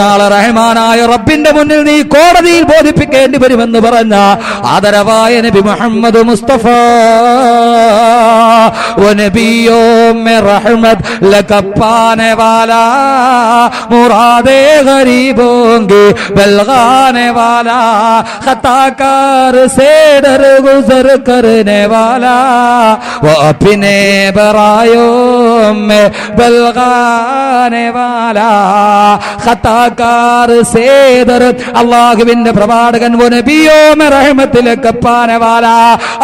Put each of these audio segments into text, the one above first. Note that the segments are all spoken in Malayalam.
നാളെ റഹ്മാനായ റബ്ബിന്റെ മുന്നിൽ നീ കോടതിയിൽ ബോധിപ്പിക്കേണ്ടി വരുമെന്ന് പറഞ്ഞ ആദരവായ നബി മുഹമ്മദ് മുസ്തഫ वो नबियों में रहमत लकपाने वाला मुरादे गरीबों की बलगाने वाला खताकार से डर गुजर करने वाला वो अपने बरायों में बलगाने वाला खताकार से डर അല്ലാഹുവിന്റെ പ്രവാചകൻ वो नबियों में रहमत लकपाने वाला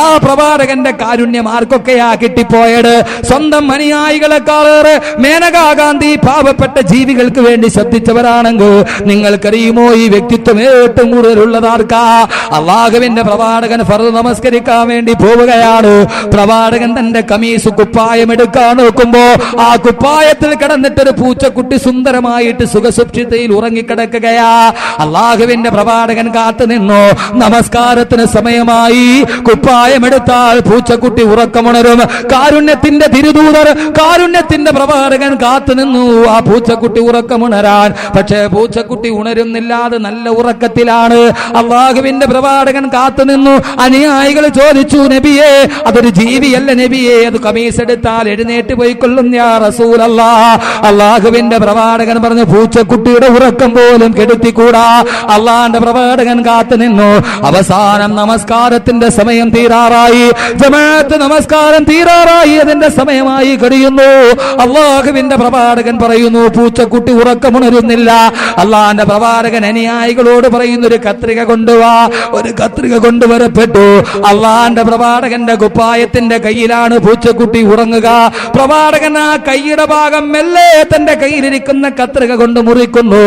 ആ പ്രവാചകന്റെ കാരുണ്യം ആർക്കൊക്കെയാ കിട്ടിപ്പോയത്? സ്വന്തം അനുയായികളെക്കാളേറെ മേനകാ ഗാന്ധി പാവപ്പെട്ട ജീവികൾക്ക് വേണ്ടി ശ്രദ്ധിച്ചവരാണെങ്കിൽ നിങ്ങൾക്കറിയുമോ ഈ വ്യക്തിത്വം ഏറ്റവും കൂടുതലുള്ളതാർക്കാ? അല്ലാഹുവിന്റെ പ്രവാചകൻ ഫർദ് നമസ്കരിക്കാൻ വേണ്ടി പോവുകയാണ്. പ്രവാചകൻ തന്റെ കമീസ് കുപ്പായം എടുക്കാൻ നോക്കുമ്പോ ആ കുപ്പായത്തിൽ കിടന്നിട്ടൊരു പൂച്ചക്കുട്ടി സുന്ദരമായിട്ട് സുഖസുപ്ഷിതയിൽ ഉറങ്ങിക്കിടക്കുകയാ. അല്ലാഹുവിന്റെ പ്രവാചകൻ കാത്തു നിന്നു. നമസ്കാരത്തിന് സമയമായി. കുപ്പായം എടുത്താൽ പൂച്ചക്കുട്ടി ഉറക്കമുണരും. കാരുണ്യത്തിന്റെ തിരുദൂതർ, കാരുണ്യത്തിന്റെ പ്രവാചകൻ കാത്തു നിന്നു ആ പൂച്ചക്കുട്ടി ഉറക്കമുണരാൻ. പക്ഷേ പൂച്ചക്കുട്ടി ഉണരുന്നില്ല, അത് നല്ല ഉറക്കത്തിലാണ്. അല്ലാഹുവിന്റെ പ്രവാചകൻ കാത്തു നിന്നു. അനുയായികൾ ചോദിച്ചു, നബിയേ അതൊരു ജീവിയല്ല നബിയേ, അത് കമീസ് എടുത്താൽ എഴുന്നേറ്റ് പോയിക്കൊള്ളും യാ റസൂലല്ലാഹ്. അല്ലാഹുവിന്റെ പ്രവാചകൻ പറഞ്ഞു, പൂച്ചക്കുട്ടിയുടെ ഉറക്കം പോലും കെടുത്തിക്കൂടാ. അല്ലാഹുവിന്റെ പ്രവാചകൻ കാത്തു നിന്നു. അവസാനം നമസ്കാരത്തിന്റെ സമയം തീരാറായി. ജമാഅത്ത് നമസ്കാരം തീരാറായി, അതിന്റെ സമയമായി കഴിയുന്നു. അല്ലാഹുവിന്റെ പ്രവാചകൻ പറയുന്നു, പൂച്ചക്കുട്ടി ഉറക്കമുണരുന്നില്ല. അല്ലാഹുവിന്റെ പ്രവാചകൻ അനുയായികളോട് പറയുന്നു, ഒരു കത്രിക കൊണ്ടുവാ. ഒരു കത്രിക കൊണ്ടുവരപ്പെട്ടു. അല്ലാഹുവിന്റെ പ്രവാചകന്റെ കുപ്പായത്തിന്റെ കയ്യിലാണ് പൂച്ചക്കുട്ടി ഉറങ്ങുക. പ്രവാചകൻ ആ കൈയുടെ ഭാഗം മെല്ലെ തന്റെ കയ്യിലിരിക്കുന്ന കത്രിക കൊണ്ട് മുറിക്കുന്നു.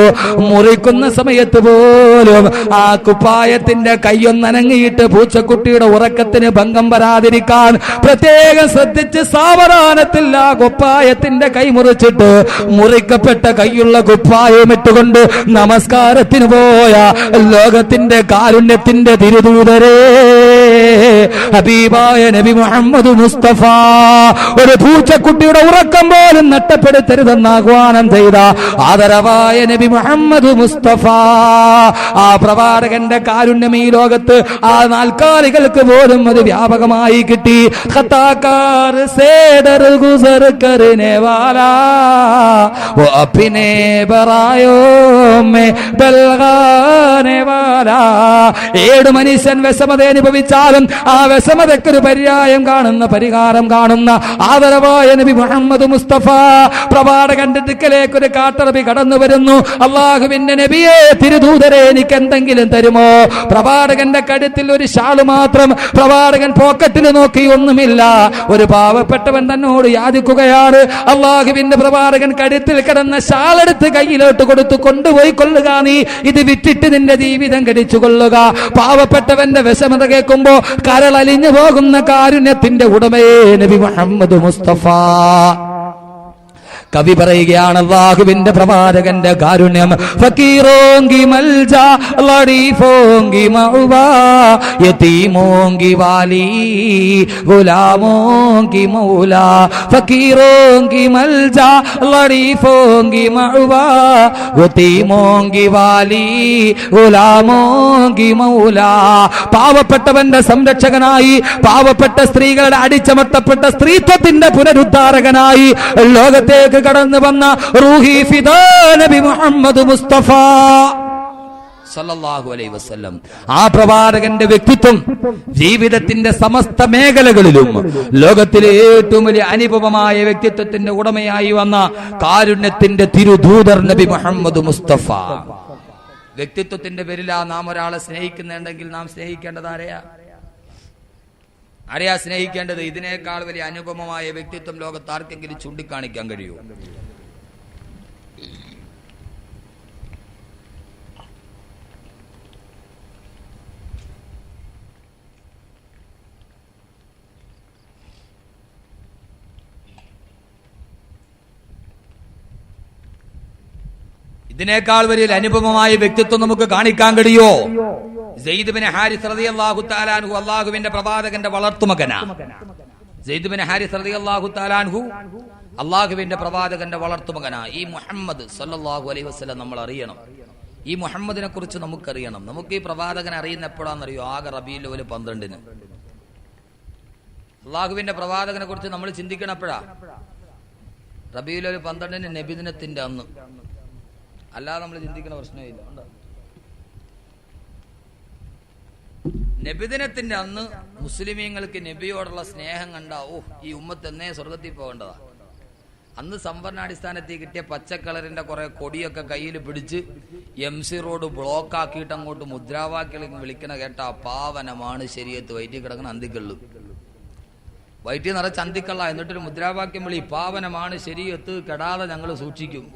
മുറിക്കുന്ന സമയത്ത് പോലും ആ കുപ്പായത്തിന്റെ കൈയൊന്നനങ്ങിയിട്ട് പൂച്ചക്കുട്ടിയുടെ ഉറക്കത്തിന് ഭംഗം വരാതിരിക്കാൻ പ്രത്യേകം ശ്രദ്ധിച്ച് സാവധാനത്തിൽ ആ കുപ്പായത്തിന്റെ കൈ മുറിച്ചിട്ട് മുറിക്കപ്പെട്ട കൈയുള്ള കുപ്പായം ഇട്ടുകൊണ്ട് നമസ്കാരത്തിന് പോയ ലോകത്തിന്റെ കാരുണ്യത്തിന്റെ തിരുദൂതരേ ഹബീബായ നബി മുഹമ്മദ് മുസ്തഫ, ഒരു പൂച്ചക്കുട്ടിയുടെ ഉറക്കം പോലും നഷ്ടപ്പെടുത്തരുതെന്ന് ആഹ്വാനം ചെയ്ത ആദരവായ നബി മുഹമ്മദ് മുസ്തഫ. ആ പ്രവാചകന്റെ കാരുണ്യം ഈ ലോകത്ത് ആ നാൽക്കാലികൾക്ക് പോലും അത് വ്യാപകമായി കിട്ടി. ഖതാകാർ സേ ഡർ ഗുസർ കർനെ വാലാ വോ അപ്നെ ബറായോ മേ ബൽഗാനെ വാലാ. ഏഴ് മനുഷ്യൻ വിഷമത അനുഭവിച്ചാലും ആ വിഷമതയ്ക്കൊരു പര്യായം കാണുന്ന, പരിഹാരം കാണുന്ന ആദരവായ നബി മുഹമ്മദ് മുസ്തഫ പ്രവാചകന്റെ അടുക്കലേക്ക് ഒരു കാട്ടറബി കടന്നു വരുന്നു. അല്ലാഹുവിന്റെ നബിയെ, തിരുദൂതരെ, എനിക്ക് എന്തെങ്കിലും തരുമോ? പ്രവാചകന്റെ കഴുത്തിൽ ഒരു ഷാള് മാത്രം. പ്രവാചകൻ പോക്കറ്റിൽ നോക്കി, ഒന്നുമില്ല. ഒരു പാവപ്പെട്ടവൻ തന്നോട് യാചിക്കുകയാണ്. അല്ലാഹുവിന്റെ പ്രവാചകൻ കഴുത്തിൽ കിടന്ന ഷാളെടുത്ത് കയ്യിലോട്ട് കൊടുത്തു, കൊണ്ടുപോയി കൊള്ളുക, നീ ഇത് വിറ്റിട്ട് നിന്റെ ജീവിതം കഴിച്ചു കൊള്ളുക. പാവപ്പെട്ടവന്റെ വിഷമത കേൾക്കുമ്പോ കരളലിഞ്ഞു പോകുന്ന കാരുണ്യത്തിന്റെ ഉടമയെ നബി മുഹമ്മദ് മുസ്തഫ. കവി പറയുകയാണ് അല്ലാഹുവിന്റെ പ്രവാചകന്റെ കാരുണ്യം. ഫക്കീറോങ്കി മൽജാ ലഡീഫോങ്കി മഅവാ യതീമോങ്കി വാലി ഗുലാമോങ്കി മൗലാ. ഫക്കീറോങ്കി മൽജാ ലഡീഫോങ്കി മഅവാ യതീമോങ്കി വാലി ഗുലാമോങ്കി മൗലാ. പാവപ്പെട്ടവന്റെ സംരക്ഷകനായി, പാവപ്പെട്ട സ്ത്രീകളുടെ അടിച്ചമർത്തപ്പെട്ട സ്ത്രീത്വത്തിന്റെ പുനരുദ്ധാരകനായി ലോകത്തേക്ക് കടന്നു വന്ന റൂഹി ഫിദാ നബി മുഹമ്മദ് മുസ്തഫ സല്ലല്ലാഹു അലൈഹി വസല്ലം. ആ പ്രവാചകന്റെ വ്യക്തിത്വം ജീവിതത്തിന്റെ സമസ്ത മേഖലകളിലും ലോകത്തിലെ ഏറ്റവും വലിയ അനുപമമായ വ്യക്തിത്വത്തിന്റെ ഉടമയായി വന്ന കാരുണ്യത്തിന്റെ തിരുദൂതർ നബി മുഹമ്മദ് മുസ്തഫ. വ്യക്തിത്വത്തിന്റെ പേരിലാ നാം ഒരാളെ സ്നേഹിക്കുന്നുണ്ടെങ്കിൽ നാം സ്നേഹിക്കേണ്ടത് ആരെയാ സ്നേഹിക്കേണ്ടത്? ഇതിനേക്കാൾ വലിയ അനുപമമായ വ്യക്തിത്വം ലോകത്ത് ആർക്കെങ്കിലും ചൂണ്ടിക്കാണിക്കാൻ കഴിയുമോ? ഇതിനേക്കാൾ വലിയ അനുപമമായ വ്യക്തിത്വം നമുക്ക് കാണിക്കാൻ കഴിയോ? സെയ്ദ് ബിൻ ഹാരിസ് റളിയല്ലാഹു തആല അൻഹു അല്ലാഹുവിന്റെ പ്രവാചകന്റെ വളർത്തുമകനാ. സെയ്ദ് ബിൻ ഹാരിസ് റളിയല്ലാഹു തആല അൻഹു അള്ളാഹുവിന്റെ പ്രവാചകന്റെ വളർത്തുമകനാ ഈ മുഹമ്മദ് സല്ലല്ലാഹു അലൈഹി വസല്ലം നമ്മൾ അറിയണം. ഈ മുഹമ്മദിനെ കുറിച്ച് നമുക്കറിയണം. നമുക്ക് ഈ പ്രവാചകനെ അറിയുന്ന എപ്പോഴാണെന്നറിയോ? ആകെ റബീഉൽ അവ്വൽ 12-ന്. അള്ളാഹുവിന്റെ പ്രവാചകനെ കുറിച്ച് നമ്മൾ ചിന്തിക്കണപ്പോഴാ റബീഉൽ അവ്വൽ 12-ന് നബിദിനത്തിന്റെ അന്ന്. അല്ലാതെ നമ്മൾ ചിന്തിക്കുന്ന പ്രശ്നമില്ല. നബിദിനത്തിന്റെ അന്ന് മുസ്ലിമീങ്ങൾക്ക് നബിയോടുള്ള സ്നേഹം കണ്ടാ ഈ ഉമ്മത്ത് എന്നേ സ്വർഗത്തിൽ പോകേണ്ടതാ. അന്ന് സംവരണാടിസ്ഥാനത്തിൽ കിട്ടിയ പച്ചക്കളറിന്റെ കുറെ കൊടിയൊക്കെ കയ്യിൽ പിടിച്ച് MC റോഡ് ബ്ലോക്ക് ആക്കിയിട്ട് അങ്ങോട്ട് മുദ്രാവാക്യം വിളിക്കണ കേട്ടാ പാവനമാണ് ശരീഅത്ത്. വയറ്റിൽ കിടക്കുന്ന അന്തിക്കള്ളു, വയറ്റിൽ നിറച്ച് അന്തിക്കള്ള. എന്നിട്ടൊരു മുദ്രാവാക്യം വിളി, പാവനമാണ് ശരീഅത്ത്, കെടാതെ ഞങ്ങൾ സൂക്ഷിക്കും.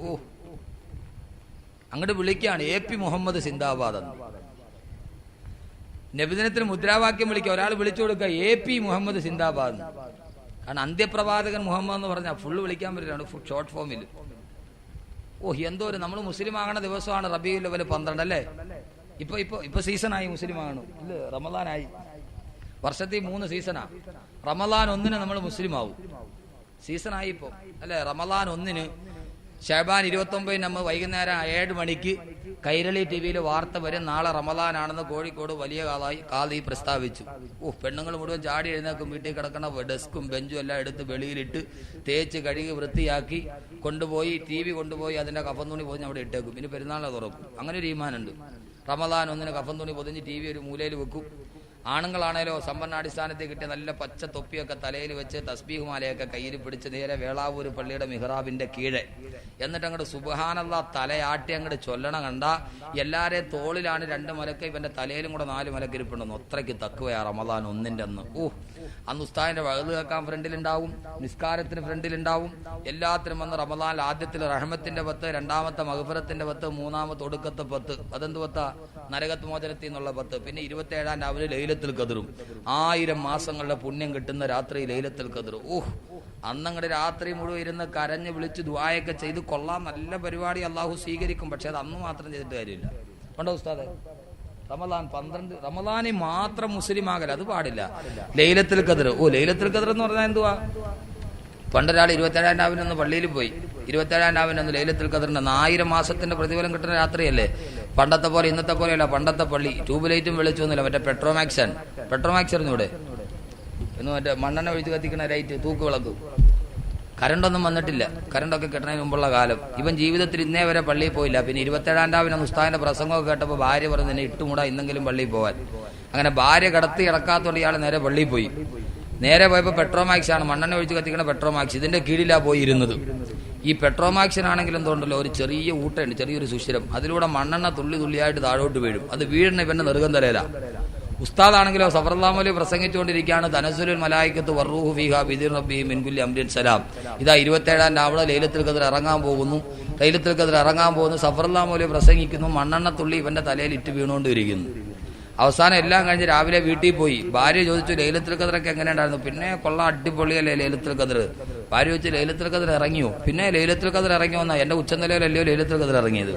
അങ്ങോട്ട് വിളിക്കുകയാണ് AP മുഹമ്മദ് സിന്ദാബാദ് എന്ന്. നബിദിനത്തിന് മുദ്രാവാക്യം വിളിക്കുക, ഒരാൾ വിളിച്ചു കൊടുക്കുക AP മുഹമ്മദ് സിന്ദാബാദ്. കാരണം അന്ത്യപ്രവാചകൻ മുഹമ്മദ് എന്ന് പറഞ്ഞാൽ ഫുള്ള് വിളിക്കാൻ പറ്റില്ലാണ്, ഷോർട്ട് ഫോമിൽ. എന്തോ ഒരു നമ്മൾ മുസ്ലിം ആകണ ദിവസമാണ് റബീഉൽ അവ്വൽ 12 അല്ലേ? ഇപ്പൊ സീസണായി മുസ്ലിം ആകണം. ഇല്ല, റമദാനായി. വർഷത്തിൽ 3 സീസണാ. റമദാൻ 1-ന് നമ്മൾ മുസ്ലിം ആവും. സീസണായി ഇപ്പൊ അല്ലെ? റമദാൻ 1-ന് ശഅബാൻ 29 നമ്മൾ വൈകുന്നേരം 7 മണിക്ക് കൈരളി TV-യിൽ വാർത്ത വരും, നാളെ റമദാനാണെന്ന് കോഴിക്കോട് വലിയ കാളി പ്രസ്താവിച്ചു. പെണ്ണുങ്ങൾ മുഴുവൻ ചാടി എഴുന്നേക്കും, വീട്ടിൽ കിടക്കണ ഡെസ്കും ബെഞ്ചും എല്ലാം എടുത്ത് വെളിയിലിട്ട് തേച്ച് കഴുകി വൃത്തിയാക്കി കൊണ്ടുപോയി TV കൊണ്ടുപോയി അതിന്റെ കഫൻ തുണി പൊതിഞ്ഞ് അവിടെ ഇട്ടേക്കും. ഇനി പെരുന്നാളിനെ തുറക്കും. അങ്ങനെ ഒരു ഈമാനുണ്ട്. റമദാൻ 1-ന് കഫൻ തുണി പൊതിഞ്ഞ് TV ഒരു മൂലയിൽ വെക്കും. ആണുങ്ങളാണേലോ സംവരണാടിസ്ഥാനത്തിൽ കിട്ടിയ നല്ല പച്ച തൊപ്പിയൊക്കെ തലയിൽ വെച്ച് തസ്ബീഹ് മാലയൊക്കെ കയ്യിൽ പിടിച്ച് നേരെ വേളാവൂർ പള്ളിയുടെ മിഹ്റാബിന്റെ കീഴെ എന്നിട്ട് അങ്ങോട്ട് സുബ്ഹാനല്ലാഹ് തലയാട്ടി അങ്ങോട്ട് ചൊല്ലണ കണ്ട എല്ലാരെയും തോളിലാണ് 2 മലക്ക്, ഇവന്റെ തലയിലും കൂടെ 4 മലക്ക് ഇരിപ്പുണ്ടെന്ന്. അത്രയ്ക്ക് തക്കുവയാ റമദാൻ 1-ന്റെ അന്ന്. അന്ന് ഉസ്താദിന്റെ വഅദ് കേൾക്കാൻ ഫ്രണ്ടിലുണ്ടാവും, നിസ്കാരത്തിന് ഫ്രണ്ടിലുണ്ടാവും, എല്ലാത്തിനും വന്ന് റമദാനിൽ ആദ്യത്തിൽ റഹ്മത്തിന്റെ 10, രണ്ടാമത്തെ മഗ്ഫിറത്തിന്റെ 10, മൂന്നാമത്തെ ഒടുക്കത്തെ 10. അതെന്ത് 10? നരകത്ത് മോചനത്തിൽ നിന്നുള്ള 10. പിന്നെ 27-ാം രാവിലെ ലൈലത്തുൽ ഖദ്റും. 1000 മാസങ്ങളുടെ പുണ്യം കിട്ടുന്ന രാത്രി ലൈലത്തുൽ ഖദ്ർ. അന്നങ്ങടെ രാത്രി മുഴുവൻ ഇരുന്ന് കരഞ്ഞ് വിളിച്ച് ദുആയൊക്കെ ചെയ്ത് കൊള്ളാം, നല്ല പരിപാടി, അള്ളാഹു സ്വീകരിക്കും. പക്ഷെ അത് അന്ന് മാത്രം ചെയ്തിട്ട് കാര്യമില്ല. കണ്ടോ ഉസ്താദെ? റമദാൻ 12 റമദാനിൽ മാത്രം മുസ്ലിം ആകല, അത് പാടില്ല. ലൈലത്തുൽ ഖദ്ർ. ലൈലത്തുൽ ഖദ്ർ എന്ന് പറഞ്ഞാൽ എന്തുവാ? പണ്ടൊരാൾ 27-ാം രാവിനൊന്ന് പള്ളിയിൽ പോയി, 27-ാം രാവിനൊന്ന് ലൈലത്തുൽ ഖദ്റിന്റെ 1000 മാസത്തിന്റെ പ്രതിഫലം കിട്ടുന്ന രാത്രിയല്ലേ. പണ്ടത്തെ പോലെ ഇന്നത്തെ പോലെയല്ല. പണ്ടത്തെ പള്ളി ട്യൂബ് ലൈറ്റും വെളിച്ചൊന്നുമില്ല, മറ്റേ പെട്രോമാക്സ് അറിഞ്ഞൂടെ? എന്ന് മറ്റേ മണ്ണെണ്ണ ഒഴിച്ച് കത്തിക്കണ ലൈറ്റ്, തൂക്ക് വിളക്കും. കറണ്ടൊന്നും വന്നിട്ടില്ല. കറണ്ടൊക്കെ കിട്ടണതിന് മുമ്പുള്ള കാലം. ഇവൻ ജീവിതത്തിൽ ഇന്നേ വരെ പള്ളിയിൽ പോയില്ല. പിന്നെ 27-ാം രാവിനൊന്ന് ഉസ്താദിന്റെ പ്രസംഗമൊക്കെ കേട്ടപ്പോൾ ഭാര്യ പറഞ്ഞു, നിന്നെ ഇട്ടുകൂടാ ഇന്നെങ്കിലും പള്ളിയിൽ പോവാൻ. അങ്ങനെ ഭാര്യ കടത്തി ഇറക്കാത്തോണ്ട് ഇയാൾ നേരെ പള്ളിയിൽ പോയി. നേരെ പോയപ്പോൾ പെട്രോമാക്സ് ആണ്, മണ്ണെണ്ണ ഒഴിച്ച് കത്തിക്കണ പെട്രോമാക്സ്. ഇതിന്റെ കീഴിലാ പോയി ഇരുന്നത്. ഈ പെട്രോമാക്സിനാണെങ്കിൽ എന്തുകൊണ്ടല്ലോ ഒരു ചെറിയ ഊട്ടുണ്ട്, ചെറിയൊരു സുഷിരം, അതിലൂടെ മണ്ണെണ്ണ തുള്ളി തുള്ളിയായിട്ട് താഴോട്ട് വീഴും. അത് വീഴുന്ന ഇവന്റെ നെറുകം തലയില. ഉസ്താദാണെങ്കിലോ സഫറല്ലാഹു അലൈഹി പ്രസംഗിച്ചുകൊണ്ടിരിക്കുകയാണ്, തനസ്സുലുൽ മലായികത്തു വറൂഹു ഫീഹാ ബിഇദ്നി റബ്ബിഹിം മിൻ കുല്ലി അംരിൻ സലാം. ഇതാ 27-ാം രാവിലെ ലൈലത്തുൽ ഖദ്ർ ഇറങ്ങാൻ പോകുന്നു. സഫറല്ലാഹു അലൈഹി പ്രസംഗിക്കുന്നു, മണ്ണെണ്ണ തുള്ളി ഇവന്റെ തലയിൽ ഇട്ട് വീണുകൊണ്ടിരിക്കുന്നു. അവസാനം എല്ലാം കഴിഞ്ഞ് രാവിലെ വീട്ടിൽ പോയി. ഭാര്യ ചോദിച്ചു, ലൈലത്തുൽ ഖദ്റൊക്കെ എങ്ങനെ ഉണ്ടായിരുന്നു? പിന്നെ കൊള്ളാം, അടിപൊളിയല്ലേ ലൈലത്തുൽ ഖദ്ർ. ഭാര്യ ചോദിച്ചു, ലൈലത്തുൽ ഖദ്ർ ഇറങ്ങിയോ? പിന്നെ ലൈലത്തുൽ ഖദ്ർ ഇറങ്ങിയോന്നാ, എന്റെ ഉച്ചനിലയിലല്ലയോ ലൈലത്തുൽ ഖദ്ർ ഇറങ്ങിയത്.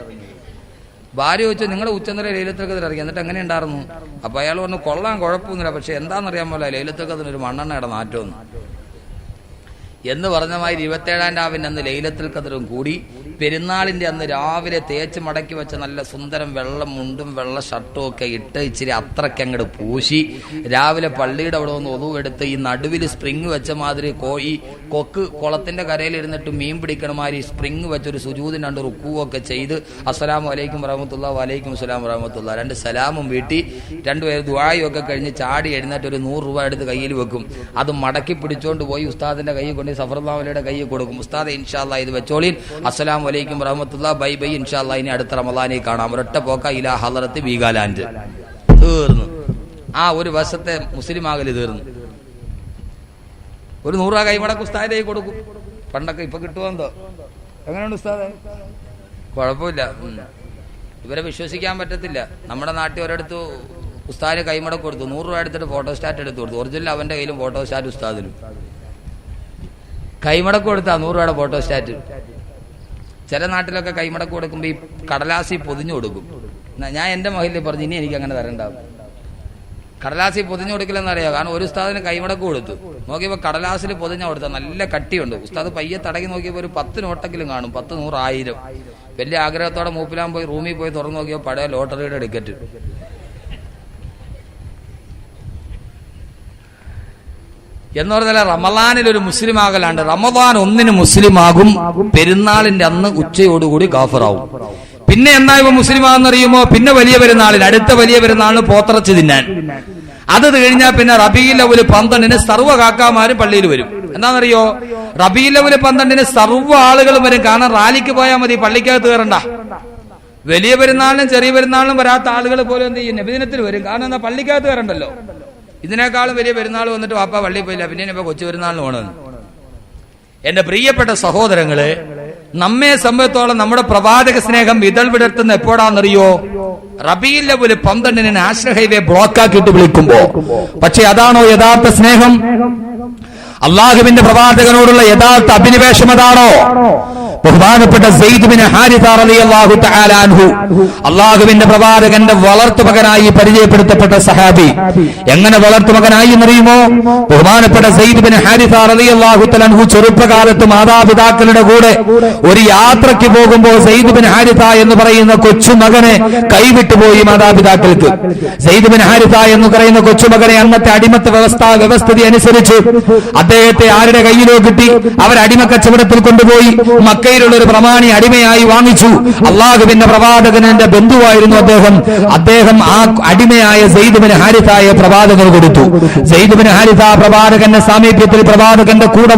ഭാര്യ ചോദിച്ചു, നിങ്ങളുടെ ഉച്ചനില ലൈലത്തുൽ ഖദ്ർ ഇറങ്ങി, എന്നിട്ട് എങ്ങനെ ഉണ്ടായിരുന്നു? അപ്പൊ അയാൾ പറഞ്ഞു, കൊള്ളാൻ കുഴപ്പമൊന്നുമില്ല, പക്ഷെ എന്താണെന്നറിയാൻ പോലെ ലൈലത്തുൽ ഖദ്റിന് ഒരു മണ്ണെണ്ണയുടെ നാറ്റമൊന്നും എന്ന് പറഞ്ഞമായി. 27-ാം രാവിലെ അന്ന് ലൈലത്തുൽ ഖദ്റും കൂടി. പെരുന്നാളിന്റെ അന്ന് രാവിലെ തേച്ച് മടക്കി വെച്ച നല്ല സുന്ദരം വെള്ള മുണ്ടും വെള്ള ഷർട്ടും ഒക്കെ ഇട്ട് ഇച്ചിരി അത്രയ്ക്ക് അങ്ങോട്ട് പൂശി രാവിലെ പള്ളിയുടെ അവിടെ ഒന്ന് ഒതുവെടുത്ത് ഈ നടുവിൽ സ്പ്രിങ് വെച്ച മാതിരി ഈ കൊക്ക് കുളത്തിന്റെ കരയിലിരുന്നിട്ട് മീൻ പിടിക്കണമാതിരി സ്പ്രിങ് വെച്ചൊരു സുജൂദിന് 2 റുക്കുവൊക്കെ ചെയ്ത് അസ്സലാമു അലൈക്കും വറഹ്മത്തുള്ളാഹി വലൈക്കും അസ്സലാം വറഹ്മത്തുള്ളാഹി 2 സലാമും വീട്ടി 2 പേര് ദുആയും ഒക്കെ കഴിഞ്ഞ് ചാടി എഴുന്നേറ്റ് ഒരു 100 രൂപ എടുത്ത് കയ്യിൽ വെക്കും. അത് മടക്കി പിടിച്ചോണ്ട് പോയി ഉസ്താദിന്റെ കയ്യിൽ കൊണ്ട് സഫറല്ലാഹു അലൈഹിയുടെ കയ്യിൽ കൊടുക്കും. ഉസ്താദെ ഇൻഷാ അല്ലാഹ് ഇത് വെച്ചോളീൻ, അസ്സലാമു അലൈക്കും വറഹ്മത്തുള്ളാഹി, ബൈ ബൈ, ഇൻഷാ അല്ലാഹ് ഇനി അടുത്ത റമളാനിൽ കാണാം. ഒരൊറ്റ പോക്ക ഇലാ ഹളറത്ത് വീഗാലാൻഡ് തീർന്നു. ഒരു വർഷത്തെ മുസ്ലിം ആകല് തീർന്നു. ഒരു 100 രൂപ കൈമടക്ക് ഉസ്താദിന്റെ കൈ കൊടുക്കും. പണ്ടൊക്കെ ഇപ്പൊ കിട്ടുമെന്തോ. എങ്ങനെയുണ്ട് ഉസ്താദെ? കുഴപ്പമില്ല. ഇവരെ വിശ്വസിക്കാൻ പറ്റത്തില്ല. നമ്മുടെ നാട്ടിൽ ഒരിടത്ത് ഉസ്താദിന് കൈമടക്ക് കൊടുത്തു, 100 രൂപ എടുത്തിട്ട് ഫോട്ടോസ്റ്റാറ്റ് എടുത്ത് കൊടുത്തു. ഒറിജിനൽ അവന്റെ കയ്യിലും ഫോട്ടോസ്റ്റാറ്റ് ഉസ്താദിലും. കൈമടക്ക് കൊടുത്താ 100 രൂപയുടെ ഫോട്ടോസ്റ്റാറ്റ്. ചില നാട്ടിലൊക്കെ കൈമടക്ക് കൊടുക്കുമ്പോൾ ഈ കടലാസി പൊതിഞ്ഞു കൊടുക്കും. ഞാൻ എന്റെ മഹിലിൽ പറഞ്ഞു, ഇനി എനിക്ക് അങ്ങനെ തരണ്ടാവും. കടലാസിൽ പൊതിഞ്ഞു കൊടുക്കില്ലെന്നറിയാം. കാരണം ഒരു ഉസ്താദിന് കൈമടക്ക് കൊടുത്തു, നോക്കിയപ്പോൾ കടലാസിൽ പൊതിഞ്ഞ കൊടുത്ത നല്ല കട്ടിയുണ്ട്. ഉസ്താദ് പയ്യെ തടകി നോക്കിയപ്പോൾ ഒരു 10 നോട്ടെങ്കിലും കാണും, 10, 100, 1000. വലിയ ആഗ്രഹത്തോടെ മൂപ്പിലാൻ പോയി റൂമിൽ പോയി തുറന്നു നോക്കിയപ്പോൾ പഴയ ലോട്ടറിയുടെ ടിക്കറ്റ്. എന്ന് പറഞ്ഞാൽ റമദാനിൽ ഒരു മുസ്ലിം ആകലാണ്ട്, റമദാൻ 1 മുസ്ലിമാകും, പെരുന്നാളിന്റെ അന്ന് ഉച്ചയോടുകൂടി കാഫറാവും. പിന്നെ എന്നാ ഇവ മുസ്ലിമാണെന്നറിയുമോ? പിന്നെ വലിയ പെരുന്നാളിൽ, അടുത്ത വലിയ പെരുന്നാളിന് പോത്തിറച്ചി തിന്നാൻ. അത് കഴിഞ്ഞാൽ പിന്നെ റബീഉൽ അവ്വൽ 12 സർവ്വ കാക്കാമാരും പള്ളിയിൽ വരും. എന്താണെന്നറിയോ? റബീഉൽ അവ്വൽ 12 സർവ്വ ആളുകളും വരും. കാരണം റാലിക്ക് പോയാൽ മതി, പള്ളിക്കകത്ത് കയറണ്ട. വലിയ പെരുന്നാളിനും ചെറിയ പെരുന്നാളിനും വരാത്ത ആളുകൾ പോലും എന്ത് ചെയ്യും? നബിദിനത്തിൽ വരും. കാരണം എന്താ? പള്ളിക്കകത്ത് കയറണ്ടല്ലോ. ഇതിനേക്കാളും വലിയ പെരുന്നാൾ വന്നിട്ട് വാപ്പ പള്ളിയിൽ പോയില്ല, പിന്നെ ഇപ്പൊ കൊച്ചു പെരുന്നാളിന് പോകണമെന്ന്. എന്റെ പ്രിയപ്പെട്ട സഹോദരങ്ങളെ, നമ്മെ സംബന്ധിച്ചോളം നമ്മുടെ പ്രവാചക സ്നേഹം വിതൽ വിടർത്തുന്ന എപ്പോഴാണെന്നറിയോ? റബീഉൽ അവ്വൽ 12 നാഷണൽ ഹൈവേ ബ്ലോക്കാക്കിയിട്ട് വിളിക്കുമ്പോ. പക്ഷെ അതാണോ യഥാർത്ഥ സ്നേഹം? അള്ളാഹുവിന്റെ പ്രവാചകനോടുള്ള യഥാർത്ഥ അഭിനിവേശം അതാണോ? ബഹുമാനപ്പെട്ട സെയ്ദ് ബിൻ ഹാരിസ റളിയല്ലാഹു തആല അൻഹു, അള്ളാഹുവിന്റെ പ്രവാചകന്റെ വളർത്തുമകനായി പരിചയപ്പെടുത്തപ്പെട്ട സഹാബി. എങ്ങനെ വളർത്തുമകനായി എന്നറിയുമോ? ബഹുമാനപ്പെട്ട സെയ്ദ് ബിൻ ഹാരിസ റളിയല്ലാഹു തആല അൻഹു ചെറുപ്പകാലത്ത് മാതാപിതാക്കളുടെ കൂടെ ഒരു യാത്രയ്ക്ക് പോകുമ്പോൾ സെയ്ദ് ബിൻ ഹാരിസ എന്ന് പറയുന്ന കൊച്ചുമകനെ കൈവിട്ടുപോയി മാതാപിതാക്കൾക്ക്. സെയ്ദ് ബിൻ ഹാരിസ എന്ന് പറയുന്ന കൊച്ചുമകനെ അന്നത്തെ അടിമത്ത വ്യവസ്ഥിതി അനുസരിച്ച് അദ്ദേഹത്തെ ആരുടെ കയ്യിലോ കിട്ടി? അവർ അടിമക്കച്ചവടത്തിൽ കൊണ്ടുപോയി മക്കയിലുള്ള ഒരു പ്രമാണി അടിമയായി വാങ്ങിച്ചു. അള്ളാഹുവിന്റെ പ്രവാചകന്റെ ബന്ധുവായിരുന്നു അദ്ദേഹം ആ അടിമയായ സെയ്ദ് ബിൻ ഹാരിസയെ പ്രവാചകന് കൊടുത്തു. സെയ്ദ് ബിൻ ഹാരിസ പ്രവാചകന്റെ സാമീപ്യത്തിൽ പ്രവാചകന്റെ കൂടെ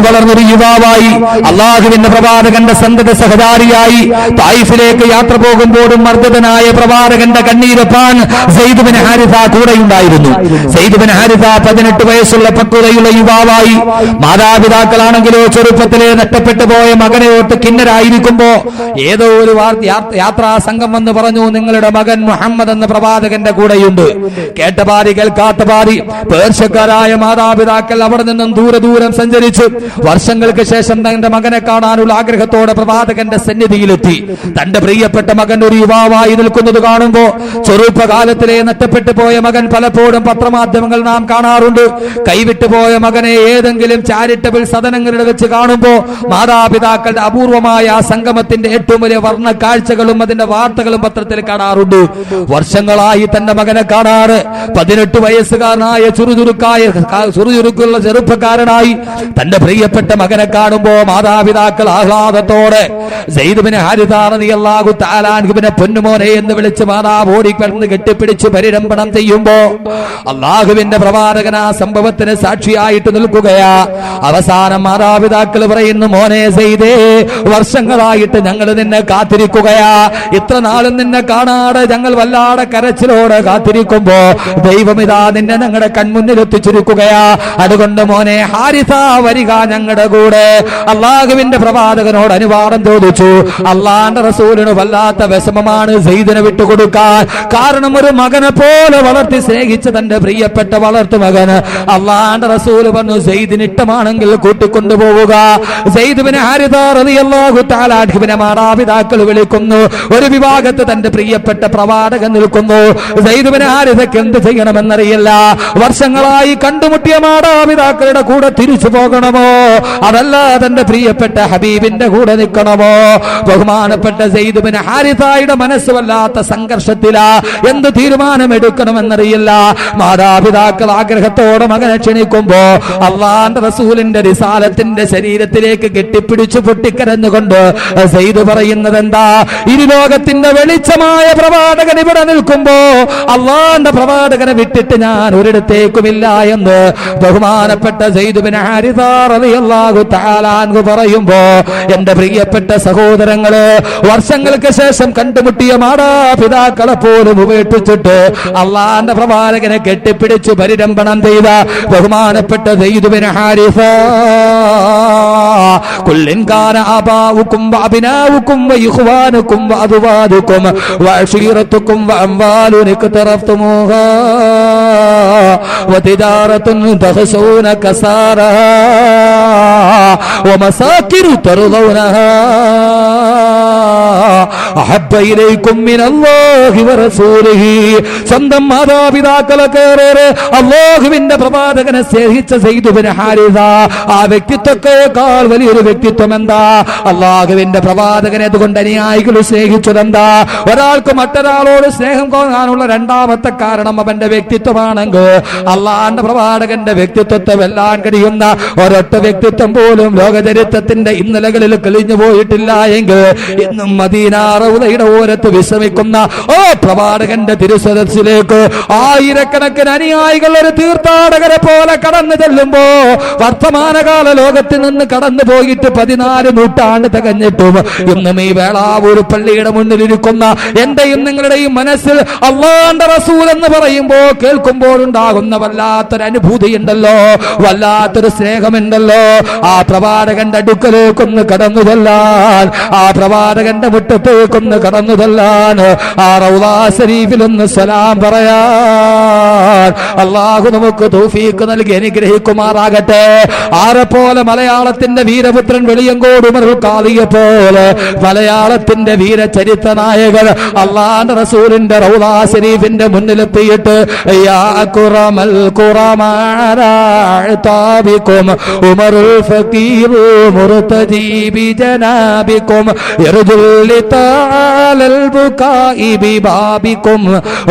വളർന്നൊരു യുവാവായി, അള്ളാഹുവിന്റെ പ്രവാചകന്റെ സന്തത സഹചാരിയായി തായിഫിലേക്ക് യാത്ര പോകുമ്പോഴും മർദ്ദതനായ പ്രവാചകന്റെ കണ്ണീരപ്പാൻ സെയ്ദ് ബിൻ ഹാരിസ കൂടെയുണ്ടായിരുന്നു. സെയ്ദ് ബിൻ ഹാരിസ 18 വയസ്സുള്ള പക്വതയുള്ള യുവാവായി, മാതാപിതാക്കളാണെങ്കിലോ ചെറുപ്പത്തിലെ നഷ്ടപ്പെട്ടു പോയ മകനെ ഓർത്ത് കിന്നരായിരിക്കുമ്പോ ഏതോ ഒരു യാത്രാ സംഘം വന്ന് പറഞ്ഞു, നിങ്ങളുടെ മകൻ മുഹമ്മദ് എന്ന പ്രവാചകന്റെ കൂടെയുണ്ട്. കേട്ട പാതി കേൾക്കാത്ത പാതി പേർഷ്യക്കാരായ മാതാപിതാക്കൾ അവിടെ നിന്നും ദൂരം സഞ്ചരിച്ച് വർഷങ്ങൾക്ക് ശേഷം തന്റെ മകനെ കാണാനുള്ള ആഗ്രഹത്തോടെ പ്രവാചകന്റെ സന്നിധിയിലെത്തി. തന്റെ പ്രിയപ്പെട്ട മകൻ ഒരു യുവാവായി നിൽക്കുന്നത് കാണുമ്പോ, ചെറുപ്പകാലത്തിലെ നഷ്ടപ്പെട്ടു പോയ മകൻ പലപ്പോഴും പത്രമാധ്യമങ്ങൾ നാം കാണാറുണ്ട്. കൈവിട്ടുപോയ മകനെ ഏതെങ്കിലും ചാരിറ്റബിൾ സദനങ്ങളിൽ വെച്ച് കാണുമ്പോ മാതാപിതാക്കളുടെ അപൂർവമായ ആ സംഗമത്തിന്റെ ഏറ്റവും വലിയ വർണ്ണ കാഴ്ചകളും അതിന്റെ വാർത്തകളും പത്രത്തിൽ കാണാറുണ്ട്. വർഷങ്ങളായി തന്റെ മകനെ കാണാറ് 18 വയസ്സുകാരനായ ചുറുചുറുക്കുള്ള ചെറുപ്പക്കാരനായി തന്റെ പ്രിയപ്പെട്ട മകനെ കാണുമ്പോ മാതാപിതാക്കൾ ആഹ്ലാദത്തോടെ സെയ്ദ് ബിൻ ഹാരിസ റളിയല്ലാഹു തആല അൻഹുവിനെ പൊന്നുമോനെ എന്ന് വിളിച്ച് മാതാവ് ഓടിക്കടന്ന് കെട്ടിപ്പിടിച്ച് പരിരംഭണം ചെയ്യുമ്പോ അള്ളാഹുവിന്റെ പ്രവാചകൻ ആ സംഭവത്തിന് സാക്ഷിയായിട്ട് നിൽക്കുകയാ. അവസാനം മാതാപിതാക്കൾ പറയുന്നു, മോനെ സെയ്ദേ, വർഷങ്ങളായിട്ട് ഞങ്ങൾ നിന്നെ കാത്തിരിക്കുകയാ, ഇത്ര നാളും നിന്നെ കാണാതെ ഞങ്ങൾ വല്ലാതെ കരച്ചിലോടെ കാത്തിരിക്കുമ്പോ ദൈവമിതാ നിന്നെ ഞങ്ങളുടെ കൺമുന്നിൽ എത്തിച്ചിരിക്കുകയാ. അതുകൊണ്ട് മോനെ ഹാരിസ വരിക ഞങ്ങളുടെ കൂടെ. അള്ളാഹുവിന്റെ പ്രവാചകനോട് അനുവാദം ചോദിച്ചു. അള്ളാന്റെ റസൂലിന് വല്ലാത്ത വിഷമമാണ് സെയ്ദിനെ വിട്ടുകൊടുക്കാൻ. കാരണം ഒരു മകനെ പോലെ വളർത്തി സ്നേഹിച്ച തന്റെ പ്രിയപ്പെട്ട വളർത്തു മകന് അള്ളാന്റെ റസൂൽ പറഞ്ഞു, സെയ്ദിന് ഇഷ്ടമാണെങ്കിൽ കൂട്ടിക്കൊണ്ടുപോവുക. സെയ്ദ് ബിൻ ഹാരിസ റളിയല്ലാഹു തആല അൻഹുവിനെ മാതാപിതാക്കൾ വിളിക്കുന്നു. ഒരു വിഭാഗത്ത് തന്റെ പ്രിയപ്പെട്ട പ്രവാചകൻ നിൽക്കുന്നു. സെയ്ദ് ബിൻ ഹാരിസയ്ക്ക് എന്ത് ചെയ്യണമെന്നറിയില്ല. വർഷങ്ങളായി കണ്ടുമുട്ടിയ മാതാപിതാക്കളുടെ കൂടെ തിരിച്ചു പോകണമോ, അതല്ല തന്റെ പ്രിയപ്പെട്ട ഹബീബിന്റെ കൂടെ നിൽക്കണമോ? ബഹുമാനപ്പെട്ട സെയ്ദ് ബിൻ ഹാരിസയുടെ മനസ്സ് വല്ലാത്ത സംഘർഷത്തിലാ. എന്ത് തീരുമാനമെടുക്കണമെന്നറിയില്ല. മാതാപിതാക്കൾ ആഗ്രഹത്തോടെ മകനെ ക്ഷണിക്കുമ്പോ അള്ളാന്റെ റസൂലിന്റെ റിസാലത്തിന്റെ ശരീരത്തിലേക്ക് കെട്ടിപ്പിടിച്ചു പൊട്ടിക്കരഞ്ഞുകൊണ്ട് സെയ്ദ് പറയുന്നത് എന്താ? ഇരുലോകത്തിന്റെ വെളിച്ചമായ പ്രവാചകൻ ഇവിടെ നിൽക്കുമ്പോ അള്ളാന്റെ പ്രവാചകനെ വിട്ടിട്ട് ഞാൻ ഒരിടത്തേക്കുമില്ല എന്ന് ബഹുമാനപ്പെട്ട സെയ്ദ് ബിൻ ഹാരിസ റളിയല്ലാഹു തആല അൻഹു പറയുമ്പോ, എന്റെ പ്രിയപ്പെട്ട സഹോദരങ്ങള്, വർഷങ്ങൾക്ക് ശേഷം കണ്ടുമുട്ടിയ മാതാപിതാക്കളെ പോലും ഉപേക്ഷിച്ചിട്ട് അള്ളാന്റെ പ്രവാചകനെ കെട്ടിപ്പിടിച്ചു പരിരംഭണം ചെയ്ത ബഹുമാനപ്പെട്ട സെയ്ദ് ബിൻ ഹാരിസ, കുല്ലിൻ കാന ആബാഉകും വഅബ്നാഉകും വഇഖ്വാനുകും വഅദ്വാദുകും വഅശീറതുകും വഅംവാലുൻ ഇക്തറഫ്തുമുഹാ വതിജാറത്തുൻ തഖശൂന കസാറഹാ വമസാകിനു തർദൗനഹാ അഹബ്ബ ഇലൈക്കും മിനല്ലാഹി വറസൂലിഹി. സ്വന്തം മാതാപിതാക്കളൊക്കെ അല്ലാഹുവിന്റെ പ്രവാചകനെ സ്നേഹിച്ച സയ്യിദ് ഇബ്നു ഹാരിസ, ആ വ്യക്തിത്വത്തെക്കാൾ വലിയൊരു വ്യക്തിത്വം എന്താ? അല്ലാഹുവിന്റെ പ്രവാചകനെ അതുകൊണ്ട് അനുയായികൾ സ്നേഹിച്ചതെന്താ? ഒരാൾക്ക് മറ്റൊരാളോട് സ്നേഹം തോന്നാനുള്ള രണ്ടാമത്തെ കാരണം അവന്റെ വ്യക്തിത്വമാണെങ്കിൽ അള്ളാന്റെ പ്രവാചകന്റെ വ്യക്തിത്വത്തെ വെല്ലാൻ കഴിയുന്ന ഒരൊറ്റ വ്യക്തിത്വം പോലും ലോകചരിത്രത്തിന്റെ ഇന്നലകളിൽ കഴിഞ്ഞു പോയിട്ടില്ല എങ്കിൽ ഇന്നും മദീന റൗളയുടെ ഓരത്ത് വിശ്രമിക്കുന്ന ഓ പ്രവാചകന്റെ തിരുസദസ്സിലേക്ക് ആയിരക്കണക്കിന് അനുയായികൾ ഒരു തീർത്ഥാടകരെ പോലെ കടന്നു ചെല്ലുമ്പോ വർത്തമാനകാല ലോകത്തിൽ നിന്ന് കടന്നു പോയിട്ട് 14 നൂറ്റാണ്ട് തികഞ്ഞിട്ടും ഇന്നും ഈ വേളാവൂർ പള്ളിയുടെ മുന്നിലിരിക്കുന്ന എന്റെയും നിങ്ങളുടെയും മനസ്സിൽ അല്ലാഹുവിന്റെ റസൂൽ എന്ന് പറയുമ്പോ കേൾക്കുമ്പോഴുണ്ടാകുന്ന വല്ലാത്തൊരു അനുഭൂതി ഉണ്ടല്ലോ, വല്ലാത്തൊരു സ്നേഹമുണ്ടല്ലോ. ആ പ്രവാചകന്റെ അടുക്കലേക്കൊന്ന് കടന്നു ചെല്ലാൻ, ആ പ്രവാചകന്റെ മുറ്റത്തേക്കൊന്ന് കടന്നു ചെല്ലാൻ, ആ റൗളാ ശരീഫിലൊന്ന് സലാം പറയാൻ അല്ലാഹു നമുക്ക് തൗഫീഖ് നൽകി അനുഗ്രഹിക്കുമാറാകട്ടെ. ആരെപ്പോലെ മലയാളത്തിന്റെ വീരപുത്രൻ വെളിയങ്കോട് ഉമറുൽ ഖാദിയെ പോലെ മലയാളത്തിന്റെ വീരചരിത്ര നായകർ അല്ലാഹുവിന്റെ റസൂലിന്റെ റൗളാ ശരീഫിന്റെ മുന്നിലെത്തിയിട്ട് യാ അക്റമൽ ഖുറമാനാബികും ഉമറുൽ ഫഖീർ മുർതജി ബിജനാബികും യർജുൽ തആലൽ ബുകാഇ ബിബാബികും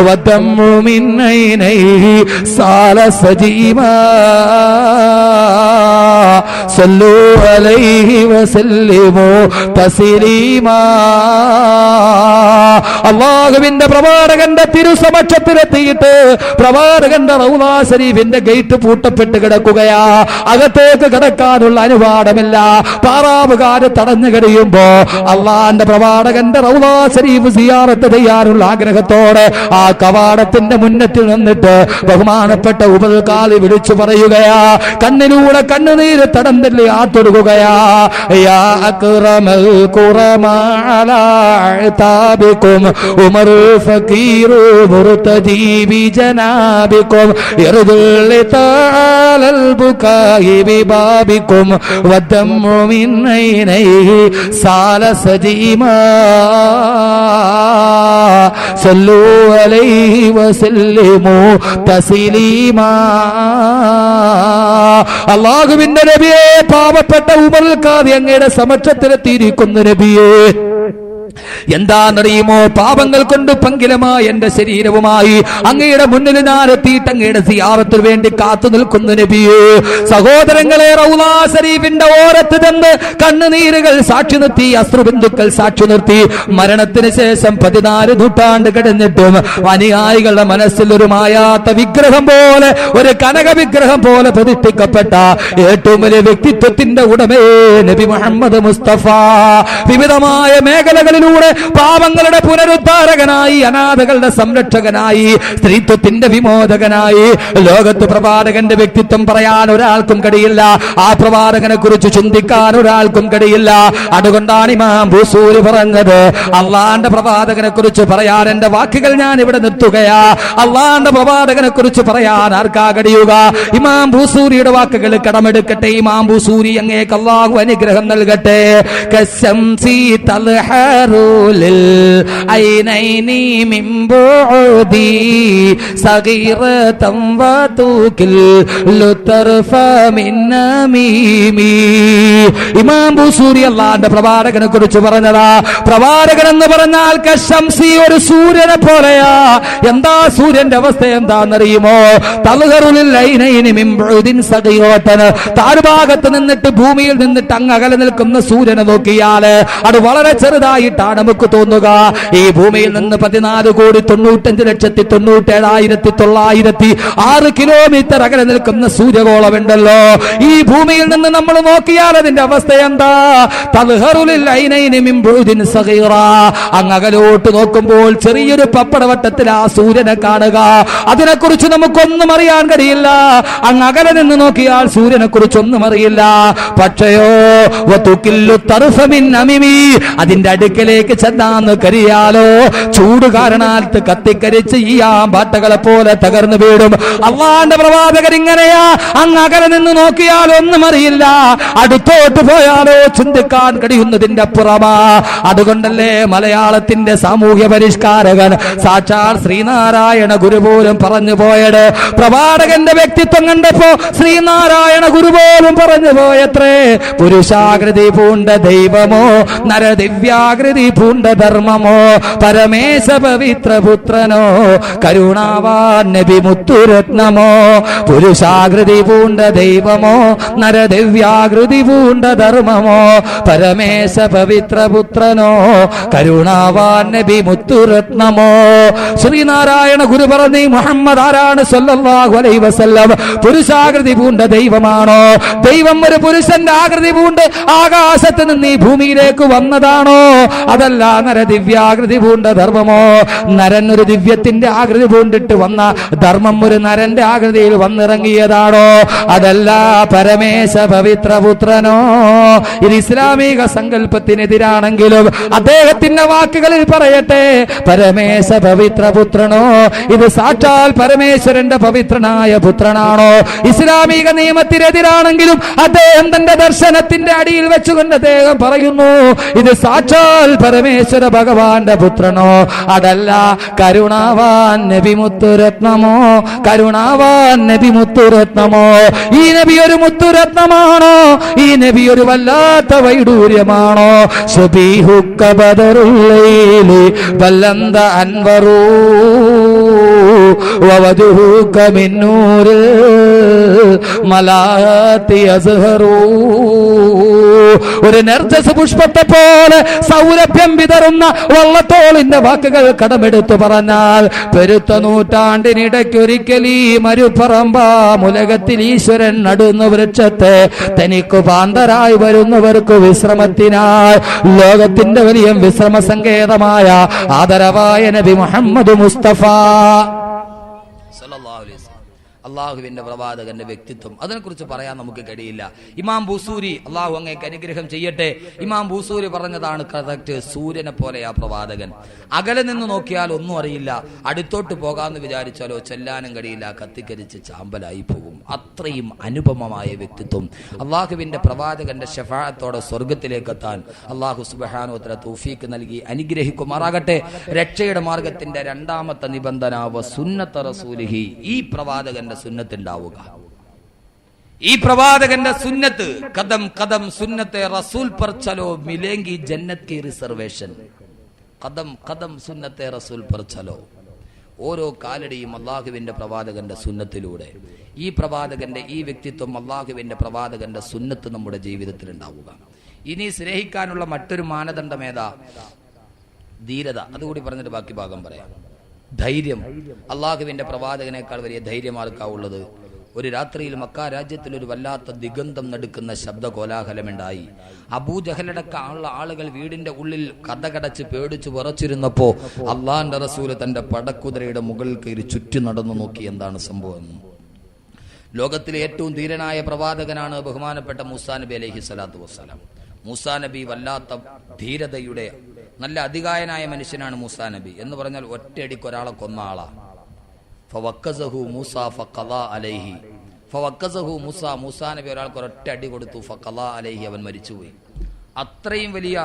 വദമ്മു മിൻ ഐനൈഹി സാല സജീമാ സല്ലു അലൈഹി വസല്ലിമു തസ്ലീമാ. അല്ലാഹുവിന്റെ പ്രവാചകന്റെ തിരുസമക്ഷത്തിലെത്തിയിട്ട് പ്രവാചകന്റെ റൗളാ ശരീഫിന്റെ ഗേറ്റ് പൂട്ടപ്പെട്ട് കിടക്കുകയാ. അകത്തേക്ക് കിടക്കാനുള്ള അനുവാദമില്ല. പാറാവുകാര് തടഞ്ഞു കഴിയുമ്പോ അള്ളാന്റെ പ്രവാചകന്റെ റൗളാ ശരീഫ് സിയാറത്ത് ചെയ്യാനുള്ള ആഗ്രഹത്തോടെ ആ കവാടത്തിന്റെ മുന്നത്തിൽ നിന്നിട്ട് ബഹുമാനപ്പെട്ട ഉമറുൽ ഖാദി വിളിച്ചു പറയുകയാ, കണ്ണിലൂടെ കണ്ണുനീര് തടന്തല്ലേ ആത്തൊടുകയാ. യാ അക്റമൽ ഖുറമാനാബികും ഉമറുൽ ഫഖീർ മുർതജി ബിജനാബികും യർജുൽ തആലൽ ബുകാഇ ബിബാബികും വദമ്മു മിൻ ഐനൈഹി സാല സജീമാ സല്ലു അലൈഹി വസല്ലിമു തസ്ലീമാ. അല്ലാഹുവിന്റെ നബിയെ, പാവപ്പെട്ട ഉമറുൽ ഖാദി അങ്ങയുടെ സമക്ഷത്തിലെത്തിയിരിക്കുന്ന നബിയെ, എന്താണെന്നറിയുമോ? പാപങ്ങൾ കൊണ്ട് പങ്കിലമായ എന്റെ ശരീരവുമായി അങ്ങയുടെ മുന്നിൽ ഞാൻ എത്തിയിട്ട് അങ്ങയുടെ സിയാറത്തിന് വേണ്ടി കാത്തു നിൽക്കുന്ന നബിയേ, സഹോദരങ്ങളെ, റൗളാ ശരീഫിന്റെ ഓരത്ത് ചെന്ന് കണ്ണുനീരുകൾ സാക്ഷി നിർത്തി, അശ്രുബിന്ദുക്കൾ സാക്ഷി നിർത്തി. മരണത്തിന് ശേഷം 14 നൂറ്റാണ്ട് കഴിഞ്ഞിട്ടും അനുയായികളുടെ മനസ്സിൽ ഒരു മായാത്ത വിഗ്രഹം പോലെ, ഒരു കനക വിഗ്രഹം പോലെ പ്രതിഷ്ഠിക്കപ്പെട്ട ഏറ്റവും വലിയ വ്യക്തിത്വത്തിന്റെ ഉടമേ നബി മുഹമ്മദ് മുസ്തഫ വിവിധമായ മേഖലകളിൽ പാവങ്ങളുടെ പുനരുദ്ധാരകനായി, അനാഥകളുടെ സംരക്ഷകനായി, സ്ത്രീത്വത്തിന്റെ വിമോചകനായി ലോകത്ത് പ്രവാചകന്റെ വ്യക്തിത്വം പറയാൻ ഒരാൾക്കും കഴിയില്ല. ആ പ്രവാചകനെ കുറിച്ച് ചിന്തിക്കാൻ ഒരാൾക്കും കഴിയില്ല. അതുകൊണ്ടാണ് ഇമാം ബൂസൂരി പറഞ്ഞത്, അള്ളാന്റെ പ്രവാചകനെ കുറിച്ച് പറയാൻ എന്റെ വാക്കുകൾ ഞാൻ ഇവിടെ നിർത്തുകയാ. അള്ളാന്റെ പ്രവാചകനെ കുറിച്ച് പറയാൻ ആർക്കാ കഴിയുക? ഇമാം ബൂസൂരിയുടെ വാക്കുകൾ കടമെടുക്കട്ടെ. ഇമാം ബൂസൂരി അങ്ങേക്ക് അല്ലാഹു അനുഗ്രഹം നൽകട്ടെ. കശംസി للعينين من بعدي صغيرة وتوكل لطرف من نميمي. ഇമാം ബൂസൂരി അല്ലാഹുവിന്റെ പ്രവാചകനെ കുറിച്ച് പറഞ്ഞതാ. പ്രവാചകൻ എന്ന് പറഞ്ഞാൽ കശംസി, ഒരു സൂര്യനെ പോലെയാ. എന്താ സൂര്യന്റെ അവസ്ഥ എന്താണെന്നറിയുമോ? തൽഹറുലിൽ ഐനൈനി മിൻ ബുഅദിൻ സഗീറതൻ, താഴ്ഭാഗത്ത് നിന്നിട്ട് ഭൂമിയിൽ നിന്നിട്ട് അങ്ങ് അകലെ നിൽക്കുന്ന സൂര്യനെ നോക്കിയാൽ അത് വളരെ ചെറുതായിട്ടാണ് നമുക്ക് തോന്നുക. ഈ ഭൂമിയിൽ നിന്ന് 14,95,97,906 കിലോമീറ്റർ അകലെ നിൽക്കുന്ന സൂര്യഗോളമുണ്ടല്ലോ. ഈ ഭൂമിയിൽ നിന്ന് നമ്മൾ നോക്കിയാൽ അതിന്റെ അവസ്ഥ എന്താ? തൽഹറുലിൽ ഐനൈനി മിൻ ബുഅദിൻ സഗീറ, അങ്ങകലോട്ട് നോക്കുമ്പോൾ ചെറിയൊരു പപ്പടവട്ടത്തിൽ ആ സൂര്യനെ കാണുക. അതിനെക്കുറിച്ച് നമുക്കൊന്നും അറിയാൻ കഴിയില്ല. അങ്ങകലെ നിന്ന് നോക്കിയാൽ സൂര്യനെ കുറിച്ചൊന്നും അറിയില്ല. പക്ഷയോ വതുകില്ലു തർഫ മിൻ അമിമി, അതിന്റെ അടുക്കലേക്ക് ചെന്നാന്ന് കരിയാൽ നോക്കിയാലോ ചൂട് കാരണാൽത്ത് കത്തിക്കരിച്ച് ഈ ആമ്പാട്ടകളെ പോലെ തകർന്നു വീടും. അള്ളാന്റെ പ്രവാചകൻ ഇങ്ങനെയാ. അങ്ങ് അകലെ നിന്ന് നോക്കിയാൽ ഒന്നും അറിയില്ല, അടുത്തോട്ട് പോയാലോ ചിന്തിക്കാൻ കഴിയുന്നതിന്റെ അപ്പുറമാ. അതുകൊണ്ടല്ലേ മലയാളത്തിന്റെ സാമൂഹ്യ പരിഷ്കാരകൻ സാക്ഷാൽ ശ്രീനാരായണ ഗുരു പോലും പറഞ്ഞു പോയത്. പ്രവാചകന്റെ വ്യക്തിത്വം കണ്ടപ്പോ ശ്രീനാരായണ ഗുരു പോലും പറഞ്ഞു പോയത്രേ, പുരുഷാകൃതി പൂണ്ട ദൈവമോ നരദിവ്യാകൃതി പൂണ്ട ധർമ്മമോ പരമേശ പവിത്ര പുത്രനോ കരുണാവാൻ നബി മുത്തുരത്നമോ. പുരുഷാകൃതി പൂണ്ട ദൈവമോ നരദിവ്യാകൃതി പൂണ്ട ധർമ്മമോ പരമേശ പവിത്ര പുത്രനോ കരുണാവാൻ നബി മുത്തുരത്നമോ. ശ്രീനാരായണ ഗുരു പറഞ്ഞു, മുഹമ്മദ് ആരാണ് സല്ലല്ലാഹു അലൈഹി വസല്ലം? പുരുഷാകൃതി പൂണ്ട ദൈവമാണോ? ദൈവം ഒരു പുരുഷന്റെ ആകൃതി പൂണ്ട് ആകാശത്ത് നിന്ന് ഈ ഭൂമിയിലേക്ക് വന്നതാണോ? അതല്ല നരദിവ്യാകൃതി പൂണ്ട ധർമ്മമോ? നരൻ ഒരു ദിവ്യത്തിന്റെ ആകൃതി പൂണ്ടിട്ട് വന്ന ധർമ്മം ഒരു നരന്റെ ആകൃതിയിൽ വന്നിറങ്ങിയതാണോ? അതല്ല പരമേശ പവിത്ര പുത്രനോ? ഇത് ഇസ്ലാമിക സങ്കല്പത്തിനെതിരാണെങ്കിലും അദ്ദേഹത്തിന്റെ വാക്കുകളിൽ പറയട്ടെ, പരമേശ പവിത്ര പുത്രനോ? ഇത് സാക്ഷാൽ പരമേശ്വരന്റെ പവിത്രനായ പുത്രനാണോ? ഇസ്ലാമിക നിയമത്തിനെതിരാണെങ്കിലും അദ്ദേഹം തന്റെ ദർശനത്തിന്റെ അടിയിൽ വെച്ചുകൊണ്ട് അദ്ദേഹം പറയുന്നു, ഇത് സാക്ഷാൽ പരമേശ്വര ഭഗവാന്റെ പുത്രനോ? അതല്ല കരുണാവാൻ നബി മുത്തുരത്നമോ? കരുണാവാൻ നബി മുത്തുരത്നമോ? ഈ നബി ഒരു മുത്തുരത്നമാണോ? ഈ നബി ഒരു വല്ലാത്ത വൈഡൂര്യമാണോ? ശബീഹുക്ക ബദറുല്ലൈലി ബല്ലന്ത അൻവറൂ വവജുഹുക മിൻ നൂരിൽ മലാഅത്തി അസ്ഹറൂ. ഒരു നർജസ് പുഷ്പത്തെ പോലെ സൗരഭ്യം വിതറുന്ന വള്ളത്തോളിന്റെ വാക്കുകൾ കടമെടുത്തു പറഞ്ഞാൽ, പെരുത്ത നൂറ്റാണ്ടിനിടയ്ക്കൊരിക്കൽ ഈ മരുപ്പറമ്പാമുലകത്തിൽ ഈശ്വരൻ നടുന്ന വൃക്ഷത്തെ തനിക്ക് പാന്തരായി വരുന്നവർക്ക് വിശ്രമത്തിനായി ലോകത്തിന്റെ വലിയ വിശ്രമ സങ്കേതമായ ആദരവായ നബി മുഹമ്മദ് മുസ്തഫ അള്ളാഹുവിന്റെ പ്രവാചകന്റെ വ്യക്തിത്വം, അതിനെക്കുറിച്ച് പറയാൻ നമുക്ക് കഴിയില്ല. ഇമാം ബൂസൂരി, അള്ളാഹു അങ്ങേക്ക് അനുഗ്രഹം ചെയ്യട്ടെ, ഇമാം ബൂസൂരി പറഞ്ഞതാണ് കറക്റ്റ്. സൂര്യനെ പോലെയാ പ്രവാചകൻ. അകലെ നിന്ന് നോക്കിയാൽ ഒന്നും അറിയില്ല, അടുത്തോട്ട് പോകാമെന്ന് വിചാരിച്ചാലോ ചെല്ലാനും കഴിയില്ല, കത്തിക്കരിച്ച് ചാമ്പലായി പോകും. അത്രയും അനുപമമായ വ്യക്തിത്വം. അള്ളാഹുവിന്റെ പ്രവാചകന്റെ ശഫാഅത്തോടെ സ്വർഗത്തിലേക്ക് എത്താൻ അള്ളാഹു സുബ്ഹാനഹു വ തആല തൗഫീഖ് നൽകി അനുഗ്രഹിക്കുമാറാകട്ടെ. രക്ഷയുടെ മാർഗത്തിന്റെ രണ്ടാമത്തെ നിബന്ധന വസുന്നത റസൂലിഹി, ഈ പ്രവാചകന്റെ സുന്നത്ത് ഉണ്ടാവുക. ഈ പ്രവാചകന്റെ സുന്നത്ത് കദം കദം സുന്നത്തെ റസൂൽ पर चलो मिलेंगी जन्नत की रिजर्वेशन. കദം കദം സുന്നത്തെ റസൂൽ पर चलो. ഓരോ കാലടിയും അള്ളാഹുവിന്റെ പ്രവാചകന്റെ സുന്നത്തിലൂടെ, ഈ പ്രവാചകന്റെ ഈ വ്യക്തിത്വം അള്ളാഹുവിന്റെ പ്രവാചകന്റെ സുന്നത്ത് നമ്മുടെ ജീവിതത്തിൽ ഉണ്ടാവുക. ഇനി സ്നേഹിക്കാനുള്ള മറ്റൊരു മാനദണ്ഡം ഏതാ? ധീരത. അതുകൂടി പറഞ്ഞിട്ട് ബാക്കി ഭാഗം പറയാം. ധൈര്യം. അള്ളാഹുവിന്റെ പ്രവാചകനേക്കാൾ വലിയ ധൈര്യം ആർക്കാവുള്ളത്? ഒരു രാത്രിയിൽ മക്ക രാജ്യത്തിൽ ഒരു വല്ലാത്ത ദിഗന്ധം നടുക്കുന്ന ശബ്ദ കോലാഹലമുണ്ടായി. അബൂജഹലടക്കമുള്ള ആളുകൾ വീടിന്റെ ഉള്ളിൽ കഥകടച്ച് പേടിച്ചു വിറച്ചിരുന്നപ്പോ അള്ളാന്റെ റസൂല് തന്റെ പടക്കുതിരയുടെ മുകളിൽ കയറി ചുറ്റി നടന്നു നോക്കി എന്താണ് സംഭവം. ലോകത്തിലെ ഏറ്റവും ധീരനായ പ്രവാചകനാണ് ബഹുമാനപ്പെട്ട മൂസാ നബി അലൈഹി സ്വലാത്തു വസ്സലാം. മൂസാ നബി വല്ലാത്ത ധീരതയുടെ നല്ല അധികായനായ മനുഷ്യനാണ് മൂസാ നബി. എന്ന് പറഞ്ഞാൽ ഒറ്റയടിക്ക് ഒരാളെ കൊന്ന ആളാ. ഫവക്കസഹു മൂസ ഫഖളാ അലൈഹി. ഫവക്കസഹു മൂസ, മൂസാ നബി ഒരാൾക്ക് ഒരൊറ്റ അടി കൊടുത്തു. ഫഖളാ അലൈഹി, അവൻ മരിച്ചുപോയി. അത്രയും വലിയ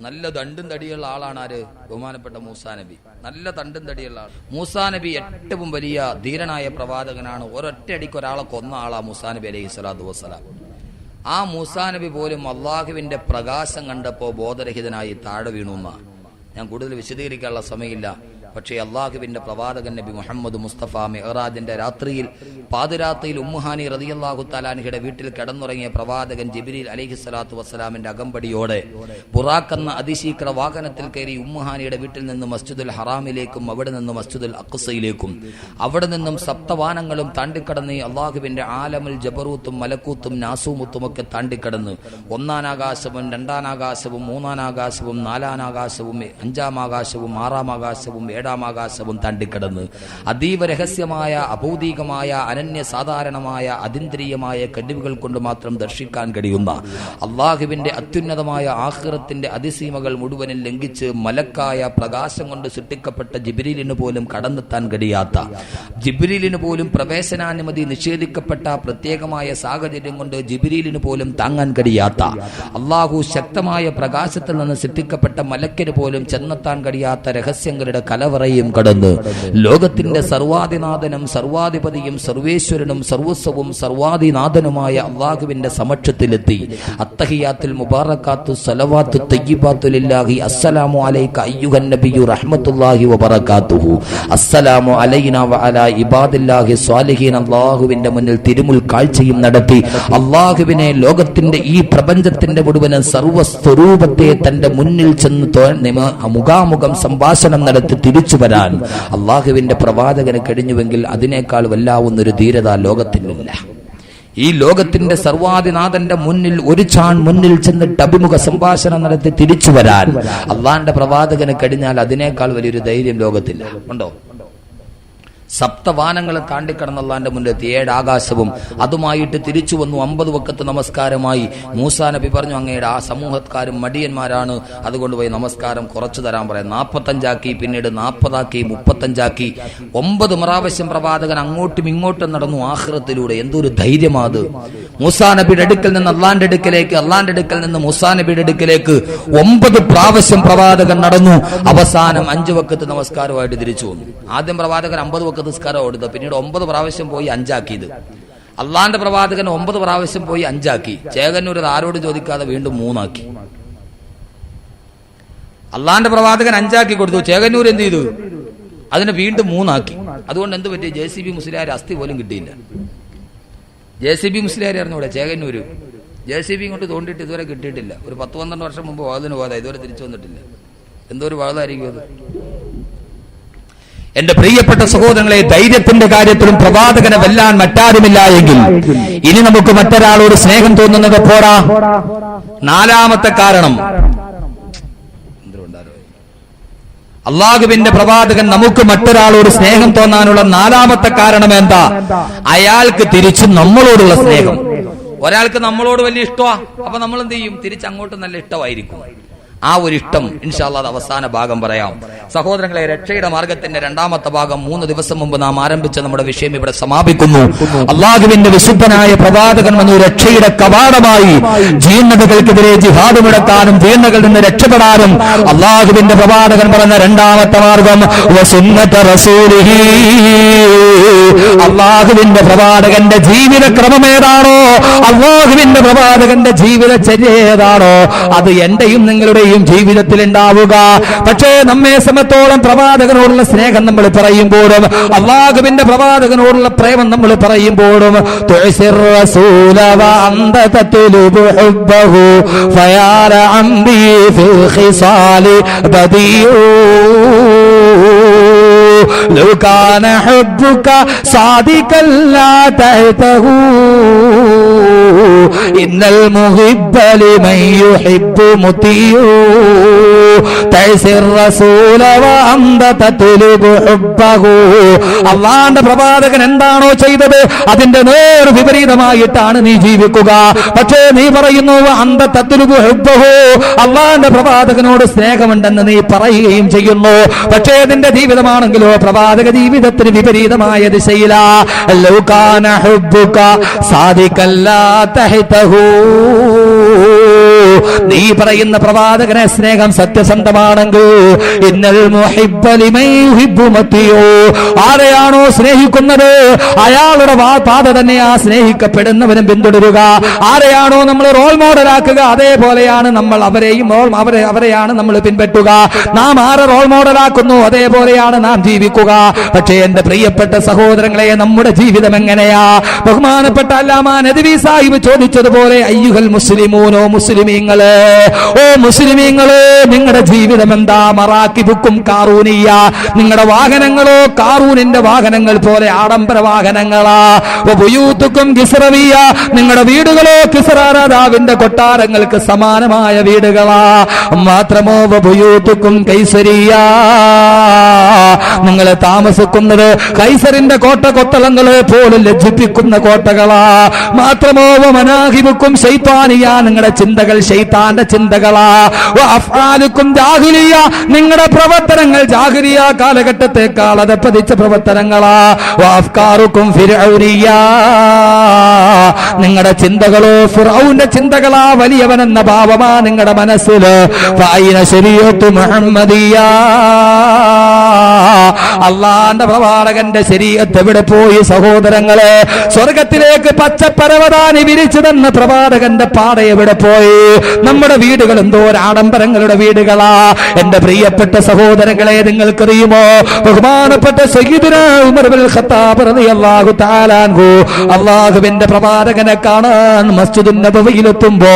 നല്ല തണ്ടും തടിയുള്ള ആളാണ് ആര്? ബഹുമാനപ്പെട്ട മൂസാ നബി. നല്ല തണ്ടും തടിയുള്ള ആൾ. മൂസാ നബി ഏറ്റവും വലിയ ധീരനായ പ്രവാചകനാണ്. ഒരൊറ്റ അടിക്ക് ഒരാളെ കൊന്ന ആളാ മൂസാ നബി അലൈഹി സ്വലാത്തു വസ്സലാം. ആ മൂസാ നബി പോലും അള്ളാഹുവിന്റെ പ്രകാശം കണ്ടപ്പോ ബോധരഹിതനായി താഴെ വീണു. ഞാൻ കൂടുതൽ വിശദീകരിക്കാനുള്ള സമയമില്ല. പക്ഷേ അള്ളാഹുവിന്റെ പ്രവാചകൻ നബി മുഹമ്മദ് മുസ്തഫ മിഅ്റാജിന്റെ രാത്രിയിൽ പാതിരാത്രിയിൽ ഉമ്മുഹാനി റളിയല്ലാഹു തആല അൻഹയുടെ വീട്ടിൽ കിടന്നുറങ്ങിയ പ്രവാചകൻ ജിബ്രീൽ അലൈഹിസ്സലാത്തു വസ്സലാമിന്റെ അകമ്പടിയോടെ ബുറാഖ് എന്ന അതിശീഘ്ര വാഹനത്തിൽ കയറി ഉമ്മുഹാനിയുടെ വീട്ടിൽ നിന്ന് മസ്ജിദുൽ ഹറാമിലേക്കും അവിടെ നിന്ന് മസ്ജിദുൽ അഖ്സയിലേക്കും അവിടെ നിന്നും സപ്തവാനങ്ങളും താണ്ടിക്കടന്ന് അള്ളാഹുവിന്റെ ആലമുൽ ജബറൂത്തും മലക്കൂത്തും നാസൂമുത്തും ഒക്കെ താണ്ടിക്കടന്ന് ഒന്നാനാകാശവും രണ്ടാനാകാശവും മൂന്നാനാകാശവും നാലാനാകാശവും അഞ്ചാം ആകാശവും ആറാം ആകാശവും 7-ാം ആകാശവും താണ്ടിക്കടന്ന് അതീവ രഹസ്യമായ അഭൗതികമായ അനന്യ സാധാരണമായ അതീന്ദ്രിയമായ കഴിവുകൾ കൊണ്ട് മാത്രം ദർശിക്കാൻ കഴിയുന്ന അള്ളാഹുവിന്റെ അത്യുന്നതമായ ആഖിറത്തിന്റെ അതിസീമകൾ മുഴുവനും ലംഘിച്ച് മലക്കായ പ്രകാശം കൊണ്ട് സൃഷ്ടിക്കപ്പെട്ട ജിബ്രീലിന് പോലും കടന്നെത്താൻ കഴിയാത്ത, ജിബ്രീലിന് പോലും പ്രവേശനാനുമതി നിഷേധിക്കപ്പെട്ട പ്രത്യേകമായ സാഹചര്യം കൊണ്ട് ജിബ്രീലിന് പോലും താങ്ങാൻ കഴിയാത്ത, അള്ളാഹു ശക്തമായ പ്രകാശത്തിൽ നിന്ന് സൃഷ്ടിക്കപ്പെട്ട മലക്കിന് പോലും ചെന്നെത്താൻ കഴിയാത്ത രഹസ്യങ്ങളുടെ കലവറയും കടന്ന് ലോകത്തിന്റെ സർവാധിനാഥനും സർവാധിപതിയും സർവേശ്വരനും സർവസ്വവും സർവാധിനാഥനുമായ അള്ളാഹുവിന്റെ സമക്ഷത്തിലെത്തി അത്തഹിയാത്തുൽ മുബാറകാത്തു സലവാത്തു തയ്യിബാത്തു ലില്ലാഹി അസ്സലാമു അലൈക അയ്യുഹൻ നബിയ്യു റഹ്മത്തുള്ളാഹി വബറകാതുഹു അസ്സലാമു അലൈനാ വഅലാ ഇബാദില്ലാഹി സ്വാലിഹീൻ അള്ളാഹുവിന്റെ മുന്നിൽ തിരുമുൽ കാഴ്ചയും നടത്തി അള്ളാഹുവിനെ ലോകത്തിന്റെ ഈ പ്രപഞ്ചത്തിന്റെ മുഴുവൻ സർവസ്വരൂപത്തെ തന്റെ മുന്നിൽ ചെന്ന് മുഖാമുഖം സംഭാഷണം നടത്തി തിരിച്ചു വരാൻ അള്ളാഹുവിന്റെ പ്രവാചകന് കഴിഞ്ഞുവെങ്കിൽ അതിനേക്കാൾ വല്ലാവുന്നൊരു ധീരത ലോകത്തിനില്ല. ഈ ലോകത്തിന്റെ സർവാധിനാഥന്റെ മുന്നിൽ ഒരു ചാൺ മുന്നിൽ ചെന്നിട്ട് അഭിമുഖ സംഭാഷണം നടത്തി തിരിച്ചു വരാൻ അള്ളാന്റെ പ്രവാചകന് കഴിഞ്ഞാൽ അതിനേക്കാൾ വലിയൊരു ധൈര്യം ലോകത്തില്ല. ഉണ്ടോ? സപ്തവാനങ്ങളെ താണ്ടിക്കടന്ന അള്ളാന്റെ മുന്നിലെത്തി 7 ആകാശവും അതുമായിട്ട് തിരിച്ചു വന്നു. 50 വക്കത്ത് നമസ്കാരമായി. മൂസാ നബി പറഞ്ഞു, അങ്ങയുടെ ആ സമൂഹക്കാരും മടിയന്മാരാണ്, അതുകൊണ്ട് പോയി നമസ്കാരം കുറച്ചു തരാൻ പറയാം. 45 പിന്നീട് 40 35 9 പ്രാവശ്യം പ്രവാചകൻ അങ്ങോട്ടും ഇങ്ങോട്ടും നടന്നു ആഖിറത്തിലൂടെ. എന്തൊരു ധൈര്യമാത്! മൂസാ നബിയുടെ അടുക്കൽ നിന്ന് അള്ളാന്റെ അടുക്കലേക്ക്, അള്ളാന്റെ അടുക്കൽ നിന്ന് മൂസാ നബിയുടെ അടുക്കലേക്ക് 9 പ്രാവശ്യം പ്രവാചകൻ നടന്നു. അവസാനം 5 വക്കത്ത് നമസ്കാരമായിട്ട് തിരിച്ചു വന്നു. ആദ്യം പ്രവാചകൻ 50 വക്കത്ത് നിസ്കാരം ഓടുന്നത്, പിന്നീട് 9 പ്രാവശ്യം പോയി 5 അള്ളാന്റെ പ്രവാചകൻ 9 പ്രാവശ്യം പോയി 5 ചേകന്നൂർ ആരോട് ചോദിക്കാതെ വീണ്ടും 3 അള്ളാന്റെ പ്രവാചകൻ 5 കൊടുത്തു. ചേകന്നൂർ എന്ത് ചെയ്തു? അതിനെ വീണ്ടും 3 അതുകൊണ്ട് എന്ത് പറ്റി? JCB മുസ്ലിയാർ അസ്ഥി പോലും കിട്ടിയില്ല. JCB മുസ്ലിയാർ ആയിരുന്നു ചേകന്നൂര്. JCB ഇങ്ങോട്ട് തോണ്ടിയിട്ട് ഇതുവരെ കിട്ടിയിട്ടില്ല. ഒരു 10-12 വർഷം മുമ്പ് വാതിന് പോകാതെ ഇതുവരെ തിരിച്ചു വന്നിട്ടില്ല. എന്തോ ഒരു വാദമായിരിക്കും അത്. എന്റെ പ്രിയപ്പെട്ട സഹോദരങ്ങളെ, ധൈര്യത്തിന്റെ കാര്യത്തിലും പ്രവാചകനെ വെല്ലാൻ മറ്റാരുമില്ല എങ്കിൽ ഇനി നമുക്ക് മറ്റൊരാളോട് സ്നേഹം തോന്നുന്നത് പോരാ. 4ാമത്തെ കാരണം, അള്ളാഹുവിന്റെ പ്രവാചകൻ നമുക്ക് മറ്റൊരാളോട് സ്നേഹം തോന്നാനുള്ള 4ാമത്തെ കാരണം എന്താ? അയാൾക്ക് തിരിച്ചും നമ്മളോടുള്ള സ്നേഹം. ഒരാൾക്ക് നമ്മളോട് വലിയ ഇഷ്ടമാ, അപ്പൊ നമ്മൾ എന്ത് ചെയ്യും? തിരിച്ച് അങ്ങോട്ട് നല്ല ഇഷ്ടമായിരിക്കും. ആ ഒരു ഇഷ്ടം ഇൻഷാ അല്ലാഹ് അവസാന ഭാഗം പറയാം. സഹോദരങ്ങളെ, രക്ഷയുടെ മാർഗത്തിന്റെ 2ാമത്തെ ഭാഗം 3 ദിവസം മുമ്പ് നാം ആരംഭിച്ച നമ്മുടെ വിഷയം ഇവിടെ സമാപിക്കുന്നു. അള്ളാഹുവിന്റെ വിശുദ്ധനായ പ്രവാചകൻ വന്നു രക്ഷയുടെ കവാടമായി ജീർണതകൾക്കെതിരെ ജിഹാദ് മുടക്കാനും ജീർണകളിൽ നിന്ന് രക്ഷപ്പെടാനും അള്ളാഹുവിന്റെ പ്രവാചകൻ പറഞ്ഞ 2ാമത്തെ മാർഗം വസുന്നത റസൂലിഹി. അള്ളാഹുവിന്റെ പ്രവാചകന്റെ ജീവിത ക്രമം ഏതാണോ, അള്ളാഹുവിന്റെ പ്രവാചകന്റെ ജീവിതചര്യ ഏതാണോ, അത് എന്റെയും നിങ്ങളുടെയും ജീവിതത്തിൽ ഉണ്ടാവുക. പക്ഷേ നമ്മെ സമത്തോളം പ്രവാചകനോടുള്ള സ്നേഹം നമ്മൾ പറയുമ്പോഴും അള്ളാഹുവിന്റെ പ്രവാചകനോടുള്ള പ്രേമം നമ്മൾ പറയുമ്പോഴും لو كان حبك صادقا لا تعته إن المحب لمن يحب مطيع تعصي الرسول وأنت تطلب حبه. അള്ളാന്റെ പ്രവാചകൻ എന്താണോ ചെയ്തത് അതിന്റെ നേർ വിപരീതമായിട്ടാണ് നീ ജീവിക്കുക. പക്ഷേ നീ പറയുന്നു അന്ത തത്ലുബു ഹുബ്ബഹു, അള്ളാന്റെ പ്രവാചകനോട് സ്നേഹമുണ്ടെന്ന് നീ പറയുകയും ചെയ്യുന്നു. പക്ഷേ നിന്റെ ജീവിതമാണെങ്കിലോ പ്രവാചക ജീവിതത്തിന് വിപരീതമായ ദിശയിലാ. ലൗ കാന ഹുബ്ബുക സാദിഖൻ ലാ തഹ്തഹു. നീ പറയുന്ന പ്രവാചകനെ സ്നേഹം സത്യസന്ധമാണെങ്കിൽ ഇന്നൽ മുഹിബ്ബ ലിമൻ യുഹിബ്ബു മത്തിയോ, ആരെയാണോ സ്നേഹിക്കുന്നത് അയാളുടെ പാത തന്നെ ആ സ്നേഹിക്കപ്പെടുന്നവനും പിന്തുടരുക. ആരെയാണോ നമ്മൾ റോൾ മോഡലാക്കുക അതേപോലെയാണ് നമ്മൾ അവരെയാണ് നമ്മൾ പിൻപറ്റുക. നാം ആരെ റോൾ മോഡലാക്കുന്നു അതേപോലെയാണ് നാം ജീവിക്കുക. പക്ഷേ എന്റെ പ്രിയപ്പെട്ട സഹോദരങ്ങളെ, നമ്മുടെ ജീവിതം എങ്ങനെയാ? ബഹുമാനപ്പെട്ട അല്ലാമ നദ്വി സാഹിബ് ചോദിച്ചതുപോലെ അയ്യുഹൽ മുസ്ലിമൂനോ മുസ്ലിമീങ്ങൾ മുസ്ലിമീങ്ങളെ, ഓ മുസ്ലിമീങ്ങളെ, നിങ്ങളുടെ ജീവിതം എന്താ? മറാക്കിബുക്കും കാറൂനിയ, നിങ്ങളുടെ വാഹനങ്ങളോ കാറൂനിന്റെ വാഹനങ്ങൾ പോലെ ആഡംബര വാഹനങ്ങളാ. ബുയൂത്തുക്കും കിസ്റവിയ, നിങ്ങളുടെ വീടുകളോ കിസ്റ രാജാവിന്റെ കൊട്ടാരങ്ങൾക്ക് സമാനമായ വീടുകളാ. മാത്രമോ ബുയൂത്തുക്കും കൈസരിയ, നിങ്ങൾ താമസിക്കുന്നത് കൈസറിന്റെ കോട്ടകൊത്തളങ്ങളെ പോലും ലജ്ജിപ്പിക്കുന്ന കോട്ടകളാ. മാത്രമോ മനാഹിബുക്കും ശൈത്താനിയ, നിങ്ങളുടെ ചിന്തകൾ ശൈത്താന്റെ ചിന്തകളാ. അഫ്ആലുക്കും ജാഹിലിയ, നിങ്ങളുടെ പ്രവർത്തനങ്ങൾ ജാഹിലിയ കാലഘട്ടത്തെക്കാൾ അതപ്പതിച്ച പ്രവർത്തനങ്ങളാ. അഫ്കാറുക്കും ഫിർഔനിയ, നിങ്ങളുടെ ചിന്തകളോ ഫിർഔന്റെ ചിന്തകളാ. വലിയവനെന്ന ഭാവമാ നിങ്ങളുടെ മനസ്സിൽ. ഫഅയ്ന ശരീഅത്തു മുഹമ്മദിയ, അള്ളാന്റെ പ്രവാചകന്റെ ശരീഅത്ത് എവിടെ പോയി സഹോദരങ്ങളെ? സ്വർഗത്തിലേക്ക് പച്ചപ്പരവതാനി വിരിച്ചതെന്ന പ്രവാചകന്റെ പാത എവിടെ പോയി? നമ്മുടെ വീടുകൾ എന്തോ ആഡംബരങ്ങളുടെ വീടുകളാ. എന്റെ പ്രിയപ്പെട്ട സഹോദരങ്ങളെ, നിങ്ങൾക്കറിയുമോ ബഹുമാനപ്പെട്ട സയ്യിദുനാ ഉമർ ഇബ്നുൽ ഖത്താബ് റളിയല്ലാഹു തആല അൻഹു അല്ലാഹുവിന്റെ പ്രവാചകനെ കാണാൻ മസ്ജിദുൻ നബവിയിലെത്തുമ്പോ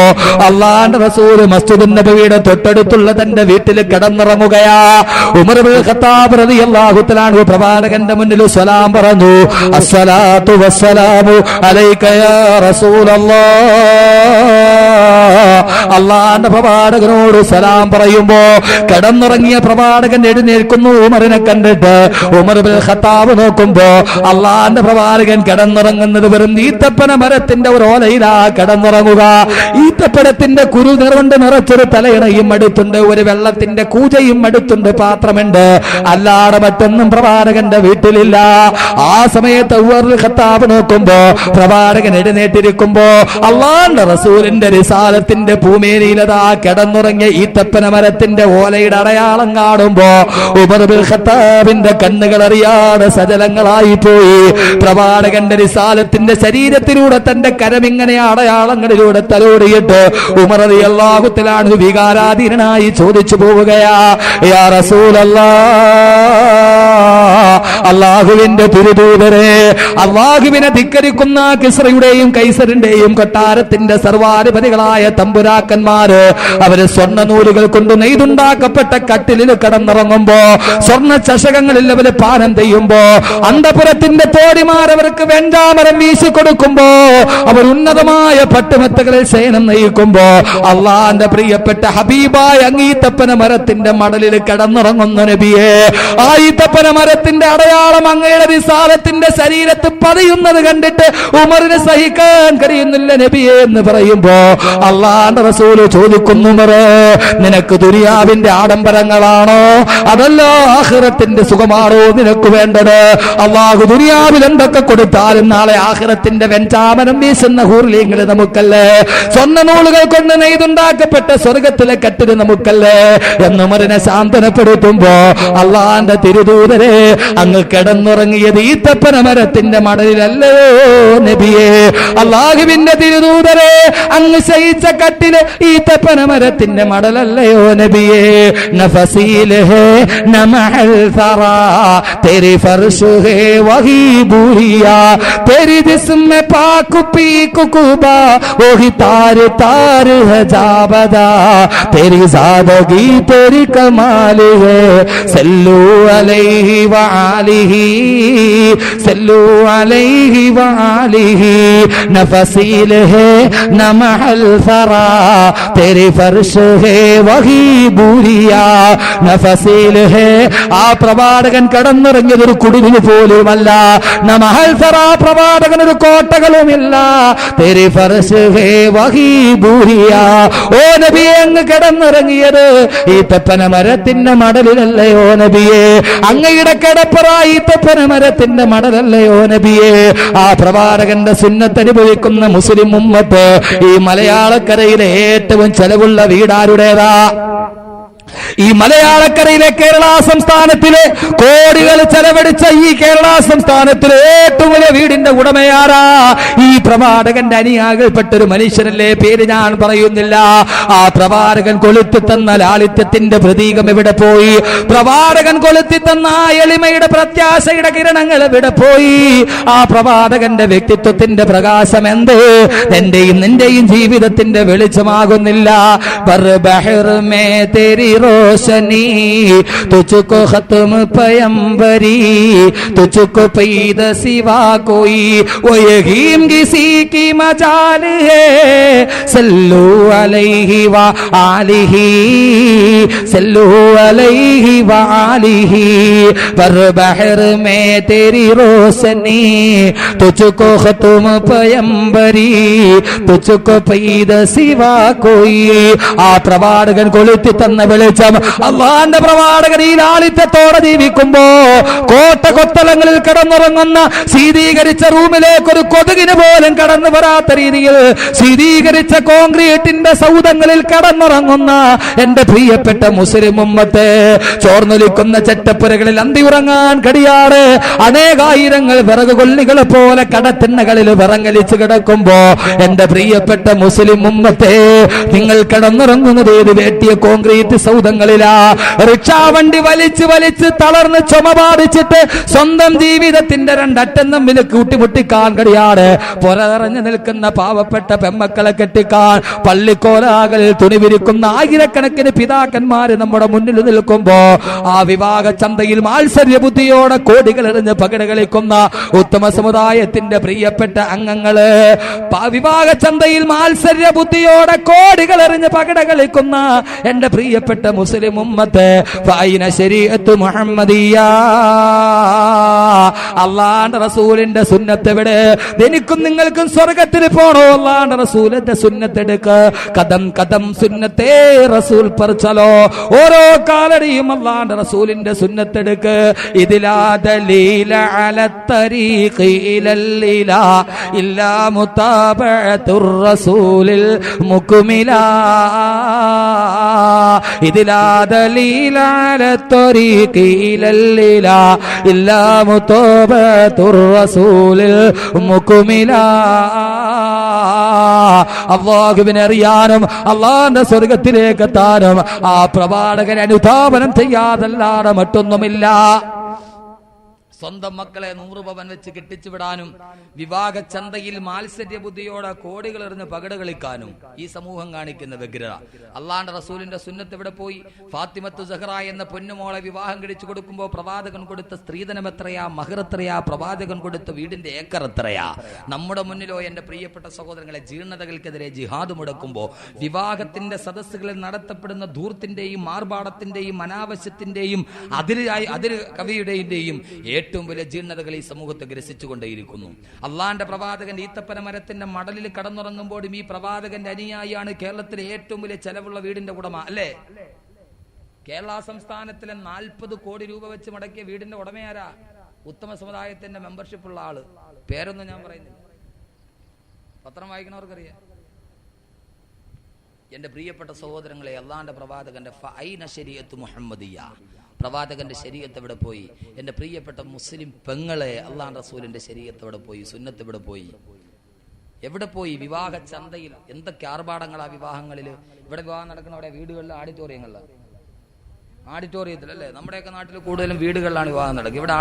അല്ലാഹുവിന്റെ റസൂൽ മസ്ജിദുൻ നബവിയുടെ തൊട്ടടുത്തുള്ള തന്റെ വീട്ടിൽ കിടന്നിറങ്ങുകയാ. ഉമർ ഇബ്നുൽ ഖത്താബ് റളിയല്ലാഹു തആല അൻഹു പ്രവാചകന്റെ മുന്നിൽ സലാം പറഞ്ഞു. അസ്സലാത്തു വസ്സലാമു അലൈക യാ റസൂലല്ലാഹ്. അല്ലാഹുവിന്റെ പ്രവാചകനോട് സലാം പറയുമ്പോ കിടന്നുറങ്ങിയ പ്രവാചകൻ എഴുന്നേൽക്കുന്നു. ഉമറിനെ കണ്ടിട്ട് ഉമർ ഇബ്നുൽ ഖത്താബ് നോക്കുമ്പോ അല്ലാഹുവിന്റെ പ്രവാചകൻ കിടന്നുറങ്ങുന്നത് വെറും ഈത്തപ്പന മരത്തിന്റെ ഒരു ഓലയിലാ കിടന്നുറങ്ങുക. ഈത്തപ്പഴത്തിന്റെ കുരു കൊണ്ട് നിറച്ചൊരു തലയിണയും അടുത്തുണ്ട്, ഒരു വെള്ളത്തിന്റെ കൂജയും അടുത്തുണ്ട്, പാത്രമുണ്ട്. അല്ലാതെ മറ്റൊന്നും പ്രവാചകന്റെ വീട്ടിലില്ല. ആ സമയത്ത് ഉമർ ഇബ്നുൽ ഖത്താബ് നോക്കുമ്പോ പ്രവാചകൻ എഴുന്നേറ്റിരിക്കുമ്പോ അല്ലാഹുവിന്റെ റസൂലിന്റെ റിസാലത്തിന്റെ ഭൂമിയിലതാ കിടന്നുറങ്ങിയ ഈത്തപ്പന മരത്തിന്റെ ഓലയുടെ അടയാളം കാണുമ്പോ ഉമർ ഇബ്നുൽ ഖത്താബിന്റെ കണ്ണുകൾ അറിയാതെ സജലങ്ങളായി പോയി. പ്രവാചകന്റെ റിസാലത്തിന്റെ ശരീരത്തിലൂടെ തന്റെ കരമിങ്ങനെ അടയാളങ്ങളിലൂടെ തലോടിയിട്ട് ഉമർ റളിയല്ലാഹു തആല അൻഹു വികാരാധീനനായി ചോദിച്ചു പോവുകയാ, യാ റസൂലല്ലാഹ്, അല്ലാഹുവിന്റെ തിരുദൂതരെ, അല്ലാഹുവിനെ ധിക്കരിക്കുന്ന കിസ്റയുടെയും കൈസറിന്റെയും കൊട്ടാരത്തിന്റെ സർവാധിപതികളായ തമ്പുരാക്കന്മാര് അവര് സ്വർണ്ണ നൂലുകൾ കൊണ്ട് നെയ്തുണ്ടാക്കപ്പെട്ട കട്ടിലിൽ കിടന്നിറങ്ങുമ്പോ, സ്വർണ്ണ ചഷകങ്ങളിൽ അവര് പാനം ചെയ്യുമ്പോ, അന്തപുരത്തിന്റെ തോടിമാർ അവർക്ക് വെഞ്ചാമരം വീശിക്കൊടുക്കുമ്പോ, അവർ ഉന്നതമായ പട്ടുമെത്തകളിൽ ശയനം നയിക്കുമ്പോ അള്ളാന്റെ പ്രിയപ്പെട്ട ഹബീബായ അങ്ങീത്തപ്പന മരത്തിന്റെ മടലിൽ കിടന്നിറങ്ങുന്ന നബിയെ, ആ ഈത്തപ്പന മരത്തിന്റെ അടയാളം അങ്ങയുടെ റിസാലത്തിന്റെ ശരീരത്ത് പതിയുന്നത് കണ്ടിട്ട് ഉമറിന് സഹിക്കാൻ കഴിയുന്നില്ല നബിയെ എന്ന് പറയുമ്പോ അള്ളാന്റെ റസൂല് ചോദിക്കുന്നു, ഉമറേ, നിനക്ക് ദുനിയാവിന്റെ ആഡംബരങ്ങളാണോ അതല്ല ആഖിറത്തിന്റെ സുഖമാണോ നിനക്ക് വേണ്ടത്? അള്ളാഹു ദുനിയാവിൽ എന്തൊക്കെ കൊടുത്താലും നാളെ ആഖിറത്തിന്റെ വെഞ്ചാമരം വീശുന്ന ഹൂർലിങ്ങൾ നമുക്കല്ലേ? സ്വർണ്ണ നൂലുകൾ കൊണ്ട് നെയ്തുണ്ടാക്കപ്പെട്ട സ്വർഗത്തിലെ കട്ടില് നമുക്കല്ലേ എന്ന് ഉമറിനെ സാന്ത്വനപ്പെടുത്തുമ്പോ അള്ളാന്റെ തിരുദൂതരെ, അങ്ങ് കിടന്നുറങ്ങിയത് ഈത്തപ്പന മരത്തിന്റെ മടലിലല്ലോ നബിയെ. അള്ളാഹുവിന്റെ തിരുദൂതരെ, അങ്ങ് ശയിച്ച കട്ടില് ഈത്തപ്പന മരത്തിന്റെ മടലല്ലയോ നബിയെ? നഫസീല് ഹേ നമഹൽ സറാ तेरी फर्श है वही बुरिया, तेरी जिस्म पाक पीक कुबा वही तार तार है जाबदा, तेरी ज़ादगी तेरी कमाल है, सल्लू अलैहि व आलिही, सल्लू अलैहि व आलिही, नफसील है नमहल फरा, तेरी फर्श है वही बुरिया, नफसील है. ആ പ്രവാചകൻ കടന്നിറങ്ങിയത് ഒരു കുടിലിന് പോലുമല്ല. നമഹൽ സറാ, പ്രവാചകൻ ഒരു കോട്ടകളുമില്ല. തെരി ഫർശ് ഹേ വഹീ ബൂരിയാ, ഓ നബിയെ, അങ്ങ് കിടന്നിറങ്ങിയത് ഈത്തപ്പന മരത്തിന്റെ മടലിലല്ലയോ നബിയെ? അങ്ങയുടെ കിടപ്പറ ഈത്തപ്പന മരത്തിന്റെ മടലല്ലയോ നബിയെ? ആ പ്രവാചകന്റെ സുന്നത്ത് അനുഭവിക്കുന്ന മുസ്ലിം ഉമ്മത്ത് ഈ മലയാളക്കരയിലെ ഏറ്റവും ചെലവുള്ള വീടാരുടേതാ? ഈ മലയാളക്കരയിലെ കേരള സംസ്ഥാനത്തിലെ കോടികൾ ചെലവഴിച്ച ഈ കേരള സംസ്ഥാനത്തിലെ ഏറ്റവും വലിയ വീടിന്റെ ഉടമയാരാ? ഈ പ്രവാചകന്റെ അനുയായികൾപ്പെട്ടൊരു മനുഷ്യനല്ലേ, പേര് ഞാൻ പറയുന്നില്ല. ആ പ്രവാചകൻ കൊളുത്തി തന്ന ലാളിത്യത്തിന്റെ പ്രതീകം എവിടെ പോയി? പ്രവാചകൻ കൊളുത്തി തന്ന ആ എളിമയുടെ പ്രത്യാശയുടെ കിരണങ്ങൾ എവിടെ പോയി? ആ പ്രവാചകന്റെ വ്യക്തിത്വത്തിന്റെ പ്രകാശം എന്ത് എന്റെയും നിന്റെയും ജീവിതത്തിന്റെ വെളിച്ചമാകുന്നില്ല? रोशनी तुझको खत्म पैगंबरी तुझको पैद सिवा कोई वो यकीन किसी की मजाल है सल्लू अलैहि व आलिहि सल्लू अलैहि व आलिहि पर बहर में तेरी रोशनी तुझको खत्म पैगंबरी तुझको पैद सिवा कोई ആ പ്രവാചകൻ കൊളുത്തി തന്ന വെളിച്ചം അള്ളാന്റെ പ്രവാചകൻ ഈ ലാളിത്യത്തോടെ ജീവിക്കുമ്പോ കോട്ട കൊത്തളങ്ങളിൽ കിടന്നുറങ്ങുന്ന ശീതീകരിച്ച റൂമിലേക്ക് ഒരു കൊതുകിന് പോലും കടന്നു വരാത്ത രീതിയിൽ ശീതീകരിച്ച കോൺക്രീറ്റിന്റെ സൗധങ്ങളിൽ കടന്നുറങ്ങുന്ന എന്റെ പ്രിയപ്പെട്ട മുസ്ലിം ഉമ്മത്തെ ചോർന്നൊലിക്കുന്ന ചെറ്റപ്പുരകളിൽ അന്തി ഉറങ്ങാൻ കഴിയാറ് അനേകായിരങ്ങൾ വിറക് കൊള്ളികളെ പോലെ കടത്തിണ്ണകളിൽ വിറങ്ങലിച്ച് കിടക്കുമ്പോ എന്റെ പ്രിയപ്പെട്ട മുസ്ലിം ഉമ്മത്തെ നിങ്ങൾ കിടന്നുറങ്ങുന്നത് ഏത് വേട്ടിയ കോൺക്രീറ്റ് സൗധങ്ങളിലാ? റിക്ഷാവണ്ടി വലിച്ച് വലിച്ച് തളർന്ന് ചുമ ബാധിച്ചിട്ട് സ്വന്തം ജീവിതത്തിന്റെ രണ്ടറ്റം തമ്മിൽ കൂട്ടിമുട്ടിക്കാൻ കഴിയാതെ പുററിഞ്ഞു നിൽക്കുന്ന പാവപ്പെട്ട പെമ്മക്കളെ കെട്ടിക്കാൻ പള്ളിക്കോലാകളിൽ തുണി വിരിക്കുന്ന ആയിരക്കണക്കിന് പിതാക്കന്മാര് നമ്മുടെ മുന്നിൽ നിൽക്കുമ്പോ ആ വിവാഹ ചന്തയിൽ മാത്സര്യ ബുദ്ധിയോടെ കോടികൾ എറിഞ്ഞ് പകിട കളിക്കുന്ന ഉത്തമ സമുദായത്തിന്റെ പ്രിയപ്പെട്ട അംഗങ്ങള് വിവാഹ ചന്തയിൽ മാത്സര്യ ബുദ്ധിയോടെ കോടികൾ എറിഞ്ഞ് പകിട കളിക്കുന്ന എന്റെ പ്രിയപ്പെട്ട മുസ്ലിം ഉമ്മത്തെ ഫൈന ശരീഅത്ത് മുഹമ്മദിയ അല്ലാഹുവിന്റെ റസൂലിന്റെ സുന്നത്ത് എവിടെ? എനിക്കും നിങ്ങൾക്കും സ്വർഗ്ഗത്തിൽ പോണോ? അല്ലാഹുവിന്റെ റസൂലിന്റെ സുന്നത്ത് എടുക്ക. കദം കദം സുന്നത്തേ റസൂൽ पर चलो. ഓരോ കാലടിയും അല്ലാഹുവിന്റെ റസൂലിന്റെ സുന്നത്ത് എടുക്ക. ഇതിലാ ദലീല അല തരീഖി ഇലല്ലാ ഇല്ലാ മുതാബഅത്തുർ റസൂലിൽ മുക്മിലാ ഇതിലാ ദലീല അല തരീഖി ഇലല്ലാ ഇല്ലാ മുതാബഅത്തുർ റസൂലിൽ മുക്മിലാ. അല്ലാഹുവിനെ അറിയാനും അല്ലാഹുവിന്റെ സ്വർഗ്ഗത്തിലേക്ക് എത്താനും ആ പ്രവാചകൻ അനുധാവനം ചെയ്യാതല്ലാതെ മറ്റൊന്നുമില്ല. സ്വന്തം മക്കളെ 100 പവൻ വെച്ച് കെട്ടിച്ചു വിടാനും വിവാഹ ചന്തയിൽ മാത്സര്യ ബുദ്ധിയോടെ കോടികൾ എറിഞ്ഞ് പകിട കളിക്കാനും ഈ സമൂഹം കാണിക്കുന്ന വ്യഗ്രത. അള്ളാന്റെ റസൂലിന്റെ സുന്നത്ത് എവിടെ പോയി? ഫാത്തിമത്തു സഹറ എന്ന പൊന്നുമോളെ വിവാഹം കഴിച്ചു കൊടുക്കുമ്പോൾ പ്രവാചകൻ കൊടുത്ത സ്ത്രീധനം എത്രയാ, മഹർ എത്രയാ, പ്രവാചകൻ കൊടുത്ത വീടിന്റെ ഏക്കർ എത്രയാ? നമ്മുടെ മുന്നിലോ എന്റെ പ്രിയപ്പെട്ട സഹോദരങ്ങളെ ജീർണതകൾക്കെതിരെ ജിഹാദ് മുടക്കുമ്പോൾ വിവാഹത്തിന്റെ സദസ്സുകളിൽ നടത്തപ്പെടുന്ന ധൂർത്തിന്റെയും മാർഭാടത്തിന്റെയും അനാവശ്യത്തിന്റെയും അതിര് കവിയുടെയും ഏറ്റവും വലിയ ജീർണതകൾ ഈ സമൂഹത്തെ ഗ്രസിച്ചുകൊണ്ടേയിരിക്കുന്നു. അള്ളാന്റെ പ്രവാചകൻ ഈത്തപ്പന മരത്തിന്റെ മടലിൽ കടന്നുറങ്ങുമ്പോഴും ഈ പ്രവാചകന്റെ അനുയായിയാണ് കേരളത്തിലെ ഏറ്റവും വലിയ ചെലവുള്ള വീടിന്റെ ഉടമ, അല്ലേ? കേരള സംസ്ഥാനത്തിലെ 40 കോടി രൂപ വെച്ച് മടക്കിയ വീടിന്റെ ഉടമയാരാ? ഉത്തമ സമുദായത്തിന്റെ മെമ്പർഷിപ്പ് ഉള്ള ആള്. പേരൊന്നും ഞാൻ പറയുന്നില്ല, പത്രം വായിക്കണവർക്കറിയാം. എന്റെ പ്രിയപ്പെട്ട സഹോദരങ്ങളെ, അള്ളാന്റെ പ്രവാചകന്റെ ഫൈന ശരീഅത്ത് മുഹമ്മദിയ, പ്രവാചകന്റെ ശരീഅത്ത് എവിടെ പോയി? എന്റെ പ്രിയപ്പെട്ട മുസ്ലിം പെങ്ങളെ, അള്ളാഹുവിന്റെ റസൂലിന്റെ ശരീഅത്ത് എവിടെ പോയി? സുന്നത്ത് എവിടെ പോയി? എവിടെ പോയി? വിവാഹ ചന്തയിൽ എന്തൊക്കെ ആർഭാടങ്ങളാ വിവാഹങ്ങളിൽ. ഇവിടെ വിവാഹം നടക്കുന്ന അവിടെ വീടുകളിൽ, ആഡിറ്റോറിയത്തിൽ അല്ലേ? നമ്മുടെയൊക്കെ നാട്ടിൽ കൂടുതലും വീടുകളിലാണ് വിവാഹം നടക്കുക. ഇവിടെ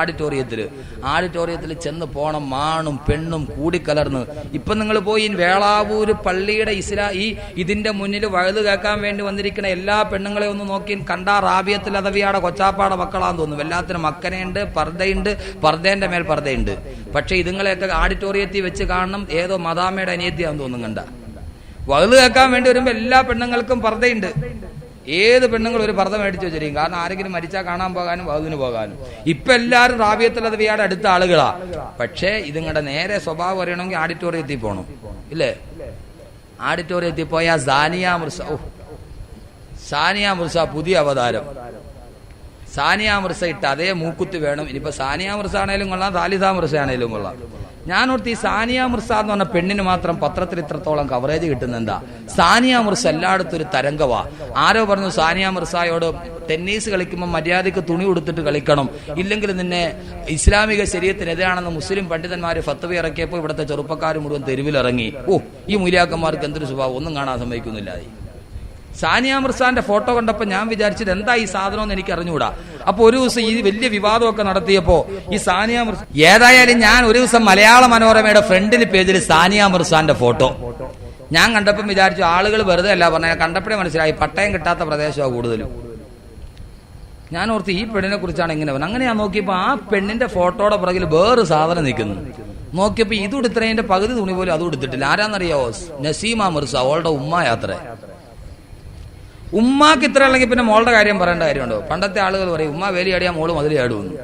ആഡിറ്റോറിയത്തിൽ ചെന്ന് പോണം, മാണും പെണ്ണും കൂടിക്കലർന്ന്. ഇപ്പൊ നിങ്ങൾ പോയി വേളാവൂര് പള്ളിയുടെ ഇതിന്റെ മുന്നിൽ വഴുത് കേൾക്കാൻ വേണ്ടി വന്നിരിക്കുന്ന എല്ലാ പെണ്ണുങ്ങളെ ഒന്ന് നോക്കി കണ്ടാ റാബിയത്തിൽ അദവിയാടെ കൊച്ചാപ്പാടെ മക്കളാന്ന് തോന്നും. എല്ലാത്തിനും മക്കനയുണ്ട്, പർദ്ദയുണ്ട്, പർദ്ദേന്റെ മേൽ പർദ്ദയുണ്ട്. പക്ഷെ ഇതുങ്ങളെയൊക്കെ ആഡിറ്റോറിയത്തിൽ വെച്ച് കാണണം, ഏതോ മദാമയുടെ അനിയത്തിയാന്ന് തോന്നും. കണ്ട വഴുത് കേൾക്കാൻ വേണ്ടി വരുമ്പോ എല്ലാ പെണ്ണുങ്ങൾക്കും പർദ്ദയുണ്ട്. ഏത് പെണ്ണുങ്ങൾ ഒരു പർദ്ദ മേടിച്ചു വെച്ചിരിക്കും, കാരണം ആരെങ്കിലും മരിച്ചാൽ കാണാൻ പോകാനും വധുവിന് പോകാനും. ഇപ്പൊ എല്ലാവരും റാബിയത്തുൽ അദവിയാടെ അടുത്ത ആളുകളാ. പക്ഷേ ഇതുങ്ങളുടെ നേരെ സ്വഭാവം അറിയണമെങ്കിൽ ആഡിറ്റോറിയത്തിൽ പോകണം, ഇല്ലേ? ആഡിറ്റോറിയത്തിൽ പോയാൽ സാനിയ മിർസ പുതിയ അവതാരം. സാനിയ മിർസ ഇട്ട അതേ മൂക്കുത്തി വേണം. ഇനിയിപ്പോ സാനിയ മിർസ ആണേലും കൊള്ളാം, സാലിസ മിർസ ആണേലും കൊള്ളാം. ഞാനോർത്ത് ഈ സാനിയ മിർസ എന്ന് പറഞ്ഞ പെണ്ണിന് മാത്രം പത്രത്തിൽ ഇത്രത്തോളം കവറേജ് കിട്ടുന്ന എന്താ? സാനിയ മിർസ എല്ലായിടത്തും ഒരു തരംഗവാ. ആരോ പറഞ്ഞു സാനിയ മിർസയോട് ടെന്നീസ് കളിക്കുമ്പോൾ മര്യാദയ്ക്ക് തുണി ഉടുത്തിട്ട് കളിക്കണം, ഇല്ലെങ്കിൽ നിന്നെ ഇസ്ലാമിക ശരീഅത്തിനെതിരാണെന്ന് മുസ്ലിം പണ്ഡിതന്മാർ ഫത്വ ഇറക്കിയപ്പോൾ ഇവിടുത്തെ ചെറുപ്പക്കാർ മുഴുവൻ തെരുവിലിറങ്ങി. ഈ മൂല്യാക്കന്മാർക്ക് എന്തൊരു സ്വഭാവം, ഒന്നും കാണാൻ സമ്മതിക്കുന്നില്ല. സാനിയ മിർസാന്റെ ഫോട്ടോ കണ്ടപ്പോൾ ഞാൻ വിചാരിച്ചത് എന്താ ഈ സാധനം എന്ന് എനിക്ക് അറിഞ്ഞുകൂടാ. അപ്പൊ ഒരു ദിവസം ഈ വലിയ വിവാദമൊക്കെ നടത്തിയപ്പോ ഈ സാനിയ മിർസ, ഏതായാലും ഞാൻ ഒരു ദിവസം മലയാള മനോരമയുടെ ഫ്രണ്ടിൽ പേജിൽ സാനിയ മിർസാന്റെ ഫോട്ടോ ഞാൻ കണ്ടപ്പം വിചാരിച്ചു ആളുകൾ വെറുതെ അല്ല പറഞ്ഞ, കണ്ടപ്പോഴേ മനസ്സിലായി പട്ടയം കിട്ടാത്ത പ്രദേശമാണ് കൂടുതലും. ഞാൻ ഓർത്ത് ഈ പെണ്ണിനെ കുറിച്ചാണ് ഇങ്ങനെ പറഞ്ഞത്. അങ്ങനെ ഞാൻ നോക്കിയപ്പോ ആ പെണ്ണിന്റെ ഫോട്ടോയുടെ പുറകിൽ വേറൊരു സാധനം നിൽക്കുന്നു. നോക്കിയപ്പോ ഇത് ഉടുത്തതിന്റെ പകുതി തുണി പോലും അതും എടുത്തിട്ടില്ല. ആരാന്നറിയാവോ? നസീമ മിർസ, അവളുടെ ഉമ്മ യാത്ര. ഉമ്മാക്ക് ഇത്ര അല്ലെങ്കിൽ പിന്നെ മോളുടെ കാര്യം പറയേണ്ട കാര്യമുണ്ടോ? പണ്ടത്തെ ആളുകൾ പറയും ഉമ്മ വേലിയാടിയാ മോള് മതിലിയാടുമെന്ന്.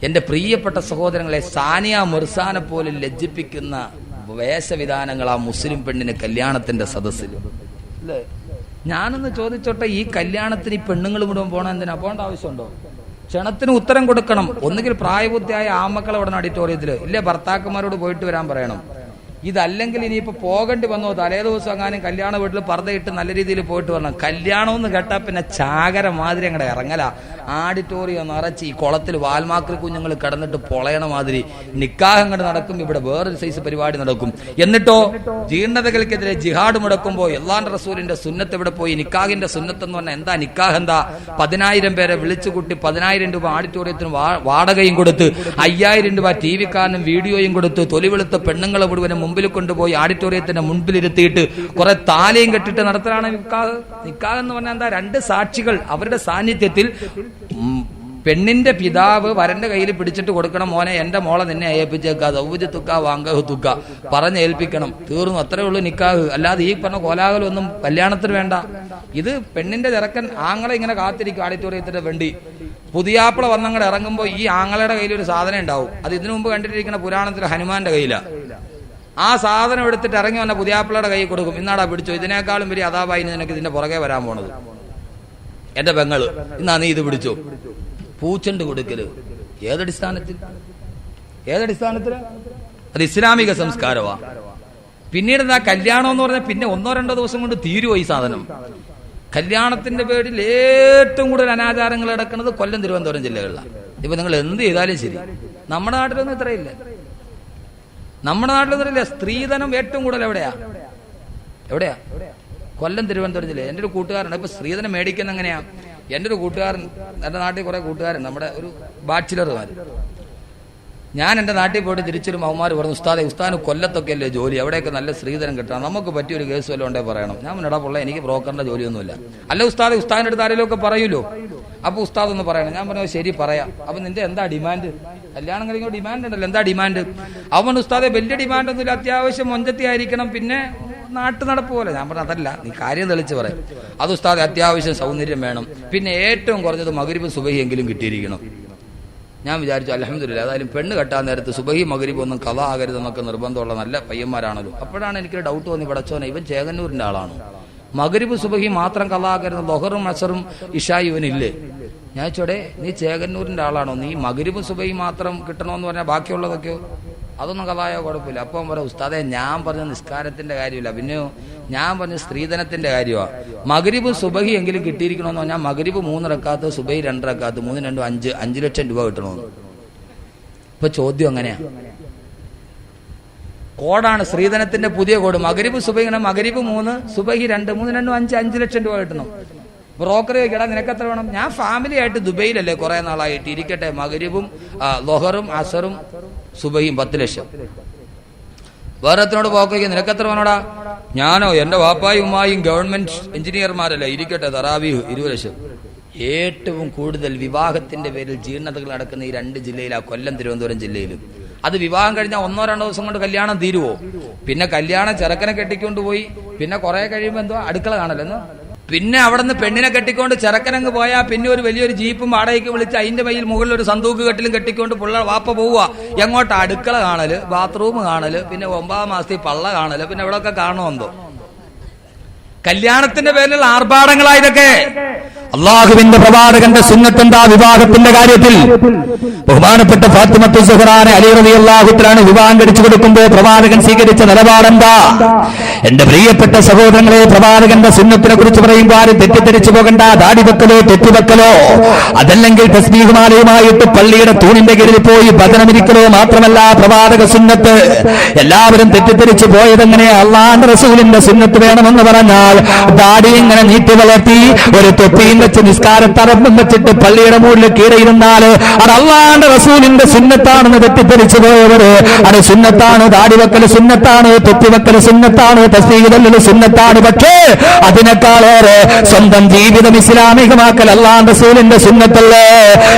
എന്റെ പ്രിയപ്പെട്ട സഹോദരങ്ങളെ, സാനിയ മിർസാനെ പോലും ലജ്ജിപ്പിക്കുന്ന വേഷവിധാനങ്ങൾ ആ മുസ്ലിം പെണ്ണിന് കല്യാണത്തിന്റെ സദസ്സിൽ. ഞാനൊന്ന് ചോദിച്ചോട്ടെ, ഈ കല്യാണത്തിന് ഈ പെണ്ണുങ്ങൾ മുഴുവൻ പോകണം എന്തിനാ? പോകേണ്ട ആവശ്യമുണ്ടോ? ക്ഷണത്തിന് ഉത്തരം കൊടുക്കണം. ഒന്നുകിൽ പ്രായപൂർത്തിയായ ആമക്കളെ ഉടനെ ഓഡിറ്റോറിയത്തിൽ, ഇല്ലേ ഭർത്താക്കന്മാരോട് പോയിട്ട് വരാൻ പറയണം. ഇതല്ലെങ്കിൽ ഇനിയിപ്പോ പോകേണ്ടി വന്നോ, തലേ ദിവസം എങ്ങാനും കല്യാണ വീട്ടിൽ പർദ്ദയിട്ട് നല്ല രീതിയിൽ പോയിട്ട് വരണം. കല്യാണം എന്ന് കേട്ടാ പിന്നെ ചാകര മാതിരി അങ്ങടെ ഇറങ്ങല. ആഡിറ്റോറിയം നിറച്ച് ഈ കുളത്തിൽ വാൽമാക്രി കുഞ്ഞുങ്ങൾ കിടന്നിട്ട് പൊളയണ മാതിരി നിക്കാഹ് അങ്ങോട്ട് നടക്കും. ഇവിടെ വേറൊരു സൈസ് പരിപാടി നടക്കും. എന്നിട്ടോ ജീർണതകൾക്കെതിരെ ജിഹാഡ് മുടക്കുമ്പോൾ അല്ലാഹുവിന്റെ റസൂലിന്റെ സുന്നത്ത് ഇവിടെ പോയി. നിക്കാഹിന്റെ സുന്നത്ത് എന്ന് പറഞ്ഞാൽ എന്താ? നിക്കാഹ് എന്താ? 10,000 പേരെ വിളിച്ചുകൂട്ടി 10,000 രൂപ ഓഡിറ്റോറിയത്തിന് വാടകയും കൊടുത്ത് 5,000 രൂപ ടി വിക്കാരനും വീഡിയോയും കൊടുത്ത് തൊലിവെളുത്ത പെണ്ണുങ്ങളെ മുഴുവനും മുമ്പിൽ കൊണ്ടുപോയി ഓഡിറ്റോറിയത്തിന്റെ മുൻപിലിരുത്തിയിട്ട് കുറെ താലയും കെട്ടിട്ട് നടത്തലാണ് നിക്കാഹ്. നിക്കാഹ് എന്ന് പറഞ്ഞാൽ എന്താ? 2 സാക്ഷികൾ അവരുടെ സാന്നിധ്യത്തിൽ പെണ്ണിന്റെ പിതാവ് വരന്റെ കയ്യിൽ പിടിച്ചിട്ട് കൊടുക്കണം, മോനെ എന്റെ മോളെ നിന്നെ ഏൽപ്പിച്ചേക്കാ, ദൗജ തുക്ക വാങ്കഹു തുക്ക പറഞ്ഞ് ഏൽപ്പിക്കണം. തീർന്നു, അത്രേ ഉള്ളൂ നിക്കാഹ്. അല്ലാതെ ഈ പറഞ്ഞ കോലാഹലൊന്നും കല്യാണത്തിന് വേണ്ട. ഇത് പെണ്ണിന്റെ ചെറുക്കൻ ആങ്ങളെ ഇങ്ങനെ കാത്തിരിക്കും ഓഡിറ്റോറിയത്തിന്റെ വേണ്ടി. പുതിയാപ്പിള വന്നങ്ങടെ ഇറങ്ങുമ്പോൾ ഈ ആങ്ങളയുടെ കയ്യിൽ ഒരു സാധനം ഉണ്ടാവും. അത് ഇതിനു മുമ്പ് കണ്ടിട്ടിരിക്കുന്ന പുരാണത്തിൽ ഹനുമാന്റെ കയ്യിലാണ്. ആ സാധനം എടുത്തിട്ട് ഇറങ്ങി വന്ന പുതിയാപ്പിളയുടെ കൈ കൊടുക്കും. ഇന്നാടാ പിടിച്ചോ, ഇതിനേക്കാളും വലിയ അതാപായി നിനക്ക് ഇതിന്റെ പുറകെ വരാൻ പോണത്. എന്റെ പെങ്ങള് ഇന്നാ നീ ഇത് പിടിച്ചോ. പൂച്ചണ്ട് കൊടുക്കല് ഏതടിസ്ഥാനത്തിൽ? അത് ഇസ്ലാമിക സംസ്കാരമാ. പിന്നീട് എന്താ കല്യാണം എന്ന് പറഞ്ഞാൽ പിന്നെ 1-2 ദിവസം കൊണ്ട് തീരുവോ ഈ സാധനം? കല്യാണത്തിന്റെ പേരിൽ ഏറ്റവും കൂടുതൽ അനാചാരങ്ങൾ നടക്കുന്നത് കൊല്ലം, തിരുവനന്തപുരം ജില്ലകളിലാണ്. ഇപ്പൊ നിങ്ങൾ എന്ത് ചെയ്താലും ശരി. നമ്മുടെ നാട്ടിലൊന്നും ഇത്രയില്ല. നമ്മുടെ നാട്ടിലൊന്നുമില്ല. സ്ത്രീധനം ഏറ്റവും കൂടുതൽ എവിടെയാ? കൊല്ലം, തിരുവനന്തപുരം ജില്ല. എൻ്റെ ഒരു കൂട്ടുകാരൻ ഇപ്പൊ സ്ത്രീധനം മേടിക്കുന്ന എങ്ങനെയാ? എൻ്റെ ഒരു കൂട്ടുകാരൻ, എൻ്റെ നാട്ടിൽ കുറെ കൂട്ടുകാരൻ, നമ്മുടെ ഒരു ബാച്ചിലർമാര്. ഞാൻ എൻ്റെ നാട്ടിൽ പോയിട്ട് തിരിച്ചൊരു മൗമാര് പറഞ്ഞു, ഉസ്താദിന് കൊല്ലത്തൊക്കെ അല്ലേ ജോലി, അവിടെയൊക്കെ നല്ല സ്ത്രീധനം കിട്ടണം, നമുക്ക് പറ്റിയൊരു കേസ് വല്ലതും ഉണ്ടേ പറയണം. ഞാൻ മുന്നടാ പുള്ള, എനിക്ക് ബ്രോക്കറിന്റെ ജോലിയൊന്നുമില്ല. അല്ല ഉസ്താദിന്റെ അടുത്ത് ആരെങ്കിലും ഒക്കെ പറയൂലോ. അപ്പൊ ഉസ്താദ് ഒന്ന് പറയണം. ഞാൻ പറഞ്ഞു ശരി പറയാം. അപ്പൊ നിന്റെ എന്താ ഡിമാൻഡ്? കല്യാണം കഴിക്കുമ്പോൾ ഡിമാൻഡ് ഉണ്ടല്ലോ, എന്താ ഡിമാൻഡ്? അവൻ ഉസ്താദെ വലിയ ഡിമാൻഡ് ഒന്നുമില്ല, അത്യാവശ്യം മൊഞ്ചത്തി ആയിരിക്കണം, പിന്നെ നാട്ടു നടപ്പ് പോലെ. ഞാൻ പറഞ്ഞു അതല്ല, നീ കാര്യം തെളിച്ച് പറയാം. അത് ഉസ്താദെ അത്യാവശ്യം സൗന്ദര്യം വേണം, പിന്നെ ഏറ്റവും കുറഞ്ഞത് മഗ്രിബ് സുബഹി എങ്കിലും കിട്ടിയിരിക്കണം. ഞാൻ വിചാരിച്ചു അൽഹംദുലില്ലാ, അതായാലും പെണ്ണ് കെട്ടാൻ നേരത്ത് സുബഹി മഗ്രിബ് ഒന്നും കഥ ആകരുതെന്നൊക്കെ നിർബന്ധമുള്ള നല്ല പയ്യന്മാരാണല്ലോ. അപ്പോഴാണ് എനിക്കൊരു ഡൗട്ട് തോന്നി, പടച്ചോനെ ഇവൻ ചേകന്നൂരിന്റെ ആളാണ്. മഗ്രിബ് സുബഹി മാത്രം കഥ ആകരുത്, ദൊഹറും അസറും ഇശായി ഇവനില്ലേ? ഞാൻ ചോടെ നീ ചേകന്നൂരിന്റെ ആളാണോ? നീ മഗ്രിബ് സുബഹി മാത്രം കിട്ടണമെന്ന് പറഞ്ഞാൽ ബാക്കിയുള്ളതൊക്കെയോ? അതൊന്നും കഥായോ കുഴപ്പമില്ല. അപ്പം പറയാം ഉസ്താദെ ഞാൻ പറഞ്ഞ നിസ്കാരത്തിന്റെ കാര്യമില്ല, പിന്നെയോ ഞാൻ പറഞ്ഞ സ്ത്രീധനത്തിന്റെ കാര്യമാണ്. മഗ്രിബ് സുബഹി എങ്കിലും കിട്ടിയിരിക്കണമെന്ന് പറഞ്ഞാൽ മഗ്രിബ് 3 റക്കാത്ത്, സുബഹി 2 റക്കാത്ത്, 3 2 5 ലക്ഷം രൂപ കിട്ടണമെന്ന്. ഇപ്പൊ ചോദ്യം അങ്ങനെയാ. കോഡാണ് സ്ത്രീധനത്തിന്റെ പുതിയ കോഡ്. മഗ്രിബ് സുബഹി, മഗ്രിബ് 3, സുബഹി 2, 3 2 5 ലക്ഷം രൂപ കിട്ടണം. ബ്രോക്കർ ചോദിക്കടാ നിനക്ക് എത്ര വേണം? ഞാൻ ഫാമിലി ആയിട്ട് ദുബൈയിലല്ലേ കുറെ നാളായിട്ട്, ഇരിക്കട്ടെ മഗ്രിബും ലൊഹറും അസറും സുബഹിയും 10 ലക്ഷം. വേറെ എത്രനോട് പോക്കോ നിനക്ക് എത്ര വേണോടാ? ഞാനോ എന്റെ വാപ്പായും ഉമ്മായും ഗവൺമെന്റ് എഞ്ചിനീയർമാരല്ലേ, ഇരിക്കട്ടെ തറാവീഹ് 20 ലക്ഷം. ഏറ്റവും കൂടുതൽ വിവാഹത്തിന്റെ പേരിൽ ജീർണതകൾ നടക്കുന്ന ഈ 2 ജില്ലയിലാ, കൊല്ലം തിരുവനന്തപുരം ജില്ലയിലും. അത് വിവാഹം കഴിഞ്ഞാൽ 1-2 ദിവസം കൊണ്ട് കല്യാണം തീരുവോ? പിന്നെ കല്യാണം ചെറുക്കനെ കെട്ടിക്കൊണ്ടുപോയി, പിന്നെ കുറെ കഴിയുമ്പോ എന്തോ അടുക്കള കാണലെന്ന്, പിന്നെ അവിടെ നിന്ന് പെണ്ണിനെ കെട്ടിക്കൊണ്ട് ചെറുക്കനങ്ങ് പോയാൽ പിന്നെ ഒരു വലിയൊരു ജീപ്പും വാടകയ്ക്ക് വിളിച്ച് അതിന്റെ മയിൽ മുകളിൽ ഒരു സന്തൂക്ക് കെട്ടിലും കെട്ടിക്കൊണ്ട് പുള്ള വാപ്പ പോവുക. എങ്ങോട്ട്? അടുക്കള കാണല്, ബാത്റൂം കാണല്, പിന്നെ 9 മാസത്തിൽ പള്ള കാണല്, പിന്നെ എവിടെയൊക്കെ കാണുമെന്തോ. കല്യാണത്തിന്റെ പേരിലുള്ള ആർഭാടങ്ങളായതൊക്കെ. അള്ളാഹുവിന്റെ പ്രവാചകന്റെ സുന്നത്തെന്താ വിവാഹത്തിന്റെ കാര്യത്തിൽ? ബഹുമാനപ്പെട്ട ഫാത്തിമത്തു സുഹ്റാനെ അലി റളിയല്ലാഹു തആല വിവാഹം കഴിച്ചു കൊടുക്കുമ്പോൾ പ്രവാചകൻ സ്വീകരിച്ച നിലപാടെന്താ? എന്റെ പ്രിയപ്പെട്ട സഹോദരങ്ങളെ, പ്രവാചകന്റെ സുന്നത്തിനെ കുറിച്ച് പറയുമ്പോൾ ആരും തെറ്റിദ്ധരിച്ചു പോകണ്ട. ദാടി വെക്കലോ തെറ്റുവെക്കലോ അതല്ലെങ്കിൽ തസ്ബീഹുമാലയുമായിട്ട് പള്ളിയുടെ തൂണിന്റെ കീഴിൽ പോയി ഭജനമിരിക്കലോ മാത്രമല്ല പ്രവാചക സുന്നത്ത്. എല്ലാവരും തെറ്റിദ്ധരിച്ചു പോയതെങ്ങനെ? അള്ളാഹുവിന്റെ റസൂലിന്റെ സുന്നത്ത് വേണമെന്ന് പറഞ്ഞാൽ ദാടി ഇങ്ങനെ നീട്ടി വളർത്തി ഒരു തൊപ്പിയും വെച്ച് നിസ്കാരത്തറമ്പും വെച്ചിട്ട് പള്ളിയുടെ മുകളിൽ കീഴയിരുന്നാൽ അത് അള്ളാഹുവിന്റെ റസൂലിന്റെ സുന്നത്താണെന്ന് തെറ്റിദ്ധരിച്ചു പോയവര്. അത് സുന്നത്താണ്, ദാടി വെക്കൽ സുന്നത്താണ്, തൊപ്പി വെക്കൽ സുന്നത്താണ്, തസ്ബീഹ് ചൊല്ലൽ സുന്നത്താണ്. പക്ഷേ അതിനേക്കാളേറെ സ്വന്തം ജീവിതം ഇസ്ലാമികമാക്കൽ അള്ളാഹുവിന്റെ റസൂലിന്റെ സുന്നത്തല്ലേ?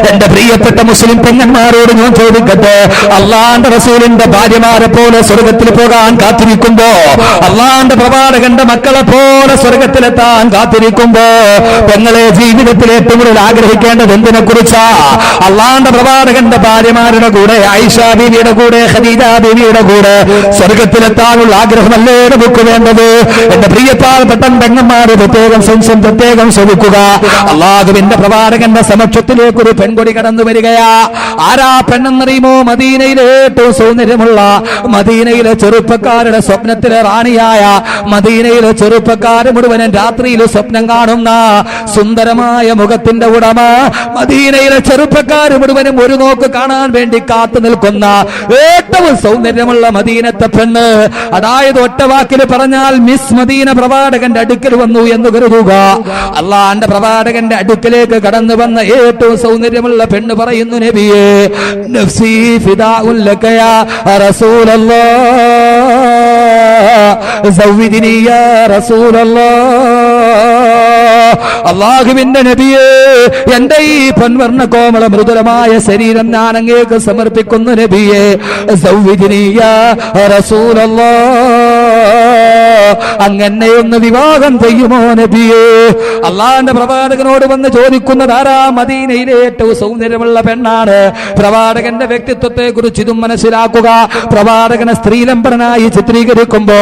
എന്റെ പ്രിയപ്പെട്ട മുസ്ലിം പെങ്ങന്മാരോട് ഞാൻ ചോദിക്കട്ടെ, അള്ളാഹുവിന്റെ റസൂലിന്റെ ഭാര്യമാരെ പോലെ സ്വർഗത്തിൽ പോകാൻ കാത്തിരിക്കുമ്പോ, അള്ളാഹുവിന്റെ പ്രവാചകന്റെ മക്കളെ പോലെ സ്വർഗത്തിലെത്താൻ കാത്തിരിക്കുമ്പോ പെങ്ങളെ ജീവിതത്തിൽ ഏറ്റവും കൂടുതൽ ആഗ്രഹിക്കേണ്ടത് എന്തിനെ കുറിച്ചാ? അള്ളാഹുവിന്റെ പ്രവാചകന്റെ ഭാര്യമാരുടെ കൂടെ, ആയിഷ ബീവിയുടെ കൂടെ, ഖദീജ ബീവിയുടെ കൂടെ സ്വർഗത്തിലെത്താനുള്ള ആഗ്രഹമല്ലേ നമുക്ക് വേണ്ടത്? എന്റെ പ്രിയപ്പെട്ട പെങ്ങന്മാര് പ്രത്യേകം ശ്രമിക്കുക. അള്ളാഹുവിന്റെ പ്രവാചകന്റെ സമക്ഷത്തിലേക്ക് ഒരു പെൺകൊടി കടന്നു വരികയാ. ആരാ പെണ്ണെന്നറിയുമോ? മദീനയിലെ ഏറ്റവും സൗന്ദര്യമുള്ള, മദീനയിലെ ചെറുപ്പക്കാരുടെ സ്വപ്നത്തിലെ റാണിയായ, മദീനയിലെ ചെറുപ്പക്കാർ മുഴുവനും രാത്രിയിൽ സ്വപ്നം കാണുന്ന സുന്ദരമായ മുഖത്തിന്റെ ഉടമ, മദീനയിലെ ചെറുപ്പക്കാർ മുഴുവനും ഒരു നോക്ക് കാണാൻ വേണ്ടി കാത്തു നിൽക്കുന്ന ഏറ്റവും സൗന്ദര്യമുള്ള മദീനത്തെ പെണ്ണ്. അതായത് ഒറ്റ വാക്കിൽ പറഞ്ഞാൽ മിസ് മദീന പ്രവാചകന്റെ അടുക്കൽ വന്നു എന്ന് കരുതുക. അള്ളാഹുവിന്റെ പ്രവാചകന്റെ അടുക്കലേക്ക് കടന്നു വന്ന ഏറ്റവും സൗന്ദര്യമുള്ള പെണ്ണ് പറയുന്നു, നബിയേ നഫ്സി ഫിദാഉൻ ലക യാ റസൂലല്ലാഹ് സവ്വിദിനി യാ റസൂലല്ലാഹ്. അള്ളാഹുവിന്റെ നബിയേ, എന്റെ ഈ പൊൻവർണ്ണ കോമള മൃദുലമായ ശരീരം ഞാൻ അങ്ങേക്ക് സമർപ്പിക്കുന്നു നബിയേ. സവ്വിദിനി യാ റസൂലല്ലാഹ്, അങ്ങനെ ഒന്ന് വിവാഹം ചെയ്യുമോ നബിയേ? അള്ളാഹുവിന്റെ പ്രവാചകനോട് വന്ന് ചോദിക്കുന്നത് ആരാ? മദീനയിലെ ഏറ്റവും സൗന്ദര്യമുള്ള പെണ്ണാണ്. പ്രവാചകന്റെ വ്യക്തിത്വത്തെ കുറിച്ച് ഇതും മനസ്സിലാക്കുക. പ്രവാചകനെ സ്ത്രീലംബനായി ചിത്രീകരിക്കുമ്പോ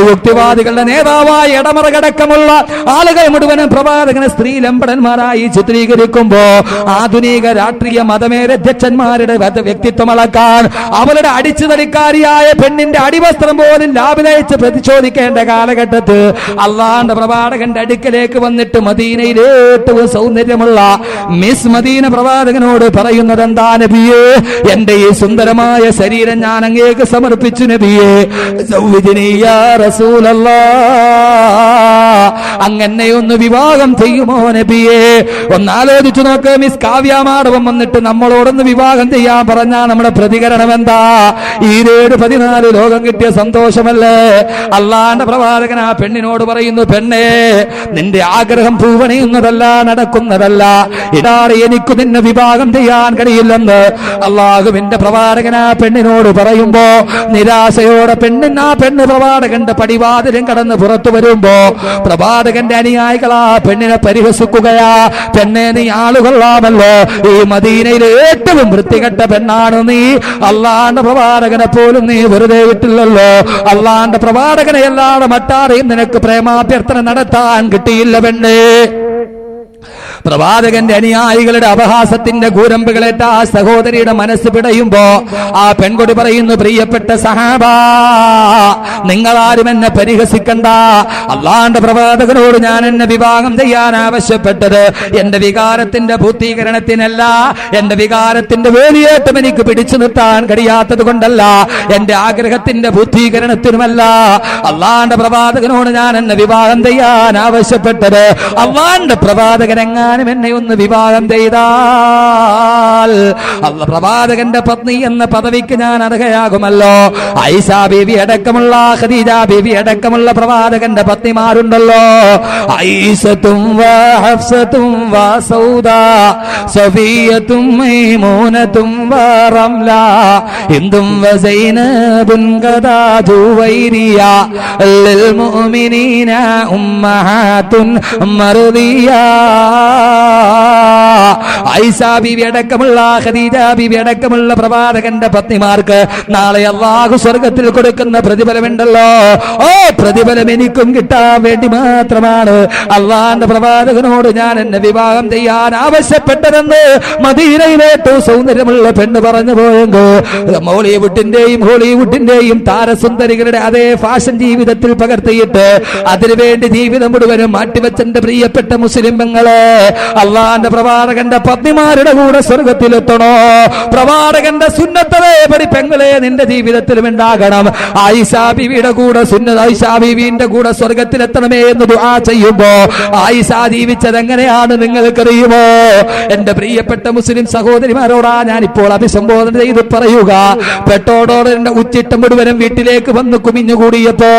യുക്തിവാദികളുടെ നേതാവായ ഇടമറകടക്കമുള്ള ആളുകൾ മുഴുവനും പ്രവാചകനെ സ്ത്രീലംബടന്മാരായി ചിത്രീകരിക്കുമ്പോ ആധുനിക രാഷ്ട്രീയ മതമേലധ്യക്ഷന്മാരുടെ വ്യക്തിത്വം അളക്കാൻ അവരുടെ അടിച്ചുതടിക്കാരിയായ പെണ്ണിന്റെ അടിവസ്ത്രം പോലും ലാഭിനയിച്ച് പ്രതിശോധിക്കേണ്ട കാലഘട്ടത്ത് അള്ളാഹുവിന്റെ പ്രവാചകന്റെ അടുക്കലേക്ക് വന്നിട്ട് മദീനയിലെ ഏറ്റവും സൗന്ദര്യമുള്ള മിസ് മദീന പ്രവാചകനോട് പറയുന്നത് എന്താ? നബിയേ, എന്റെ ഈ സുന്ദരമായ ശരീരം ഞാൻ അങ്ങേക്ക് സമർപ്പിച്ചു നബിയേ. സവ്വിദിനി യാ റസൂലല്ലാഹ്, അങ്ങനെ ഒന്ന് വിവാഹം ചെയ്യുമോ നബിയേ? ഒന്നാലോചിച്ചു നോക്ക്. മിസ് കാവ്യമാടവം വന്നിട്ട് നമ്മളോടൊന്ന് വിവാഹം ചെയ്യാൻ പറഞ്ഞാൽ നമ്മുടെ പ്രതികരണം എന്താ? ഈ 14 ലോകം കിട്ടിയ സന്തോഷമല്ലേ? അള്ളാഹുവിന്റെ പ്രവാചകൻ ആ പെണ്ണിനോട് പറയുന്നു, പെണ്ണേ, നിന്റെ ആഗ്രഹം പൂവണിയുന്നതല്ല, നടക്കുന്നതല്ല. ഇതാണ് എനിക്ക് നിന്നെ വിവാഹം ചെയ്യാൻ കഴിയില്ലെന്ന് അള്ളാഹുവിന്റെ പ്രവാചകൻ ആ പെണ്ണിനോട് പറയുമ്പോ നിരാശയോടെ ആ പെണ്ണ് പ്രവാചകന്റെ പടിവാതിലും കടന്ന് പുറത്തു വരുമ്പോ പ്രവാചകന്റെ അനുയായികൾ ആ പെണ്ണിനെ പരിഹസിക്കുകയാ. പെണ്ണെ, നീ ആളുകൊള്ളാമല്ലോ, ഈ മദീനയിലെ ഏറ്റവും വൃത്തികെട്ട പെണ്ണാണ് നീ. അള്ളാഹുവിന്റെ പ്രവാചകനെ പോലും നീ വെറുതെ വിട്ടില്ലല്ലോ. അള്ളാഹുവിന്റെ പ്രവാചകനെ അല്ലാതെ മറ്റാരെയും നിനക്ക് പ്രേമാഭ്യർത്ഥന നടത്താൻ കിട്ടിയില്ല പെണ്ണേ. പ്രവാചകന്റെ അനുയായികളുടെ അപഹാസത്തിന്റെ കൂരമ്പുകളേറ്റ ആ സഹോദരിയുടെ മനസ്സ് പിടയുമ്പോ ആ പെൺകൊടി പറയുന്നു, പ്രിയപ്പെട്ട സഹാബാ, നിങ്ങളാരും എന്നെ പരിഹസിക്കണ്ട. അള്ളാഹുവിന്റെ പ്രവാചകനോട് ഞാൻ എന്നെ വിവാഹം ചെയ്യാൻ ആവശ്യപ്പെട്ടത് എന്റെ വികാരത്തിന്റെ പൂർത്തീകരണത്തിനല്ല, എന്റെ വികാരത്തിന്റെ വേലിയേറ്റം എനിക്ക് പിടിച്ചു നിർത്താൻ കഴിയാത്തത് കൊണ്ടല്ല, എന്റെ ആഗ്രഹത്തിന്റെ പൂർത്തീകരണത്തിനുമല്ല. അള്ളാഹുവിന്റെ പ്രവാചകനോട് ഞാൻ എന്നെ വിവാഹം ചെയ്യാൻ ആവശ്യപ്പെട്ടത് അള്ളാഹുവിന്റെ പ്രവാചകൻ എങ്ങാനും എന്നെ ഒന്ന് വിവാഹം ചെയ്താൽ പ്രവാചകന്റെ പത്നി എന്ന പദവിക്ക് ഞാൻ അർഹയാകുമല്ലോ. ആയിഷ ബീവി അടക്കമുള്ള, ഖദീജ ബീവി അടക്കമുള്ള പ്രവാചകന്റെ പത്നിമാരുണ്ടല്ലോ. ആയിഷത്തും ഹഫ്സത്തും സൗദാ സഫിയത്തും മൈമൂനത്തും റംല ഹിന്ദും സൈനബുൻ ഖദാ ജുവൈരിയ ലിൽ മുഅ്മിനീന ഉമ്മഹാത്തുൻ മർദിയ. ആയിഷ ബീവി അടക്കമുള്ള അടക്കമുള്ള ഖദീജ ബീവി അടക്കമുള്ള പ്രവാചകന്റെ പത്നിമാർക്ക് നാളെ അല്ലാഹു സ്വർഗത്തിൽ കൊടുക്കുന്ന പ്രതിഫലമുണ്ടല്ലോ. ഓ പ്രതിഫലം എനിക്കും കിട്ടാൻ വേണ്ടി മാത്രമാണ് അള്ളാന്റെ പ്രവാചകനോട് ഞാൻ എന്നെ വിവാഹം ചെയ്യാൻ ആവശ്യപ്പെട്ടതെന്ന് മദീനയിലെ ഏറ്റവും സൗന്ദര്യമുള്ള പെണ്ണ് പറഞ്ഞു പോയെങ്കിൽ മോളിവുഡിന്റെയും ഹോളിവുഡിന്റെയും താരസുന്ദരികളുടെ അതേ ഫാഷൻ ജീവിതത്തിൽ പകർത്തിയിട്ട് അതിനുവേണ്ടി ജീവിതം മുഴുവനും മാറ്റിവെച്ചെന്റെ പ്രിയപ്പെട്ട മുസ്ലിം പെങ്ങളെ, അള്ളാന്റെ പ്രവാചകന്റെ പത്നിമാരുടെ കൂടെ സ്വർഗത്തിലെത്തണോ? പ്രവാചകന്റെ സുന്നത്തതേ പടി പെങ്ങളെ നിന്റെ ജീവിതത്തിലും ഉണ്ടാകണം. ആയിഷാ ബീവിയുടെ കൂടെ ആയിഷാ ബീവിന്റെ കൂടെ സ്വർഗത്തിലെത്തണമേ എന്ന് ദുആ ചെയ്യുമ്പോ ആയിഷാ ജീവിച്ചത് എങ്ങനെയാണ് നിങ്ങൾക്കറിയുമോ? എന്റെ പ്രിയപ്പെട്ട മുസ്ലിം സഹോദരിമാരോടാ ഞാൻ ഇപ്പോൾ അഭിസംബോധന ചെയ്ത് പറയുക. പെട്ടോടോടെ ഉച്ചിട്ടം മുഴുവനും വീട്ടിലേക്ക് വന്ന് കുമിഞ്ഞുകൂടിയപ്പോ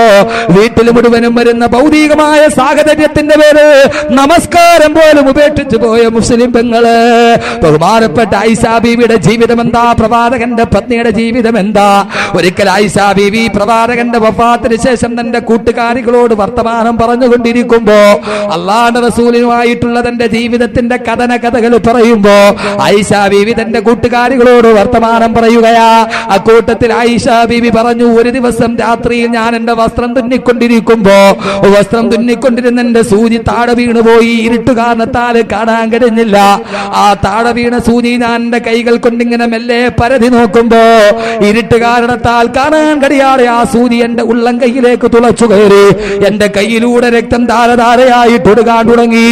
വീട്ടിൽ മുഴുവനും വരുന്ന ഭൗതികമായ സാഹചര്യത്തിന്റെ പേര് നമസ്കാരം പോലും ഉപേക്ഷിച്ചു പോയ മുസ്ലിം പെങ്ങള്, ബഹുമാനപ്പെട്ട ആയിഷാ ബീവിയുടെ ജീവിതം എന്താ? പ്രവാചകന്റെ പത്നിയുടെ ജീവിതം എന്താ? ഒരിക്കൽ ആയിഷാ ബീവി പ്രവാചകന്റെ വഫാത്തിന് ശേഷം തന്റെ കൂട്ടുകാരികളോട് വർത്തമാനം പറഞ്ഞുകൊണ്ടിരിക്കുമ്പോ അള്ളാഹുവിന്റെ റസൂലുമായിട്ടുള്ള തന്റെ ജീവിതത്തിന്റെ കഥകൾ പറയുമ്പോ ആയിഷാ ബീവി തന്റെ കൂട്ടുകാരികളോട് വർത്തമാനം പറയുകയാ. അക്കൂട്ടത്തിൽ ആയിഷാ ബീവി പറഞ്ഞു, ഒരു ദിവസം രാത്രിയിൽ ഞാൻ എന്റെ വസ്ത്രം തുന്നിക്കൊണ്ടിരുന്ന എന്റെ സൂചി താഴെ വീണുപോയി. ഇരുട്ടു കാരണത്താൽ കാണാൻ കഴിഞ്ഞില്ല. ആ താഴെ വീണ സൂചി ഞാൻ എന്റെ കൈകൾ കൊണ്ടിങ്ങനെ മെല്ലെ പരതി നോക്കുമ്പോ ഇരുട്ട് കാരണത്താൽ കാണാൻ കഴിയാതെ ആ സൂചി എന്റെ ഉള്ളം കൈയിലേക്ക് തുളച്ചു കയറി. എന്റെ കൈയിലൂടെ രക്തം ധാരധാരയായി തൊടുകാൻ തുടങ്ങി.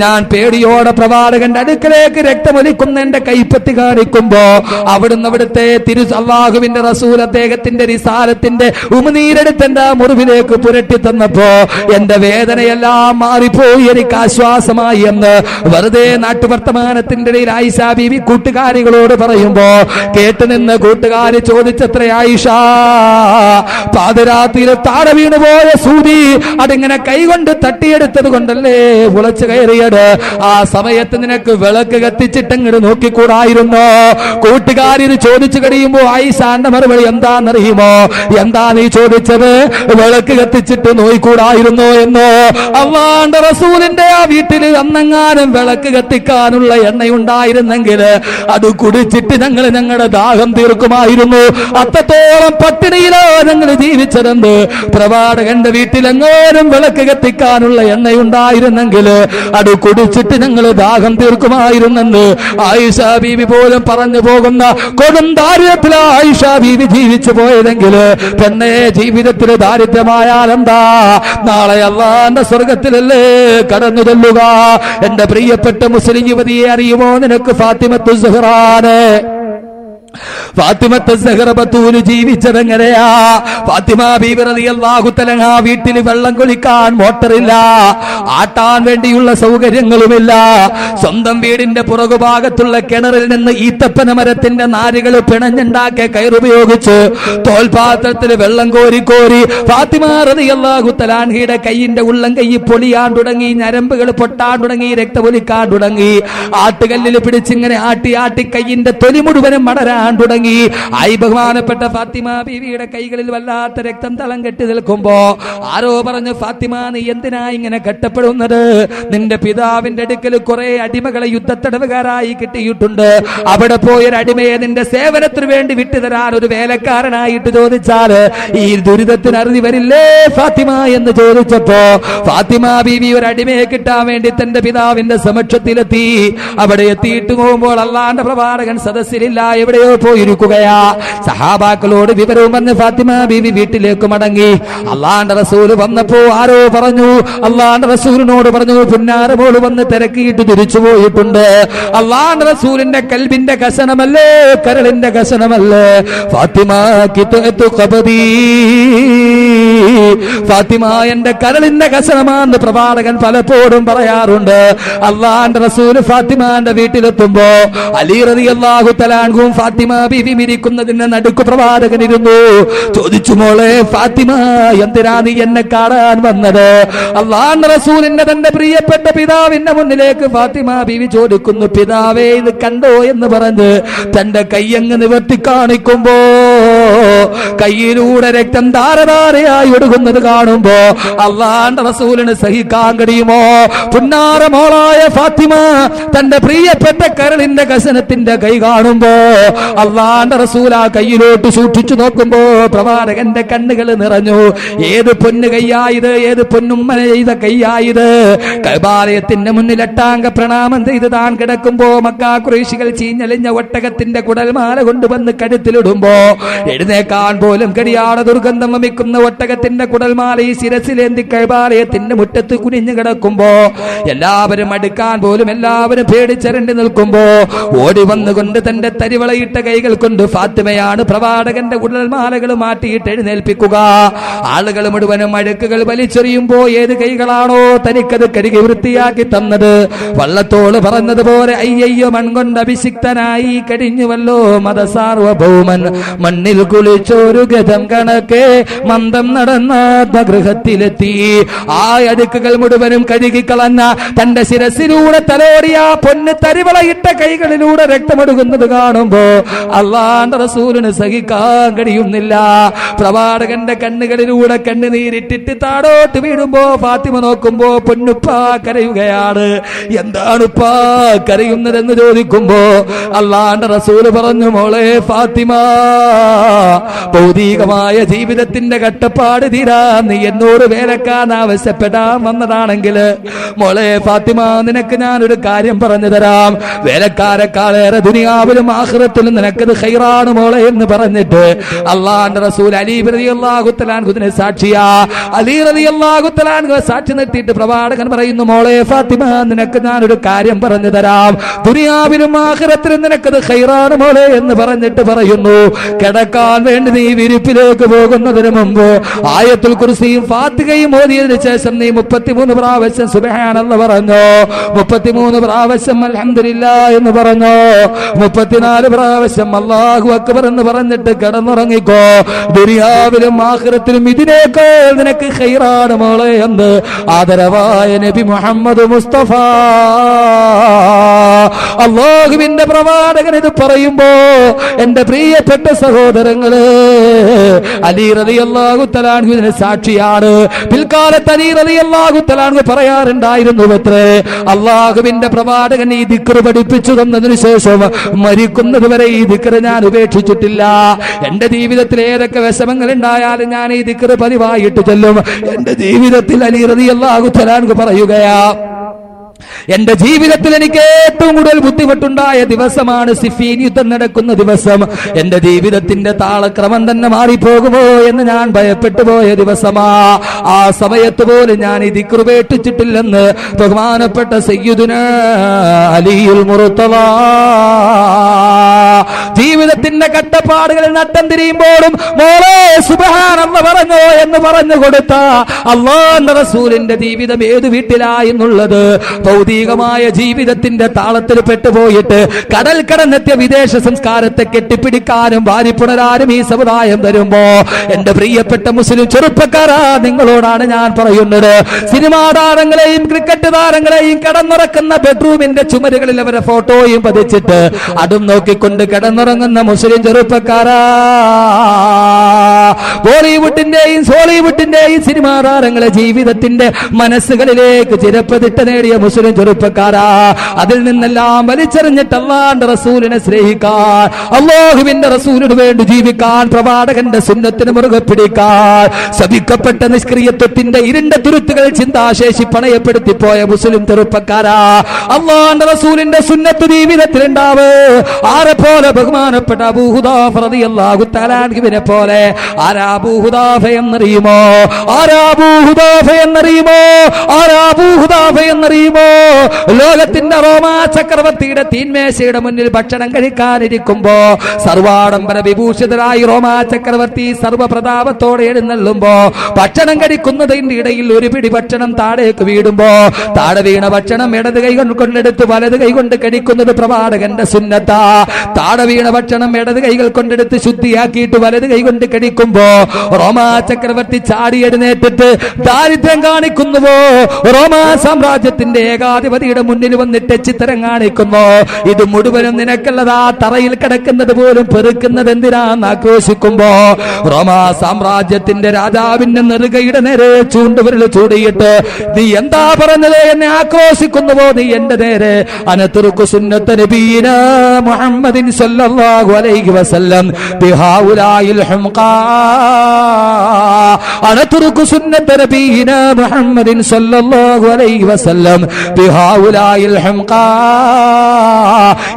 ഞാൻ പേടിയോടെ പ്രവാചകന്റെ അടുക്കലേക്ക് രക്തമൊലിക്കുന്ന എന്റെ കൈപ്പത്തി കാണിക്കുമ്പോ അവിടുത്തെ അല്ലാഹുവിന്റെ റസൂൽ അദ്ദേഹത്തിന്റെ റിസാലത്തിന്റെ ഉമിനീരെടുത്ത് എന്റെ മുറിവിലേക്ക് പുരട്ടി തന്നപ്പോ എന്റെ വേദനയെല്ലാം മാറിപ്പോയി, എനിക്ക് ആശ്വാസമായി എന്ന് വെറുതെ നാട്ടുവർത്തമാനത്തിന്റെ ഇടയിൽ ആയിഷാ ബീവി കൂട്ടുകാരികളോട് പറയുമ്പോ കേട്ടുനിന്ന് കൂട്ടുകാരി ചോദിച്ചത്ര, ആയിഷ പാതിരാത്രിയിൽ താഴെ വീണുപോയ സൂചി അതിങ്ങനെ കൈകൊണ്ട് തട്ടിയെടുത്തത് കൊണ്ടല്ലേ ഉളച്ചു കയറിയത്? ആ സമയത്ത് നിനക്ക് വിളക്ക് കത്തിച്ചിട്ടങ്ങട് നോക്കിക്കൂടായിരുന്നോ? കൂട്ടുകാരി ചോദിച്ചു കഴിയുമ്പോ ആയിഷാന്റെ മറുപടി എന്താണെന്നറിയുമോ? എന്താ നീ ചോദിച്ചത്? വിളക്ക് കത്തിച്ചിട്ട് നോക്കിക്കൂടായിരുന്നോ എന്നോ? അല്ലാഹുവിന്റെ റസൂലിന്റെ ആ വീട്ടിൽ അന്നെങ്ങാനും വിളക്ക് കത്തിക്കാനുള്ള എണ്ണയുണ്ടായിരുന്നെങ്കിൽ അത് കുടിച്ചിട്ട് ഞങ്ങളുടെ ദാഹം തീർക്കുമായിരുന്നു. അത്രത്തോളം പട്ടിണിയിലോ ഞങ്ങൾ ജീവിച്ചതെന്ന്. പ്രവാചകന്റെ വീട്ടിലെങ്ങാനും വിളക്ക് കത്തിക്കാനുള്ള എണ്ണയുണ്ടായിരുന്നെങ്കിൽ അത് കുടിച്ചിട്ട് ഞങ്ങൾ ദാഹം തീർക്കുമായിരുന്നെന്ന് ആയിഷാ ബീവി പോലും പറഞ്ഞു പോകുന്ന കൊടും ദാരിദ്ര്യത്തിലാ ആയിഷാ ബീവി ജീവിച്ചു പോയതെങ്കിൽ പെണ്ണെ ജീവിതത്തിൽ ദാരിദ്ര്യമായാൽ എന്താ? നാളെ അല്ലാഹുവിന്റെ സ്വർഗത്തിലല്ലേ കടന്നു ചെല്ലുക. എന്റെ പ്രിയപ്പെട്ട മുസ്ലിം യുവതിയെ അറിയുമോ നിനക്ക്? ഫാത്തിമത്തു സുഹ്റാനെ ഫാത്തിമത്ത് സഹറ ബത്തൂൽ ജീവിച്ചതെങ്ങനെയാ? ഫാത്തിമ ബീബി റളിയല്ലാഹു തആല വീട്ടിൽ വെള്ളം കുളിക്കാൻ മോട്ടറില്ല, ആട്ടാൻ വേണ്ടിയുള്ള സൗകര്യങ്ങളുമില്ല. സ്വന്തം വീടിന്റെ പുറകുഭാഗത്തുള്ള കിണറിൽ നിന്ന് ഈത്തപ്പന മരത്തിന്റെ നാരുകൾ പിണഞ്ഞുണ്ടാക്കിയ കയറുപയോഗിച്ച് തോൽപാത്രത്തിൽ വെള്ളം കോരി ഫാത്തിമ റളിയല്ലാഹു തആലയുടെ കൈയിന്റെ ഉള്ളം കൈ പൊളിയാൻ തുടങ്ങി, ഞരമ്പുകൾ പൊട്ടാൻ തുടങ്ങി, രക്തമൊലിക്കാൻ തുടങ്ങി. ആട്ടുകല്ലിൽ പിടിച്ചിങ്ങനെ ആട്ടി കൈയിന്റെ തൊലി മുഴുവനും മടരാൻ തുടങ്ങി. ആയി ബഹുമാനപ്പെട്ട ഫാത്തിമ ബീവിയുടെ കൈകളിൽ വല്ലാത്ത രക്തം തളം കെട്ടി നിൽക്കുമ്പോ ആരോ പറഞ്ഞു, ഫാത്തിമ നീ എന്തിനാ ഇങ്ങനെ കെട്ടപ്പെടുന്നത്? നിന്റെ പിതാവിന്റെ അടുക്കൽ കുറെ അടിമകളെ യുദ്ധത്തടവുകാരായി കിട്ടിയിട്ടുണ്ട്. അവിടെ പോയൊരു അടിമയെ നിന്റെ സേവനത്തിന് വേണ്ടി വിട്ടുതരാൻ ഒരു വേലക്കാരനായിട്ട് ചോദിച്ചാൽ ഈ ദുരിതത്തിന് അറുതി വരില്ലേ ഫാത്തിമ എന്ന് ചോദിച്ചപ്പോ ഫാത്തിമ ബീവി ഒരു അടിമയെ കിട്ടാൻ വേണ്ടി തന്റെ പിതാവിന്റെ സമക്ഷത്തിലെത്തി. അവിടെ എത്തിയിട്ട് പോകുമ്പോൾ അള്ളാന്റെ പ്രവാചകൻ സദസ്സിലില്ല, എവിടെയോ പോയിരിക്കുകയാ. സഹാബാക്കളോട് വിവരവും വന്ന് ഫാത്തിമ ബീവി വീട്ടിലേക്ക് മടങ്ങി. അള്ളാന്റെ റസൂല് വന്നപ്പോ ആരോ പറഞ്ഞു, അള്ളാന്റെ റസൂലിനോട് പറഞ്ഞു, പുന്നാരമോട് വന്ന് തിരക്കിയിട്ട് തിരിച്ചു പോയിട്ടുണ്ട്. അള്ളാന്റെ റസൂലിന്റെ കൽബിന്റെ കശനമല്ലേ, കരളിന്റെ കശനമല്ലേ ഫാത്തിമ ഫാത്തിമ എന്റെ കരളിന്റെ കശനമാണെന്ന് പ്രവാചകൻ പലപ്പോഴും പറയാറുണ്ട്. അള്ളാന്റെ റസൂല് ഫാത്തിമാന്റെ വീട്ടിലെത്തുമ്പോ അലി റളിയല്ലാഹു തആല അൻഹു ഫാത്തിമ ബീവി ഇരിക്കുന്നതിന്റെ നടുക്ക് പ്രവാചകൻ ഇരുന്നു. ചോദിച്ചു, മോളെ ഫാത്തിമ എന്തിനാ നീ എന്നെ കാണാൻ വന്നത്? അള്ളാന്റെ റസൂലിന്റെ തന്റെ പ്രിയപ്പെട്ട പിതാവിന്റെ മുന്നിലേക്ക് ഫാത്തിമ ബീവി ചോദിക്കുന്നു, പിതാവേ ഇത് കണ്ടോ എന്ന് പറഞ്ഞ് തന്റെ കൈയങ്ങ് നിവർത്തി കാണിക്കുമ്പോ കയ്യിലൂടെ രക്തം ധാരധാരയായി ഒഴുകുന്നത് കാണുമ്പോ അള്ളാന്റെ റസൂലിന് സഹിക്കാൻ കഴിയുമോ? പുന്നാര മോളായ ഫാത്തിമ തന്റെ പ്രിയപ്പെട്ട കരളിന്റെ കസനത്തിന്റെ കൈ കാണുമ്പോ അള്ളാന്റെ റസൂൽ ആ കയ്യിലോട്ട് സൂക്ഷിച്ചു നോക്കുമ്പോ പ്രവാചകന്റെ കണ്ണുകൾ നിറഞ്ഞു. ഏത് പൊന്നു കയ്യായത്, ഏത് പൊന്നുമ്മന ചെയ്ത കയ്യായത്. കഅബാലയത്തിന്റെ മുന്നിൽ എട്ടാംഗ പ്രണാമം ചെയ്ത് താൻ കിടക്കുമ്പോ മക്കാ ഖുറൈശികൾ ചീഞ്ഞളിഞ്ഞ ഒട്ടകത്തിന്റെ കുടൽമാല കൊണ്ടുവന്ന് കഴുത്തിലിടുമ്പോ എഴുന്നേക്കാൻ പോലും കഴിയാതെ ദുർഗന്ധം വമിക്കുന്ന ഒട്ടകത്തിന്റെ കുടൽമാല ഈ ശിരസിലേന്തി കഅബാലയത്തിന്റെ മുറ്റത്ത് കുനിഞ്ഞു കിടക്കുമ്പോ എല്ലാവരും അടുക്കാൻ പോലും എല്ലാവരും പേടിച്ചരണ്ടി നിൽക്കുമ്പോ ഓടി വന്നുകൊണ്ട് തന്റെ തരിവളയിട്ട കൈകൾ കൊണ്ട് ഫാത്തിമയാണ് പ്രവാചകന്റെ കുടൽമാലകൾ മാറ്റിയിട്ട് എഴുന്നേൽപ്പിക്കുക. ആളുകൾ മുഴുവനും അഴുക്കുകൾ വലിച്ചെറിയുമ്പോ ഏത് കൈകളാണോ തനിക്കത് കഴുകി വൃത്തിയാക്കി തന്നത്, വള്ളത്തോള് പറഞ്ഞതുപോലെ അയ്യയ്യോ മൺകൊണ്ട് അഭിഷിക്തനായി കഴിഞ്ഞുവല്ലോ മതസാർവഭൗമൻ. മണ്ണിൽ കുളിച്ചൊരു ഗജം കണക്കെ മന്ദം നടന്ന ഗൃഹത്തിലെത്തി. ആ അഴുക്കുകൾ മുഴുവനും കഴുകിക്കളഞ്ഞ തന്റെ ശിരസിലൂടെ തലോടിയ പൊന്ന് തരിവളയിട്ട കൈകളിലൂടെ രക്തമൊഴുകുന്നത് കാണുമ്പോ അള്ളാന്റെ റസൂലിന് സഹിക്കാൻ കഴിയുന്നില്ല. പ്രവാചകന്റെ കണ്ണുകളിലൂടെ കണ്ണുനീരിട്ടിട്ട് താടോട്ട് വീഴുമ്പോ ഫാത്തിമ നോക്കുമ്പോ പൊന്നുപ്പാ കരയുകയാണ്. എന്താണുപ്പാ കരയുന്നതെന്ന് ചോദിക്കുമ്പോ അള്ളാന്റെ റസൂല് പറഞ്ഞു, മോളെ ഫാത്തിമ, ഭൗതികമായ ജീവിതത്തിന്റെ കട്ടപ്പാട് തീരാ നീ എന്നോട് വേലക്കാൻ ആവശ്യപ്പെടാൻ വന്നതാണെങ്കിൽ മോളെ ഫാത്തിമ, നിനക്ക് ഞാനൊരു കാര്യം പറഞ്ഞു തരാം. വേലക്കാരെക്കാളേറെ ദുനിയാവിലും ആഖിറത്തിലും നിനക്കത് ഖൈറാണ് മോളെ എന്ന് പറഞ്ഞിട്ട് അള്ളാന്റെ റസൂൽ അലി റളിയല്ലാഹു തആല അൻഹുവിനെ സാക്ഷിയാ. അലി റളിയല്ലാഹു തആല അൻഹു സാക്ഷി നിർത്തിയിട്ട് പ്രവാചകൻ പറയുന്നു, മോളെ ഫാത്തിമ, നിനക്ക് ഞാനൊരു കാര്യം പറഞ്ഞു തരാം. ദുനിയാവിലും ആഖിറത്തിലും നിനക്കത് ഖൈറാണ് മോളെ എന്ന് പറഞ്ഞിട്ട് പറയുന്നു, കിടക്കാൻ വേണ്ടി നീ വിരിപ്പിലേക്ക് പോകുന്നതിന് മുമ്പ് ആയത്തുൽ കുർസിയും ഫാത്തിഹയും ഓതിയതിനു ശേഷം നീ 33 പ്രാവശ്യം സുബ്ഹാനല്ലാഹ് പറഞ്ഞു, 33 പ്രാവശ്യം അൽഹംദുലില്ലാഹ് എന്ന് പറഞ്ഞു, 34 പ്രാവശ്യം അല്ലാഹു അക്ബർ എന്ന് പറഞ്ഞിട്ട് കിടന്നുറങ്ങിക്കോ. ദുനിയാവിലും ആഖിറത്തിലും ഇതിനേക്കാൾ നിനക്ക് ഖൈറാണ് മോളെ എന്ന് ആദരവായ നബി മുഹമ്മദ് മുസ്തഫ അല്ലാഹുവിന്റെ പ്രവാചകൻ ഇത് പറയുമ്പോ എന്റെ പ്രിയപ്പെട്ട സഹോദരങ്ങളെ, അലി റളിയല്ലാഹു തആല അൻഹു ഇതിന് സാക്ഷിയാണ്. പിൽക്കാലത്ത് അലി റളിയല്ലാഹു തആല അൻഹു പറയാറുണ്ടായിരുന്നു അത്രേ, അല്ലാഹുവിന്റെ പ്രവാചകൻ ഈ ദിക്ർ പഠിപ്പിച്ചു തന്നതിനു ശേഷം മരിക്കുന്നത് വരെ ഈ ദിക്ർ ഞാൻ ഉപേക്ഷിച്ചിട്ടില്ല. എന്റെ ജീവിതത്തിൽ ഏതൊക്കെ വിഷമങ്ങൾ ഉണ്ടായാലും ഞാൻ ഈ ദിക്ർ പതിവായിട്ട് ചൊല്ലും. എന്റെ ജീവിതത്തിൽ അലി റളിയല്ലാഹു തആല അൻഹു പറയുകയാ, എന്റെ ജീവിതത്തിൽ എനിക്ക് ഏറ്റവും കൂടുതൽ ബുദ്ധിമുട്ടുണ്ടായ ദിവസമാണ് സിഫീൻ യുദ്ധം നടക്കുന്ന ദിവസം. എന്റെ ജീവിതത്തിന്റെ താളക്രമം തന്നെ മാറിപ്പോകുമോ എന്ന് ഞാൻ ഭയപ്പെട്ടു പോയ ദിവസമാ. ആ സമയത്ത് പോലും ഞാൻ ഈ ദിക്ർ ഉപേക്ഷിച്ചിട്ടില്ലെന്ന് ബഹുമാനപ്പെട്ട സയ്യിദുനാ അലിയുൽ മുർത്തള ജീവിതത്തിന്റെ കട്ടപ്പാടുകളിൽ നട്ടം തിരിയുമ്പോഴും മോളെ സുബ്ഹാനല്ലാഹ് പറഞ്ഞോ എന്ന് പറഞ്ഞു കൊടുത്ത അല്ലാഹുവിന്റെ റസൂലിന്റെ ജീവിതം ഏത് വീട്ടിലായെന്നുള്ളത് ഭൗതികമായ ജീവിതത്തിന്റെ താളത്തിൽ പെട്ടുപോയിട്ട് കടൽ കടന്നെത്തിയ വിദേശ സംസ്കാരത്തെ കെട്ടിപ്പിടിക്കാനും വാരിപ്പുണരാനും ഈ സമുദായം വരുമ്പോ എന്റെ പ്രിയപ്പെട്ട മുസ്ലിം ചെറുപ്പക്കാരാ, നിങ്ങളോടാണ് ഞാൻ പറയുന്നത്, സിനിമാ താരങ്ങളെയും ക്രിക്കറ്റ് താരങ്ങളെയും കടന്നുറക്കുന്ന ബെഡ്റൂമിന്റെ ചുമരുകളിൽ അവരെ ഫോട്ടോയും പതിച്ചിട്ട് അതും നോക്കിക്കൊണ്ട് കിടന്നുറങ്ങുന്ന മുസ്ലിം ചെറുപ്പക്കാരാ, ബോളിവുഡിന്റെയും സോളിവുഡിന്റെയും സിനിമാ താരങ്ങളെ ജീവിതത്തിന്റെ മനസ്സുകളിലേക്ക് ചിരപ്പതിട്ട് നേടിയ മുസ്ലിം ചെറുപ്പക്കാരാ, അതിൽ നിന്നെല്ലാം വലിച്ചെറിഞ്ഞിട്ട് അല്ലാഹുവിന്റെ റസൂലിനെ സ്നേഹിക്കാൻ, അല്ലാഹുവിന്റെ റസൂലിന് വേണ്ടി ജീവിക്കാൻ, പ്രവാചകന്റെ സുന്നത്തിന് മുറുകെ പിടിക്കാൻ, ശപിക്കപ്പെട്ട നിഷ്ക്രിയത്വത്തിന്റെ ഇരുണ്ട തുരുത്തുകൾ ചിന്താശേഷി പണയപ്പെടുത്തി പോയ മുസ്ലിം ചെറുപ്പക്കാരാ, അല്ലാഹുവിന്റെ റസൂലിന്റെ സുന്നത്ത് ജീവിതത്തിൽ ഉണ്ടാവ്. ആരെ പോലെ? ബഹുമാനപ്പെട്ട അബൂ ഹുദാഫ റളിയല്ലാഹു തആല അൻഹുവിനെ പോലെ. ആരാ അബൂ ഹുദാഫ എന്നറിയുമോ? ആരാ അബൂ ഹുദാഫ എന്നറിയുമോ? ആരാ അബൂ ഹുദാഫ എന്നറിയുമോ? ലോകത്തിന്റെ റോമാ ചക്രവർത്തിയുടെ തീന്മേശയുടെ മുന്നിൽ ഭക്ഷണം കഴിക്കാനിരിക്കുമ്പോ സർവാഡംബര വിഭൂഷിതരായി റോമാ ചക്രവർത്തി സർവപ്രതാപത്തോടെ എഴുന്നള്ളുമ്പോ ഭക്ഷണം കഴിക്കുന്നതിന്റെ ഇടയിൽ ഒരു പിടി ഭക്ഷണം താഴേക്ക് വീടുമ്പോ താഴെ വീണ ഭക്ഷണം ഇടത് കൈ കൊണ്ടെടുത്ത് വലത് കൈ കൊണ്ട് കഴിക്കുന്നത് പ്രവാചകന്റെ സുന്നത്താ. താടവീണ ഭക്ഷണം ഇടത് കൈകൾ കൊണ്ടെടുത്ത് ശുദ്ധിയാക്കിയിട്ട് വലത് കൈ കൊണ്ട് കഴിക്കുമ്പോ റോമാ ചക്രവർത്തി ചാടി എഴുന്നേറ്റിട്ട് ദാരിദ്ര്യം കാണിക്കുന്നുവോ, റോമാ സാമ്രാജ്യത്തിന്റെ ഏകാധിപതിയുടെ മുന്നിൽ വന്നിട്ട് ചിത്രം കാണിക്കുന്നു. ഇത് മുഴുവനും നിനക്കുള്ളതാ, തറയിൽ കിടക്കുന്നത് പോലും പെറുക്കുന്നത് എന്തിനാന്ന് ആക്രോശിക്കുമ്പോ റോമാ സാമ്രാജ്യത്തിന്റെ രാജാവിന്റെ നെറുകയുടെ നേരെ ചൂണ്ടുവിരൽ ചൂടിയിട്ട് നീ എന്താ പറഞ്ഞത് എന്നെ ആക്രോശിക്കുന്നുവോ, നീ എന്റെ നേരെ അനതുറുക്കു സുന്നത്ത നബീന മുഹമ്മദിൻ സല്ലല്ലാഹു അലൈഹി വസല്ലം ബിഹാഉലായിൽ ഹുംഖാ, അനതുറുക്കു സുന്നത്ത നബീന മുഹമ്മദിൻ സല്ലല്ലാഹു അലൈഹി വസല്ലം ബിഹാഉലായിൽ ഹുംഖാ.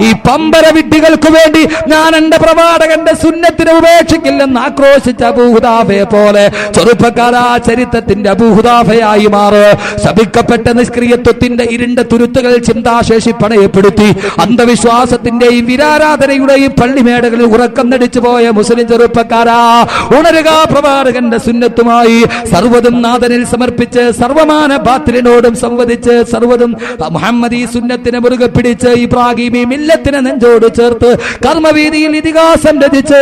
ഈ പമ്പര വിഡ്ഢികൾക്ക് വേണ്ടി ഞാൻ എന്റെ പ്രവാചകന്റെ സുന്നത്തിനെ ഉപേക്ഷിക്കില്ലെന്ന് ആക്രോശിച്ച അബൂഹുദാഫയെ പോലെ ചെറുപ്പക്കാരാ ചരിത്രത്തിന്റെ അബൂഹുദാഫയായി മാറ്. ശപിക്കപ്പെട്ട നിഷ്ക്രിയത്വത്തിന്റെ ഇരുണ്ട തുരുത്തുകൾ ചിന്താശേഷി പണയപ്പെടുത്തി അന്ധവിശ്വാസത്തിന്റെയും വിരാരാധനയുടെയും പള്ളിമേടകളിൽ ഉറക്കം നടിച്ചു പോയ മുസ്ലിം ചെറുപ്പക്കാരാ, ഉണരുക. പ്രവാചകന്റെ സുന്നത്തുമായി സർവ്വതും നാഥനിൽ സമർപ്പിച്ച് സർവമാന ബാത്തിലിനോടും സംവദിച്ച് സർവ്വതും മുഹമ്മദി സുന്നത്തിനെ മുറുകെ പിടിച്ച് ഇബ്രാഹിമി മില്ലത്തിനെ നെഞ്ചോട് ചേർത്ത് കർമ്മവീതിയിൽ ഇതിഹാസം രചിച്ച്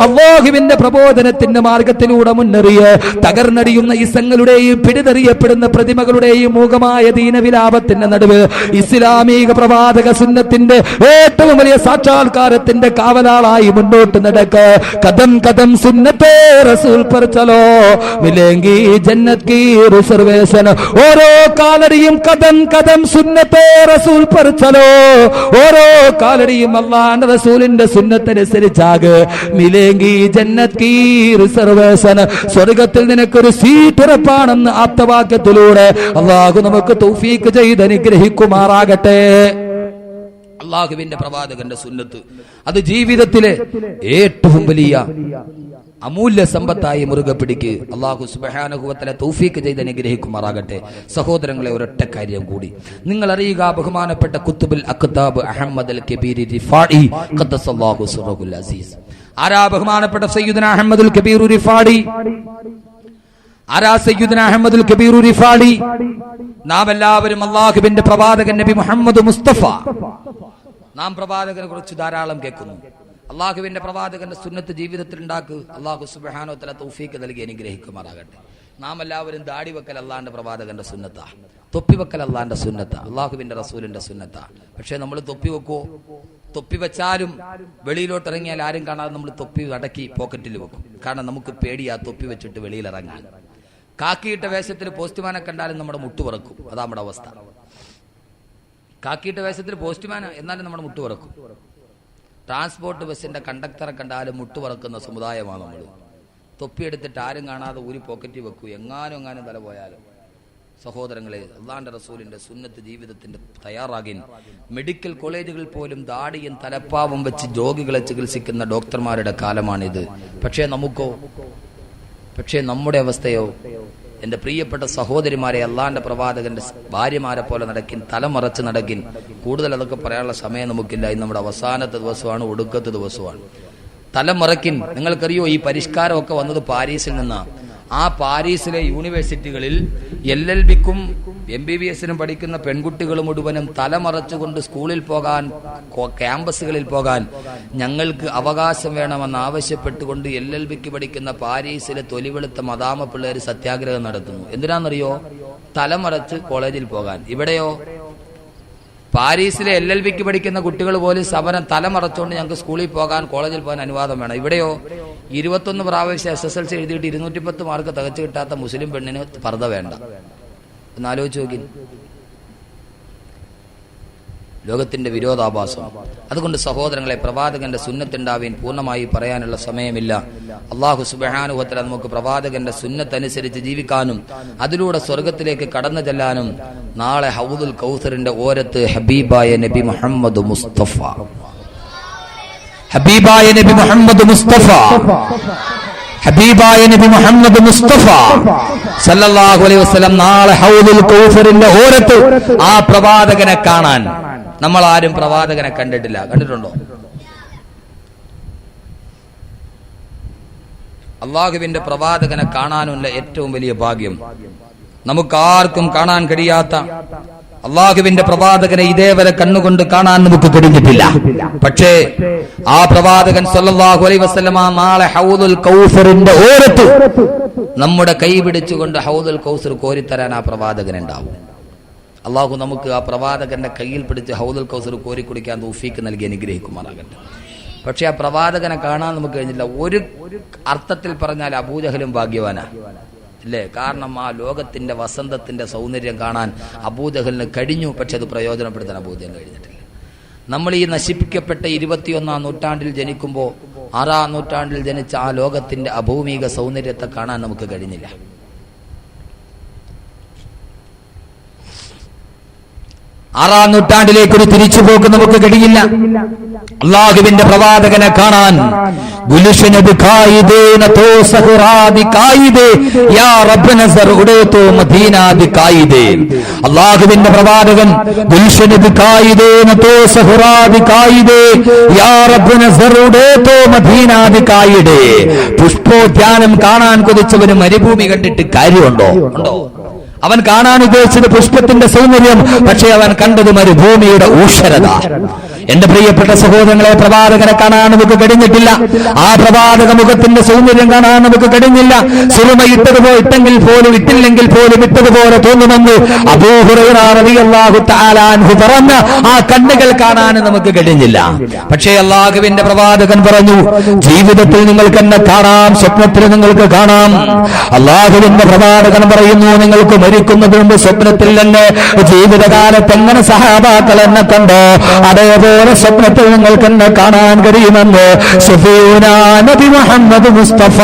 അല്ലാഹുവിന്റെ പ്രബോധനത്തിന്റെ മാർഗത്തിലൂടെ മുന്നേറിയ തകർന്നടിയുന്ന ഇസങ്ങളുടെയും പിടിതെറിയപ്പെടുന്ന പ്രതിമകളുടെയും മൂകമായ ദീനവിലാപത്തിന്റെ നടുവ് ഇസ്ലാമിക പ്രവാചക സുന്നത്തിന്റെ ഏറ്റവും വലിയ സാക്ഷാത്കാരത്തിന്റെ കാവലാളായി മുന്നോട്ട് നടക്ക്. കദം കദം സുന്നത്തെ റസൂൽ पर चलो मिलेंगी जन्नत की रिजर्वेशन, ഓരോ കാലടിയും കദം കദം സുന്നത്തെ റസൂൽ पर चलो, ഓരോ കാലടിയും അല്ലാഹുവിന്റെ റസൂലിന്റെ സുന്നത്തനുസരിച്ചാകെ മിലേങ്കി ജന്നത്ത് കീ റിസർവേഷൻ, സ്വർഗ്ഗത്തിൽ നിനക്കൊരു സീറ്റ് ഉറപ്പാണെന്ന് ആപ്തവാക്യത്തിലൂടെ അല്ലാഹു നമുക്ക് തൗഫീഖ് ചെയ്ത് അനുഗ്രഹിക്കുമാറാകട്ടെ. അല്ലാഹുവിന്റെ പ്രവാചകന്റെ സുന്നത്ത് അത് ജീവിതത്തിലെ ഏറ്റവും വലിയ അമൂല്യ സമ്പത്തായി മുറുകെ പിടിക്ക്. അല്ലാഹു സുബ്ഹാനഹു വ തആല തൗഫീഖ് ചെയ്ത് അനുഗ്രഹിക്കുമാറാകട്ടെ. സഹോദരങ്ങളെ, ഒരൊറ്റ കാര്യം കൂടി നിങ്ങൾ അറിയുക. ബഹുമാനപ്പെട്ട കുത്തുബുൽ അഖ്താബ് അഹമ്മദ് അൽ കബീരി റിഫാഇ ഖദ്ദസല്ലാഹു സിറഹുൽ അസീസ്. ആരാ ബഹുമാനപ്പെട്ട സയ്യിദുന അഹമ്മദുൽ കബീർ റിഫാഇ? ആരാ സയ്യിദുന അഹമ്മദുൽ കബീർ റിഫാഇ? നാം എല്ലാവരും അല്ലാഹുവിന്റെ പ്രവാചകൻ നബി മുഹമ്മദ് മുസ്തഫ, നാം പ്രവാചകനെ കുറിച്ച് ധാരാളം കേൾക്കുന്നു. അള്ളാഹുവിന്റെ പ്രവാചകന്റെ സുന്നത്ത് ജീവിതത്തിൽ ഉണ്ടാക്ക്. അള്ളാഹു സുബ്ഹാനഹു വ തആല തൗഫീഖ് നൽകി അനുഗ്രഹിക്കുമാറാകട്ടെ. നാം എല്ലാവരും ദാടി വെക്കൽ അള്ളാഹിന്റെ പ്രവാചകന്റെ സുന്നത്താ, തൊപ്പി വെക്കൽ അള്ളാഹിന്റെ സുന്നത്താ, അള്ളാഹുവിന്റെ റസൂലിന്റെ സുന്നത്താ. പക്ഷെ നമ്മൾ തൊപ്പി വെക്കുവോ? തൊപ്പി വെച്ചാലും വെളിയിലോട്ട് ഇറങ്ങിയാൽ ആരും കാണാതെ നമ്മൾ തൊപ്പി അടക്കി പോക്കറ്റിൽ വെക്കും. കാരണം നമുക്ക് പേടിയാ തൊപ്പി വെച്ചിട്ട് വെളിയിൽ ഇറങ്ങാൻ. കാക്കിയിട്ട വേഷത്തിൽ പോസ്റ്റ്മാനെ കണ്ടാലും നമ്മുടെ മുട്ടു പറക്കും. അതാ നമ്മുടെ അവസ്ഥ. കാക്കിയിട്ട വേഷത്തിൽ പോസ്റ്റ്മാൻ എന്നാലും നമ്മുടെ മുട്ടു പറക്കും. ട്രാൻസ്പോർട്ട് ബസ്സിന്റെ കണ്ടക്ടറെ കണ്ടാലും മുട്ടുപറക്കുന്ന സമുദായമാണ് നമ്മൾ. തൊപ്പിയെടുത്തിട്ട് ആരും കാണാതെ ഊരി പോക്കറ്റിൽ വെക്കൂ, എങ്ങാനും തല പോയാലും. സഹോദരങ്ങളെ, അല്ലാഹുവിന്റെ റസൂലിന്റെ സുന്നത്ത് ജീവിതത്തിന്റെ തയ്യാറാകിൻ. മെഡിക്കൽ കോളേജുകളിൽ പോലും ദാടിയും തലപ്പാവും വെച്ച് രോഗികളെ ചികിത്സിക്കുന്ന ഡോക്ടർമാരുടെ കാലമാണിത്. പക്ഷേ നമ്മുടെ അവസ്ഥയോ? എന്റെ പ്രിയപ്പെട്ട സഹോദരിമാരെ, അള്ളാഹിന്റെ പ്രവാചകന്റെ ഭാര്യമാരെ പോലെ നടക്കിൻ, തലമറച്ച് നടക്കിൻ. കൂടുതൽ അതൊക്കെ പറയാനുള്ള സമയം നമുക്കില്ല. ഇന്ന് നമ്മുടെ അവസാനത്തെ ദിവസമാണ്, ഒടുക്കത്തെ ദിവസമാണ്. തലമറക്കിൻ. നിങ്ങൾക്കറിയോ, ഈ പരിഷ്കാരമൊക്കെ വന്നത് പാരീസിൽ നിന്നാണ്. ആ പാരീസിലെ യൂണിവേഴ്സിറ്റികളിൽ LLBക്കും MBBSനും പഠിക്കുന്ന പെൺകുട്ടികൾ മുഴുവനും തലമറച്ചുകൊണ്ട് സ്കൂളിൽ പോകാൻ, ക്യാമ്പസുകളിൽ പോകാൻ ഞങ്ങൾക്ക് അവകാശം വേണമെന്ന് ആവശ്യപ്പെട്ടുകൊണ്ട് LLBക്ക് പഠിക്കുന്ന പാരീസിലെ തൊലിവെളുത്ത മദാമ പിള്ളേർ സത്യാഗ്രഹം നടത്തുന്നു. എന്തിനാണെന്നറിയോ? തലമറച്ച് കോളേജിൽ പോകാൻ. ഇവിടെയോ പാരീസിലെ LLBക്ക് പഠിക്കുന്ന കുട്ടികൾ പോലും സമരം തലമറച്ചുകൊണ്ട് ഞങ്ങൾക്ക് സ്കൂളിൽ പോകാൻ, കോളേജിൽ പോകാൻ അനുവാദം വേണം. ഇവിടെയോ 21 പ്രാവശ്യം SSLC എഴുതിയിട്ട് 210 മാർക്ക് തികച്ചു കിട്ടാത്ത മുസ്ലിം പെണ്ണിന് പർദ്ദ വേണ്ട. എന്നാലോചിച്ച് നോക്കി. ലോകത്തിന്റെ വിരോധാഭാസം. അതുകൊണ്ട് സഹോദരങ്ങളെ, പ്രവാചകന്റെ സുന്നത്തുണ്ടാവീൻ. പൂർണ്ണമായി പറയാനുള്ള സമയമില്ല. അല്ലാഹു സുബ്ഹാനഹു വ തആല നമുക്ക് പ്രവാചകന്റെ സുന്നത്ത് അനുസരിച്ച് ജീവിക്കാനും അതിലൂടെ സ്വർഗത്തിലേക്ക് കടന്നു ചെല്ലാനും നാളെ ഹൗദുൽ കൗസറിന്റെ ഓരത്ത് ഹബീബായ നബി മുഹമ്മദ് മുസ്തഫ, ഹബീബായ നബി മുഹമ്മദ് മുസ്തഫ, ഹബീബായ നബി മുഹമ്മദ് മുസ്തഫ സല്ലല്ലാഹു അലൈഹി വസല്ലം നാളെ ഹൗദുൽ കൗസറിന്റെ ഓരത്ത് ആ പ്രവാചകനെ കാണാൻ നമ്മൾ ആരും പ്രവാചകനെ കണ്ടിട്ടില്ല. കണ്ടിട്ടുണ്ടോ? അള്ളാഹുവിന്റെ പ്രവാചകനെ കാണാനുള്ള ഏറ്റവും വലിയ ഭാഗ്യം, നമുക്കാർക്കും കാണാൻ കഴിയാത്ത അള്ളാഹുവിന്റെ പ്രവാചകനെ ഇതേവരെ കണ്ണുകൊണ്ട് കാണാൻ നമുക്ക് കഴിഞ്ഞിട്ടില്ല. പക്ഷേ ആ പ്രവാചകൻ സല്ലല്ലാഹു അലൈഹി വസല്ലമ നാളെ ഹൗദുൽ കൗസറിന്റെ ഓരത്ത് നമ്മുടെ കൈ പിടിച്ചുകൊണ്ട് ഹൗദുൽ കൗസർ കോരിത്തരാൻ ആ പ്രവാചകൻ ഉണ്ടാവും. അള്ളാഹു നമുക്ക് ആ പ്രവാചകന്റെ കയ്യിൽ പിടിച്ച് ഹൗദുൽ കൗസർ കോരി കുടിക്കാൻ തൗഫീക്ക് നൽകി അനുഗ്രഹിക്കുമാറാകട്ടെ. പക്ഷെ ആ പ്രവാചകനെ കാണാൻ നമുക്ക് കഴിഞ്ഞില്ല. ഒരു അർത്ഥത്തിൽ പറഞ്ഞാൽ അബൂജഹലും ഭാഗ്യവാനാ അല്ലേ? കാരണം ആ ലോകത്തിന്റെ വസന്തത്തിന്റെ സൗന്ദര്യം കാണാൻ അബൂജഹലിന് കഴിഞ്ഞു. പക്ഷെ അത് പ്രയോജനപ്പെടുത്താൻ അബൂജഹലിന് കഴിഞ്ഞിട്ടില്ല. നമ്മൾ ഈ നശിപ്പിക്കപ്പെട്ട 21-ാം നൂറ്റാണ്ടിൽ ജനിക്കുമ്പോൾ 6-ാം നൂറ്റാണ്ടിൽ ജനിച്ച ആ ലോകത്തിന്റെ അഭൗമിക സൗന്ദര്യത്തെ കാണാൻ നമുക്ക് കഴിഞ്ഞില്ല. 6-ാം നൂറ്റാണ്ടിലേക്ക് ഒരു തിരിച്ചുപോക്ക് നമുക്ക് കഴിയില്ല. അള്ളാഹുവിന്റെ പ്രവാചകനെ കാണാൻ അള്ളാഹുവിന്റെ പ്രവാചകൻ പുഷ്പോദ്യാനം കാണാൻ കൊതിച്ചവന് മരുഭൂമി കണ്ടിട്ട് കാര്യമുണ്ടോ? ഉണ്ടോ? അവൻ കാണാൻ ഉദ്ദേശിച്ചത് പുഷ്പത്തിന്റെ സൗന്ദര്യം, പക്ഷേ അവൻ കണ്ടത് മരുഭൂമിയുടെ ഊഷരത. എന്റെ പ്രിയപ്പെട്ട സഹോദരങ്ങളെ, പ്രവാചകനെ കാണാൻ നമുക്ക് കഴിഞ്ഞിട്ടില്ല. ആ പ്രവാചക മുഖത്തിന്റെ സൗന്ദര്യം കാണാൻ നമുക്ക് കഴിഞ്ഞില്ല. സുറുമ ഇട്ടതുപോലെ പോലും ഇട്ടില്ലെങ്കിൽ പോലും ഇട്ടതുപോലെ തോന്നുമെന്ന് അബൂ ഹുറൈറ റളിയല്ലാഹു തആല അൻഹു പറഞ്ഞ ആ കണ്ണുകൾ കാണാൻ നമുക്ക് കഴിഞ്ഞില്ല. പക്ഷേ അല്ലാഹുവിന്റെ പ്രവാചകൻ പറഞ്ഞു, ജീവിതത്തിൽ നിങ്ങൾക്ക് എന്നെ കാണാം, സ്വപ്നത്തിൽ നിങ്ങൾക്ക് കാണാം. അല്ലാഹുവിന്റെ പ്രവാചകൻ പറയുന്നു, നിങ്ങൾക്ക് മരിക്കുന്നതിന് മുമ്പ് സ്വപ്നത്തിൽ തന്നെ ജീവിതകാലത്ത് എങ്ങനെ സഹാബാക്കൾ എന്നെ കണ്ടോ അതേപോലെ സ്വപ്നത്തിൽ നിങ്ങൾക്ക് എന്നെ കാണാൻ കഴിയുമെന്ന് സഫീഉനാ നബി മുഹമ്മദ് മുസ്തഫ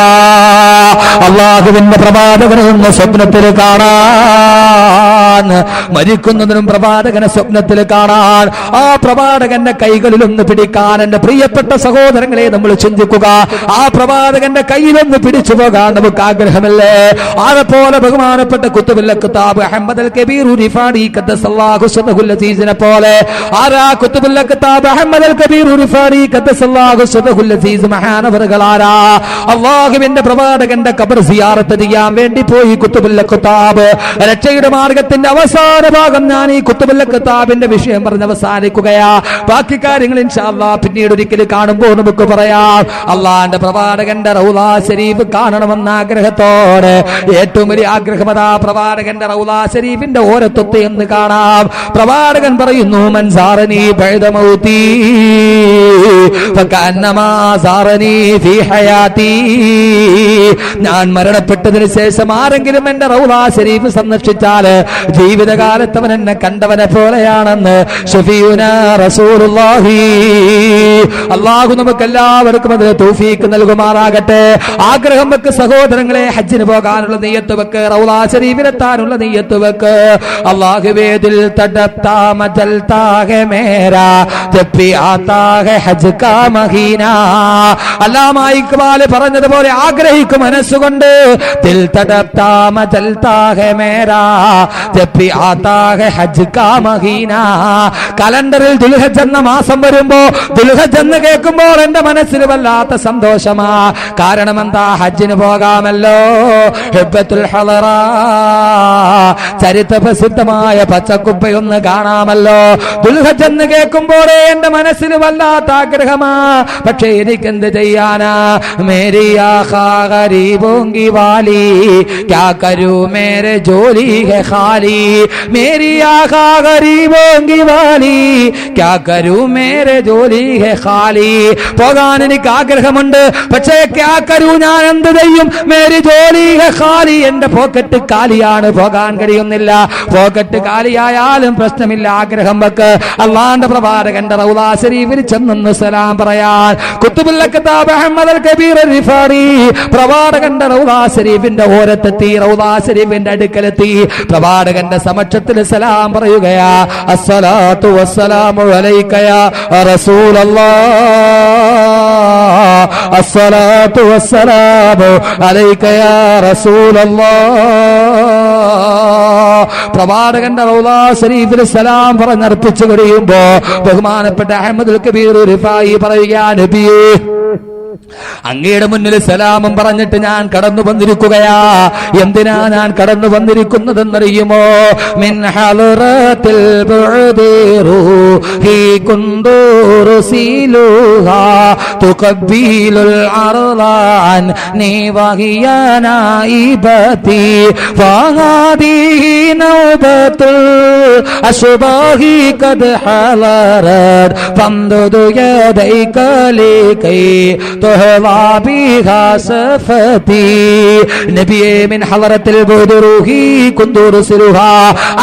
അല്ലാഹുവിന്റെ പ്രവാചകനെ ഒന്ന് സ്വപ്നത്തിൽ കാണാൻ, മരിക്കുന്നതിനും പ്രവാചകനെ സ്വപ്നത്തിൽ കാണാൻ, ആ പ്രവാചകന്റെ കൈകളിലൊന്ന് പിടിക്കാൻ എന്റെ പ്രിയപ്പെട്ട സഹോദരങ്ങളെ നമ്മൾ ചിന്തിക്കുക. ആ പ്രവാചകന്റെ കയ്യിലൊന്ന് പിടിച്ചു പോകാൻ നമുക്ക് ആഗ്രഹമല്ലേ? അതുപോലെ ബഹുമാനപ്പെട്ട കുത്തുബുൽ കിതാബ് അഹ്മദ് അൽ കബീർ റിഫാഇ ഖദ്ദസല്ലാഹു സദഹുൽ അസീസിനെ പോലെ ആരാ കുത്തുബുൽ കിതാബ് അഹ്മദ് അൽ കബീർ റിഫാഇ ഖദ്ദസല്ലാഹു സദഹുൽ അസീസ് മഹാനവറുകളാരാ അല്ലാഹുവിന്റെ പ്രവാചകന്റെ ഖബർ സിയാറത്ത് ചെയ്യാൻ വേണ്ടി പോയി കുത്തുബുൽ കിതാബ്. രക്ഷയുടെ മാർഗത്തിന്റെ അവസാന ഭാഗം ഞാൻ ഈ കുത്തുബുൽ കിതാബിന്റെ വിഷയം പറഞ്ഞ് അവസാനിക്കുകയാ. ബാക്കി കാര്യങ്ങൾ ഇൻഷാ അല്ലാഹ് പിന്നീട് ഒരിക്കൽ കാണുമ്പോൾ നമുക്ക് പറയാം. അല്ലാഹുവിന്റെ പ്രവാചകന്റെ റൗളാ ശരീഫ് കാണണമെന്ന ആഗ്രഹത്തോടെ ഏറ്റവും വലിയ ആഗ്രഹമതാ പ്രവാചകന്റെ റൗളാ ശരീഫിന്റെ ഓരത്തൊത്തെ എന്ന് കാണാം. പ്രവാചകൻ പറയുന്നു, മൻ സാറനി ബഅദ മൗതി ഫകഅന്നമാ സാറനി ഫീ ഹയാതി. ഞാൻ മരണപ്പെട്ടതിന് ശേഷം ആരെങ്കിലും എന്റെ റൗളാ ശരീഫ് സന്ദർശിച്ചാൽ ജീവിതകാലത്ത് അവൻ എന്നെ കണ്ടവനെ പോലെയാണെന്ന് ശഫീഉനാ റസൂലുള്ളാഹി. അല്ലാഹു നമുക്ക് എല്ലാവർക്കും അതിന് തൗഫീഖ് നൽകുമാറാകട്ടെ. ആഗ്രഹം വെക്ക് സഹോദരങ്ങളെ, ഹജ്ജിന് പോകാനുള്ള നിയ്യത്ത് വെക്ക്, റൗളാ ശരീഫിലെത്താനുള്ള നിയ്യത്ത് വെക്ക്. അല്ലാഹുവേ ദിൽ തടപ്താ മജൽതാ ഹെ മേരാ ജബ് ഭി ആതാ ഹെ ഹജ്ജ് കാ മഹീനാ. അല്ലാമാ ഇഖ്ബാൽ പറഞ്ഞതുപോലെ ആഗ്രഹിക്കും മനസ്സുകൊണ്ട്. ദിൽ തടപ്താ മജൽതാ ഹെ മേരാ ജബ് ഭി ആതാ ഹെ ഹജ്ജ് കാ മഹീനാ. കലണ്ടറിൽ ദുൽഹജ്ജ് എന്ന മാസം വരുമ്പോ ദുൽഹജ്ജ് എന്ന് കേൾക്കുമ്പോൾ എന്റെ മനസ്സിൽ വല്ലാത്ത സന്തോഷമാ. കാരണം എന്താ? ഹജ്ജിന് പോകാമല്ലോ. ഹിബ്ബത്തുൽ ഹളറ, ചരിത്ര പ്രസിദ്ധമായ പച്ചക്കുപ്പയൊന്ന് കാണാമല്ലോ. ദുൽഹജ്ജ് എന്ന് കേൾക്കുമ്പോഴേ എന്റെ മനസ്സിൽ വല്ലാത്ത ആഗ്രഹമാ. പക്ഷെ എനിക്കെന്ത് ചെയ്യാനാ? മേരി ആഖാ ഗരീബോങ്കി വാലി ക്യാ കരൂ മേരെ ജോലി ഹെ ഖാലി. മേരി ആഖാ ഗരീബോങ്കി വാലി ക്യാ കരൂ മേരെ ജോലി ഹെ ഖാലി. പോകാൻ എനിക്ക് ആഗ്രഹമുണ്ട്, പക്ഷേ ക്യാ കരൂ, ഞാൻ എന്ത് ചെയ്യും? മേരി ജോലി ഹെ ഖാലി, എന്റെ പോക്കറ്റ് കാലിയാണ്, പോകാൻ കഴിയുന്നില്ല. പോക്കറ്റ് കാലിയായാലും പ്രശ്നമില്ല, ആഗ്രഹം വെക്ക്. അല്ലാഹുവിന്റെ പ്രവാചകന്റെ റൗളാ ശരീഫിൽ ചെന്ന് സലാം പറയാൻ കുത്തുബുൽ കിതാബ് അഹ്മദ് അൽ കബീർ റിഫാഇ പ്രവാചകന്റെ റൗളാ ശരീഫിന്റെ ഓരത്തെത്തി, റൗളാ ശരീഫിന്റെ അടുക്കലെത്തി. പ്രവാചകന്റെ സമക്ഷത്തിൽ സലാം പറയുകയാ. അസ്സലാത്തു വസ്സലാമു അലൈക യാ റസൂലല്ലാഹ്, അസ്സലാത്തു വസ്സലാമു അലൈക യാ റസൂലല്ലാഹ്. പ്രവാചകന്റെ റൗളാ ശരീഫിൽ സലാം പറഞ്ഞർപ്പിച്ചു കഴിയുമ്പോ ബഹുമാനപ്പെട്ട അഹ്മദ് അൽ കബീർ റിഫാഇ പറയുക, നബിയേ അങ്ങയുടെ മുന്നിൽ സലാമും പറഞ്ഞിട്ട് ഞാൻ കടന്നു വന്നിരിക്കുകയാ. എന്തിനാ ഞാൻ കടന്നു വന്നിരിക്കുന്നതെന്നറിയുമോ? മിൻ ഹളറത്തിൽ ബുഅദിറൂഹി കുന്ദുറുസിലുഹാ തുഖബ്ബിലുൽ അർളാൻ നിവഹിയ നായിബതി ഫഹാദിഹി നൗബത്തുൽ അശ്ബാഹി ഖദ് ഹളറത് ഫംദുദു യദൈക ലികൈ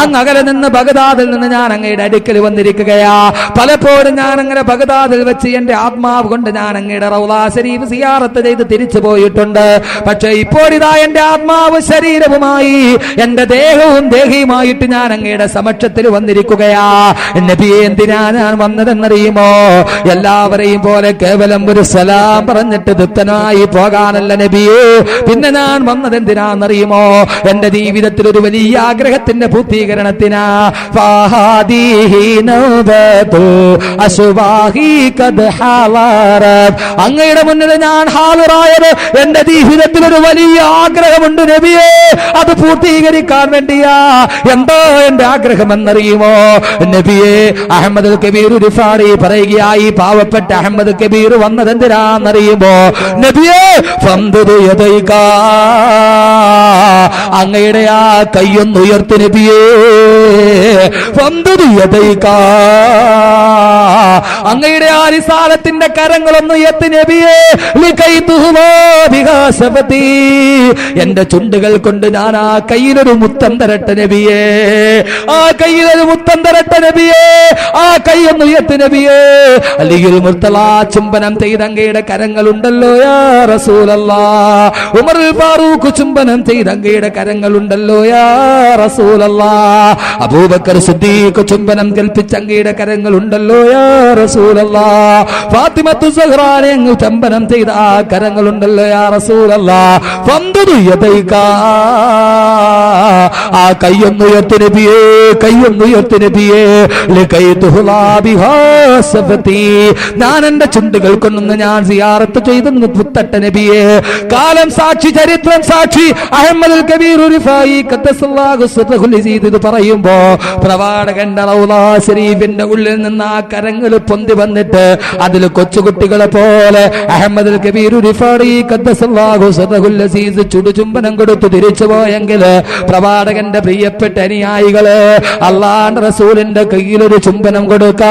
അങ്ങകലെ നിന്ന് ബഗ്ദാദിൽ നിന്ന് ഞാൻ അങ്ങയുടെ അടുക്കൽ വന്നിരിക്കുകയാ. പലപ്പോഴും ഞാൻ അങ്ങനെ ബഗ്ദാദിൽ വെച്ച് എന്റെ ആത്മാവ് കൊണ്ട് ഞാൻ അങ്ങയുടെ റൗളാ ശരീഫ് സിയാറത്ത് ചെയ്ത് തിരിച്ചു പോയിട്ടുണ്ട്. പക്ഷെ ഇപ്പോഴിതാ എന്റെ ആത്മാവ് ശരീരവുമായി എന്റെ ദേഹവും ദേഹിയുമായിട്ട് ഞാൻ അങ്ങയുടെ സമക്ഷത്തിൽ വന്നിരിക്കുകയാ. നബിയെ, എന്തിനാ ഞാൻ വന്നതെന്നറിയുമോ? എല്ലാവരെയും പോലെ കേവലം ഒരു സലാം പറഞ്ഞിട്ട് ദുഃഖനായി പോകാനല്ല നബിയേ. പിന്നെ ഞാൻ വന്നത് എന്തിനാന്നറിയുമോ? എന്റെ ജീവിതത്തിൽ ഒരു വലിയ ആഗ്രഹത്തിന്റെ പൂർത്തീകരണത്തിനാ. അങ്ങയുടെ മുന്നിൽ ഞാൻ ഹാജരായത് എന്റെ ജീവിതത്തിൽ ഒരു വലിയ ആഗ്രഹമുണ്ട് നബിയേ. അത് പൂർത്തീകരിക്കാൻ വേണ്ടിയാ. എന്താ എന്റെ ആഗ്രഹം എന്നറിയുമോ നബിയേ? അഹമ്മദ് കബീർ റിഫാറി പറയുകയായി, പാവപ്പെട്ട അഹമ്മദ് കബീർ വന്നത് എന്തിനാന്നറിയുമോ നബിയേ? അങ്ങയുടെ ആ കയ്യൊന്ന് ഉയർത്തി നബിയേ. അങ്ങയുടെ ആ റിസാലത്തിന്റെ കരങ്ങളൊന്ന് ഉയർത്തി നബിയേ. എന്റെ ചുണ്ടുകൾ കൊണ്ട് ഞാൻ ആ കയ്യിലൊരു മുത്തം തരട്ടെ നബിയേ. ആ കയ്യിലൊരു മുത്തം തരട്ടെ നബിയേ. ആ കയ്യൊന്ന് ഉയർത്തി നബിയേ. അല്ലെങ്കിൽ മുർത്തല ചുംബനം ചെയ്ത അങ്ങയുടെ കരങ്ങളുണ്ടല്ലോ യാ റസൂലല്ലാഹ്. ഉമർ ഫാറൂഖ് ചുംബനം ചെയ്ത അങ്ങയുടെ കരങ്ങളുണ്ടല്ലോ യാ റസൂലല്ലാഹ്. അബൂബക്കർ സിദ്ദീഖ് ചുംബനം കൽപ്പിച്ച അങ്ങയുടെ കരങ്ങളുണ്ടല്ലോ യാ റസൂലല്ലാഹ്. ഫാത്തിമത്തു സഹ്റാനെ അങ്ങ് ചുംബനം ചെയ്ത ആ കരങ്ങളുണ്ടല്ലോ യാ റസൂലല്ലാഹ്. ഫംദുദു യദൈക. ആ കയ്യൊന്നുയർത്തി നബിയേ, കയ്യൊന്നുയർത്തി നബിയേ. ലകൈ തുഹ്ലാ ബിഹാ സഫതി. ഞാൻ എന്റെ ചുണ്ടുകൾ കൊണ്ടൊന്ന് ഞാൻ സിയാറത്ത് ചെയ്തെന്ന് പുത്തട്ട നബിയെ. കാലം സാക്ഷി, ചരിത്രം സാക്ഷി, അഹമ്മദുൽ കബീർ റിഫായി ഖദ്ദസല്ലാഹു സിർറഹുൽ അസീദ് ഇത് പറയുമ്പോ പ്രവാചകന്റെ റൗളാ ശരീഫിന്റെ ഉള്ളിൽ നിന്ന് ആ കരങ്ങൾ പൊന്തി വന്നിട്ട് അതിൽ കൊച്ചുകുട്ടികളെ പോലെ അഹമ്മദുൽ കബീർ റിഫായി ഖദ്ദസല്ലാഹു സിർറഹുൽ അസീദ് ചുടുചുംബനം കൊടുത്തു തിരിച്ചു പോയെങ്കിൽ പ്രവാചകന്റെ പ്രിയപ്പെട്ട അനുയായികള് അല്ലാഹുവിന്റെ റസൂലിന്റെ കയ്യിലൊരു ചുംബനം കൊടുക്കാൻ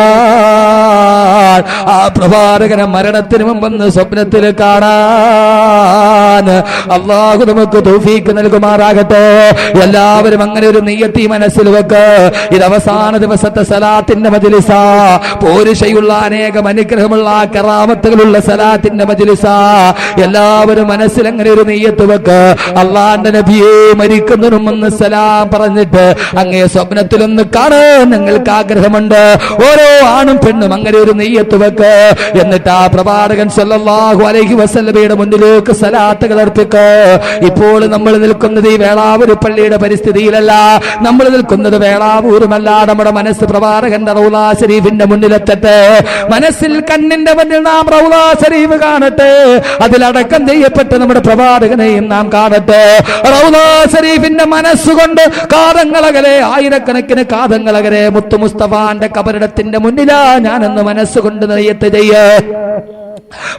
ആ പ്രവാചകനെ മരണത്തിന് മുമ്പ് സ്വപ്നത്തിൽ കാണാൻ അല്ലാഹു നമുക്ക് തൗഫീഖ് നൽകുമാറാകട്ടെ. എല്ലാവരും അങ്ങനെ ഒരു നിയ്യത്ത് മനസ്സിൽ വെക്ക്. ഇത് അവസാന ദിവസത്തെ സലാത്തിന്റെ മജ്ലിസാ. പോരിശയുള്ള അനേകം അനുഗ്രഹമുള്ള കറാമത്തുകളുള്ള സലാത്തിന്റെ മജ്ലിസാ. എല്ലാവരും മനസ്സിൽ അങ്ങനെ ഒരു നിയ്യത്ത് വെക്ക്. അല്ലാഹുവിന്റെ നബിയെ മരിക്കുന്നതിന് മുമ്പ് സലാം പറഞ്ഞിട്ട് അങ്ങേ സ്വപ്നത്തിലൊന്ന് കാണാൻ നിങ്ങൾക്ക് ആഗ്രഹമുണ്ട്. ഓരോ ആണും പെണ്ണും അങ്ങനെ ഒരു നിയ്യത്ത് വെക്ക്. എന്നിട്ട് ആ പ്രവാചകൻ സല്ലല്ലാഹു അലൈഹി വസല്ലമയുടെ മുന്നിലേക്ക് സലാത്തുകൾ അർപ്പിക്കുക. ഇപ്പോൾ നമ്മൾ നിൽക്കുന്നത് ഈ വേളാവൂർ പള്ളിയുടെ പരിസ്ഥിതിയിലല്ല. നമ്മൾ നിൽക്കുന്നത് വേളാവൂരുമല്ല. നമ്മുടെ മനസ്സ് പ്രവാചകന്റെ റൗളാ ശരീഫിന്റെ മുന്നിലെത്തട്ടെ. മനസ്സിൽ കണ്ണിന്റെ മുന്നിൽ നാം റൗളാ ശരീഫ് കാണട്ടെ. അതിലടക്കം ചെയ്യപ്പെട്ട നമ്മുടെ പ്രവാചകനെയും നാം കാണട്ടെ. റൗളാ ശരീഫിന്റെ മനസ്സുകൊണ്ട് കാതങ്ങളകലെ, ആയിരക്കണക്കിന് കാതങ്ങളകലെ മുത്തു മുസ്തഫാന്റെ കബറിടത്തിന്റെ മുന്നിലാ ഞാനെന്ന് മനസ്സുകൊണ്ട് നിയ്യത്ത് ചെയ്യ.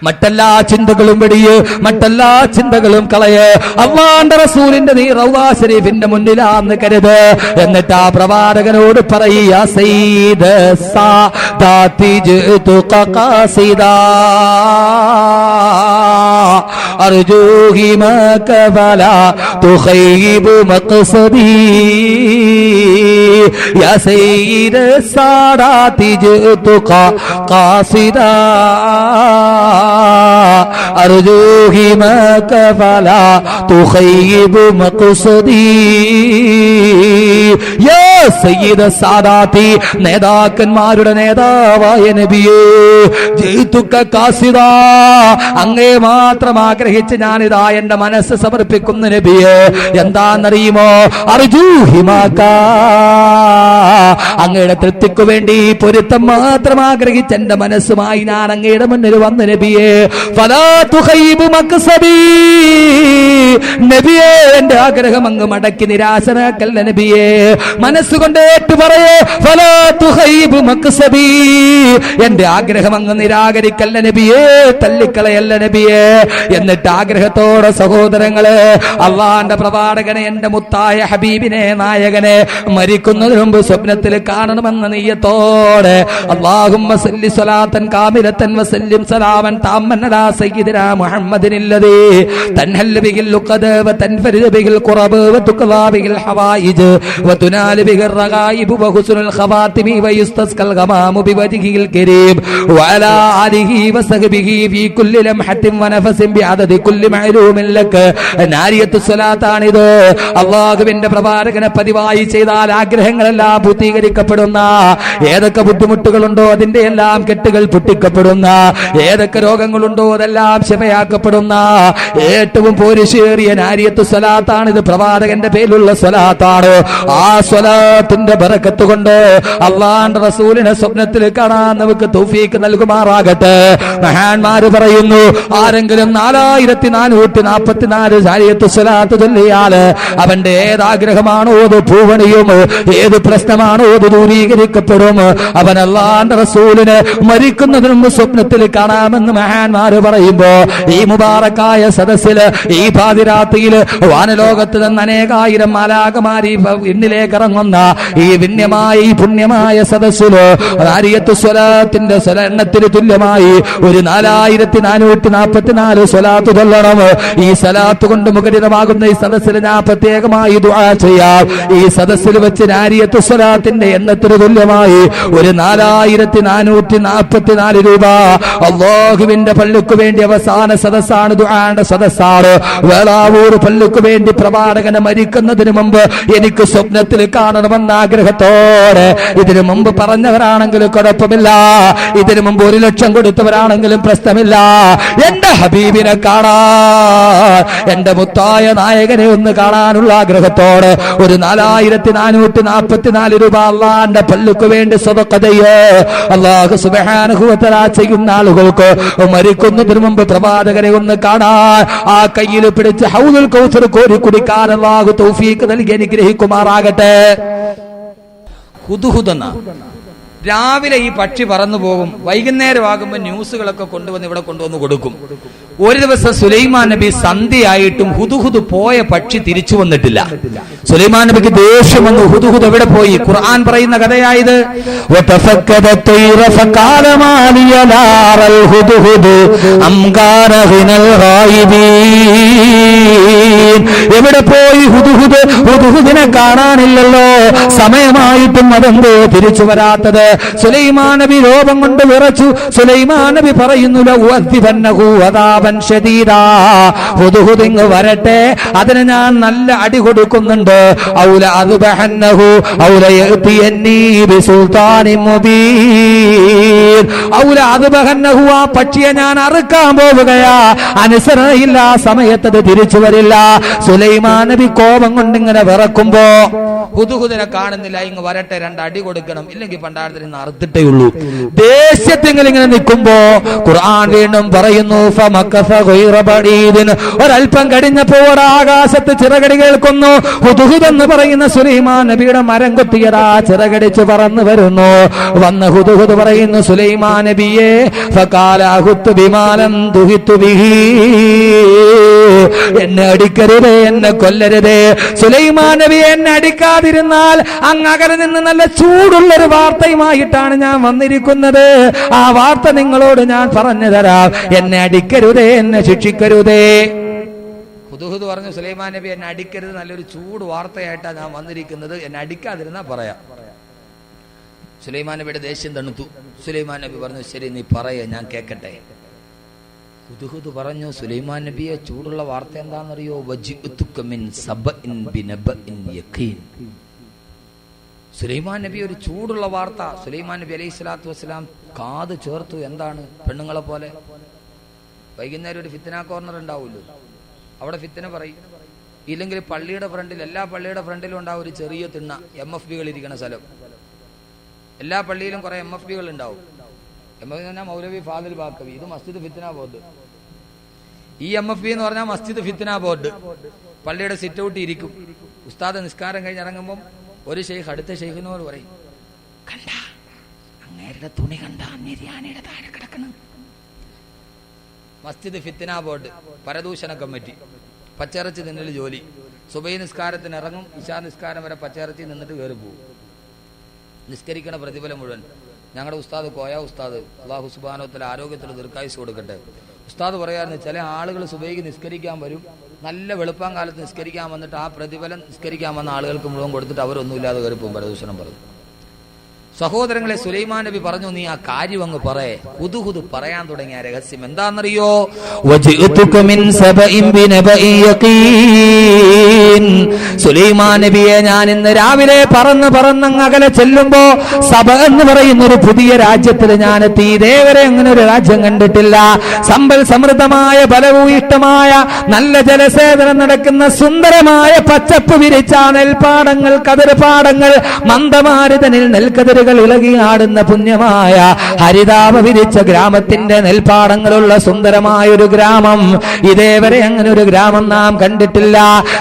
മറ്റെല്ലാ ചിന്തകളും വെടിയ്, മറ്റെല്ലാ ചിന്തകളും കളയ്. അല്ലാഹുവിന്റെ റസൂലിന്റെ നീ റൗളാ ശരീഫിന്റെ മുന്നിലാന്ന് കരുത്. എന്നിട്ട് ആ പ്രവാചകനോട് പറയുക, സയ്യിദ സാദാതി ജിതു ഖാസിദാ അർജൂഹി മക ഫലാ തുഖൈബു മഖ്സദി യാ സയ്യിദ സാദാതി ജിതു ഖാസിദാ അർജൂഹി മക ഫലാ തുഖൈബു മഖ്സദി യാ സയ്യിദ് സാദാത്തി, നേതാക്കന്മാരുടെ നേതാവായ നബിയേ, ജയ്തുക ഖാസിദാ, അങ്ങേ മാത്രം ആഗ്രഹിച്ച് ഞാനിതാ എന്റെ മനസ്സ് സമർപ്പിക്കുന്ന നബിയേ. എന്താണെന്നറിയുമോ? അർജൂ ഹിമാക, അങ്ങയുടെ തൃപ്തിക്കു വേണ്ടി പൊരുത്തം മാത്രം ആഗ്രഹിച്ച് എന്റെ മനസ്സുമായി ഞാൻ അങ്ങയുടെ മുന്നിൽ വന്ന നബിയേ. ഫലാ തുഖൈബു മഖ്സദി, നബിയേ എന്റെ ആഗ്രഹം അങ്ങ് മടക്കി നിരാശനാക്കല്ല നബിയേ. മനസ്സുകൊണ്ട് ഏറ്റു പറയേ, ഫലാ തുഖൈബു മഖ്സദി, എന്റെ ആഗ്രഹം അങ്ങ് നിരാകരിക്കല്ല നബിയേ, തള്ളിക്കളയല്ല നബിയേ. എന്നിട്ട് ആഗ്രഹത്തോടെ സഹോദരങ്ങളെ, അള്ളാന്റെ പ്രവാചകനെ, എന്റെ മുത്തായ ഹബീബിനെ, നായകനെ മരിക്കുന്നതിന് മുമ്പ് സ്വപ്നത്തിൽ കാണണമെന്ന നീയത്തോടെ അല്ലാഹുമ്മ സല്ലി സ്വലാത്തൻ കാമിലത്തൻ വസല്ലിം സലാമൻ താമ്മൻ അലാ സയ്യിദിനാ മുഹമ്മദിനില്ലദീ തൻഹൽ ബിഹിൽ ലുഖദ വതൻഫരിദു ബിഹിൽ ഖുറബ വതുഖദാ ബിഹിൽ ഹവായിജ് വതുനാലു ബിഹിർ റഗായിബ് വഹുസ്നുൽ ഖവാതിമി വയുസ്തസ്കൽ ഗമാമു ബിവജ്ഹിൽ കരീം വഅലാ ആലിഹി വസഹ്ബിഹി ഫീ കുല്ലി ലംഹത്തിൻ വനഫസിൻ ബിഅദദി കുല്ലി മഅലൂമിൻ ലക. നാരിയത്തു സ്വലാത്താണിത്. അല്ലാഹുവിന്റെ പ്രവാചകനെ പതിവായി ചെയ്താൽ ആഗ്രഹങ്ങളെല്ലാം പൂർത്തീകരിക്കപ്പെടുന്ന, ഏതൊക്കെ ബുദ്ധിമുട്ടുകളുണ്ടോ അതിന്റെ എല്ലാം കെട്ടുകൾ പൊട്ടിക്കപ്പെടുന്ന, ഏതൊക്കെ രോഗങ്ങളുണ്ടോ അതെല്ലാം ശിഫയാക്കപ്പെടുന്ന ഏറ്റവും പോരിശേറിയ നാരിയത്തു സ്വലാത്താണ് ഇത്. പ്രവാചകന്റെ പേരിലുള്ള സ്വലാത്താണ്. ആ സ്വലാത്തിന്റെ ബറക്കത്ത് കൊണ്ട് അള്ളാഹുവിന്റെ റസൂലിനെ സ്വപ്നത്തിൽ കാണാൻ നമുക്ക് തൗഫീക്ക് നൽകുമാറാകട്ടെ. മഹാന്മാര് പറയുന്നു, ആരെങ്കിലും 4444 നാരിയത്തു സ്വലാത്ത് ചൊല്ലിയാൽ അവന്റെ ഏതാഗ്രഹമാണോ അത് പൂവണിയും, ഏത് പ്രശ്നമാണോ അത് ദൂരീകരിക്കപ്പെടും. അവൻ അല്ലാഹുവിന്റെ റസൂലിനെ മരിക്കുന്നതിന് മുമ്പ് സ്വപ്നത്തിൽ കാണാമെന്ന് മഹാന്മാര് പറയുമ്പോ, ഈ മുബാറക്കായ സദസ്സില്, ഈ പാതിരാത്രിയില് വാനലോകത്ത് നിന്ന് അനേകായിരം മാലാകമാരി വിണ്ണിലേക്ക് ഇറങ്ങുന്ന ഈ വിണ്യമായ, ഈ പുണ്യമായ സദസ്സില് നാരിയത്തു സ്വലാത്തിന്റെ എണ്ണത്തിന് തുല്യമായി ഒരു 4444 സ്വലാത്ത് ചൊല്ലണം. ഈ സ്വലാത്ത് കൊണ്ട് മുഖരിതമാകുന്ന ഈ സദസ്സിൽ ഞാൻ പ്രത്യേകമായി ദുആ ചെയ്യാം. ഈ സദസ്സിൽ വെച്ച് നാരിയത്തു സ്വലാത്തിന്റെ എണ്ണത്തിന് തുല്യമായി ഒരു 4444 രൂപ അല്ലാഹുവിന്റെ പള്ളിക്ക് വേണ്ടി അവസാന സദസ്സാണ്, ദുആന്റെ സദസ്സാണ്. വേളാവൂർ പള്ളിക്ക് വേണ്ടി പ്രവാചകനെ മരിക്കുന്നതിന് മുമ്പ് എനിക്ക് സ്വപ്നത്തിൽ കാണണമെന്ന ആഗ്രഹത്തോടെ, ഇതിനു മുമ്പ് പറഞ്ഞവരാണെങ്കിലും കുഴപ്പമില്ല, ഇതിനു മുമ്പ് 1 ലക്ഷം കൊടുത്തവരാണെങ്കിലും പ്രശ്നമില്ല, എന്റെ ഹബീബിനെ കാണാൻ, എന്റെ മുത്തായ നായകനെ ഒന്ന് കാണാനുള്ള ആഗ്രഹത്തോടെ ഒരു 4444 രൂപ അള്ളാന്റെ പള്ളിക്ക് വേണ്ടി സദഖ ചെയ്യേ. അല്ലാഹു സുബ്ഹാനഹു വ തആല ചെയ്യുന്ന ആളുകൾക്ക് മരിക്കുന്നതിന് മുമ്പ് പ്രവാചകനെ ഒന്ന് കാണാൻ, ആ കയ്യിൽ പിടിച്ച് ഹൗദുൽ കൗസർ കോരി കുടിക്കാൻ അല്ലാഹു തൗഫീഖ് നൽകി അനുഗ്രഹിക്കുമാറാകട്ടെ. ഹുദ്ഹുദെന്ന രാവിലെ ഈ പക്ഷി പറന്നു പോകും, വൈകുന്നേരമാകുമ്പോൾ ന്യൂസുകളൊക്കെ കൊണ്ടുവന്ന് ഇവിടെ കൊണ്ടുവന്ന് കൊടുക്കും. ഒരു ദിവസം സുലൈമാൻ നബി സന്ധ്യയായിട്ടും ഹുദ്ഹുദ് പോയ പക്ഷി തിരിച്ചു വന്നിട്ടില്ല. സുലൈമാൻ നബിക്ക് ദേഷ്യം വന്നു. ഹുദ്ഹുദ് എവിടെ പോയി? ഖുർആൻ പറയുന്ന കഥയായത്. എവിടെ പോയി ഹുദ്ഹുദ്? ഹുദ്ഹുദിനെ കാണാനില്ലല്ലോ, സമയമായിട്ടും അതെന്തോ തിരിച്ചു വരാത്തത്? സുലൈമാൻ നബി ലോകം കൊണ്ട് വിറച്ചു. സുലൈമാൻ നബി പറയുന്നു, ഹുദ്ഹുദ് ഇങ്ങ് വരട്ടെ, അതിന് ഞാൻ നല്ല അടി കൊടുക്കുന്നുണ്ട്. ഔല അദ്ബഹന്നഹു ഔല യഅതിയന്നി ബിസുൽത്താനിൻ മുബീൻ. ഔല അദ്ബഹന്നഹു, ആ പക്ഷിയെ ഞാൻ അറുക്കാൻ പോവുകയാ, അനുസരണയില്ല, സമയത്ത് അത് തിരിച്ചു വരില്ല. സുലൈമാൻ നബി കോപം കൊണ്ട് ഇങ്ങനെ വിറക്കുമ്പോ ഹുദ്ഹുദിനെ കാണുന്നില്ല, ഇങ്ങ് വരട്ടെ, 2 അടി കൊടുക്കണം, ഇല്ലെങ്കിൽ പണ്ടാരത്തിൽ നിന്ന് അറുത്തിട്ടേ ഉള്ളൂ. ദേഷ്യത്തിൽ ഇങ്ങനെ നിൽക്കുമ്പോ ഖുർആൻ വീണ്ടും പറയുന്നു, ഒരൽപ്പം കഴിഞ്ഞപ്പോൾ ആകാശത്ത് ചിറകടി കേൾക്കുന്നു. ഹുദ്ഹുദ് എന്ന് പറയുന്ന സുലൈമാൻ നബിയുടെ മരം കൊത്തിയതാ ചിറകടിച്ച് പറന്നു വരുന്നു. വന്ന് ഹുദ്ഹുദ് പറയുന്നു, സുലൈമാൻ നബിയെ, എന്നെ അടിക്കരുതേ, എന്നെ കൊല്ലരുതേ. സുലൈമാൻ നബി എന്നെ അടിക്കാതിരുന്നാൽ അങ്ങകലെ നിന്ന് നല്ല ചൂടുള്ളൊരു വാർത്തയുമായിട്ടാണ് ഞാൻ വന്നിരിക്കുന്നത്. ആ വാർത്ത നിങ്ങളോട് ഞാൻ പറഞ്ഞു തരാം. എന്നെ അടിക്കരുതേ, എന്നെ ശിക്ഷിക്കരുതേ. ഹുദ്ഹുദ് പറഞ്ഞു, സുലൈമാൻ നബി എന്നെ അടിക്കരുത്, നല്ലൊരു ചൂട് വാർത്തയായിട്ടാണ് ഞാൻ വന്നിരിക്കുന്നത്, എന്നെ അടിക്കാതിരുന്നാ പറയാം. സുലൈമാൻ നബിയുടെ ദേഷ്യം തണുത്തു. സുലൈമാൻ നബി പറഞ്ഞു, ശരി, നീ പറയ, ഞാൻ കേക്കട്ടെ. ഹുദ്ഹുദ് പറഞ്ഞു, സുലൈമാൻ നബിയെ, ചൂടുള്ള വാർത്ത എന്താണെന്നറിയോ? സുലൈമാൻ നബി ഒരു ചൂടുള്ള വാർത്ത. സുലൈമാൻ നബി അലൈഹി സ്വലാത്തു വസ്സലാം കാത് ചേർത്തു. എന്താണ്? പെണ്ണുങ്ങളെ പോലെ വൈകുന്നേരം ഒരു ഫിത്ന കോർണർ ഉണ്ടാവുമല്ലോ, അവിടെ ഫിത്ന പറയും. ഇല്ലെങ്കിൽ പള്ളിയുടെ ഫ്രണ്ടിൽ, എല്ലാ പള്ളിയുടെ ഫ്രണ്ടിലും ഉണ്ടാവും ഒരു ചെറിയ തിണ്ണ, MFBകൾ ഇരിക്കുന്ന സ്ഥലം. എല്ലാ പള്ളിയിലും കുറെ MFBകൾ ഉണ്ടാവും. MFB എന്ന് പറഞ്ഞാൽ മൗലവി ഫാദിൽ ബാക്കവി. ഇത് മസ്ജിദ് ഫിത്ന ബോർഡ്. ഈ MFB എന്ന് പറഞ്ഞാൽ മസ്ജിദ് ഫിത്ന ബോർഡ്. പള്ളിയുടെ സിറ്റ് ഔട്ട് ഇരിക്കും. ഉസ്താദ് നിസ്കാരം കഴിഞ്ഞ് ഇറങ്ങുമ്പോൾ ഒരു ഷെയ്ഖ് അടുത്ത ഷെയ്ഖിനോട് പറയും, കണ്ട അങ്ങേരുടെ തുണി കണ്ട നിര്യാണിയുടെ താഴെ കിടക്കണം. മസ്ജിദ് ഫിത്ന ബോർഡ്, പരദൂഷണ കമ്മിറ്റി, പച്ചിറച്ചി തിന്നൽ ജോലി. സുബൈ നിസ്കാരത്തിന് ഇറങ്ങും, ഇശാ നിസ്കാരം വരെ പച്ചിറച്ചി നിന്നിട്ട് കയറി പോകും. നിസ്കരിക്കണ പ്രതിഫലം മുഴുവൻ. ഞങ്ങളുടെ ഉസ്താദ് കോയ ഉസ്താദ്, അല്ലാഹു സുബ്ഹാനഹു വ തആല ആരോഗ്യത്തിൽ ദീർഘായുസ്സ് കൊടുക്കട്ടെ, ഉസ്താദ് പറയാറുണ്ട്, ചില ആളുകൾ സുബൈക്ക് നിസ്കരിക്കാൻ വരും, നല്ല വെളുപ്പാൻ കാലത്ത് നിസ്കരിക്കാൻ വന്നിട്ട് ആ പ്രതിഫലം നിസ്കരിക്കാൻ വന്ന ആളുകൾക്ക് മുഴുവൻ കൊടുത്തിട്ട് അവരൊന്നുമില്ലാതെ കയറി പോകും. പരദൂഷണം പറഞ്ഞു. സഹോദരങ്ങളെ, സുലൈമാൻ നബി പറഞ്ഞു, നീ ആ കാര്യം അങ്ങ് പറയേ. ഹുദുഹുദ് പറയാൻ തുടങ്ങിയ രഹസ്യം എന്താണെന്നറിയോ? സുലൈമാൻ നബിയെ ഞാൻ ഇന്ന് രാവിലെ പറന്നങ്ങ് അകലെ ചെല്ലുമ്പോ സബ എന്ന് പറയുന്ന ഒരു പുതിയ രാജ്യത്തിൽ ഞാൻ എത്തി. ഇതേവരെ അങ്ങനെ ഒരു രാജ്യം കണ്ടിട്ടില്ല. സമ്പൽ സമൃദ്ധമായ, ഫലഭൂയിഷ്ടമായ, നല്ല ജലസേചനം നടക്കുന്ന സുന്ദരമായ പച്ചപ്പ് വിരിച്ച നെൽപ്പാടങ്ങൾ, കതിർപ്പാടങ്ങൾ, മന്ദമാരുതനിൽ നെൽക്കതിർ ഇളകിയാടുന്ന പുണ്യമായ ഹരിതാപ വിരിച്ച ഗ്രാമത്തിന്റെ നെൽപ്പാടങ്ങളുള്ള സുന്ദരമായ ഒരു ഗ്രാമം. ഇതേവരെ അങ്ങനെ ഒരു ഗ്രാമം നാം കണ്ടിട്ടില്ല.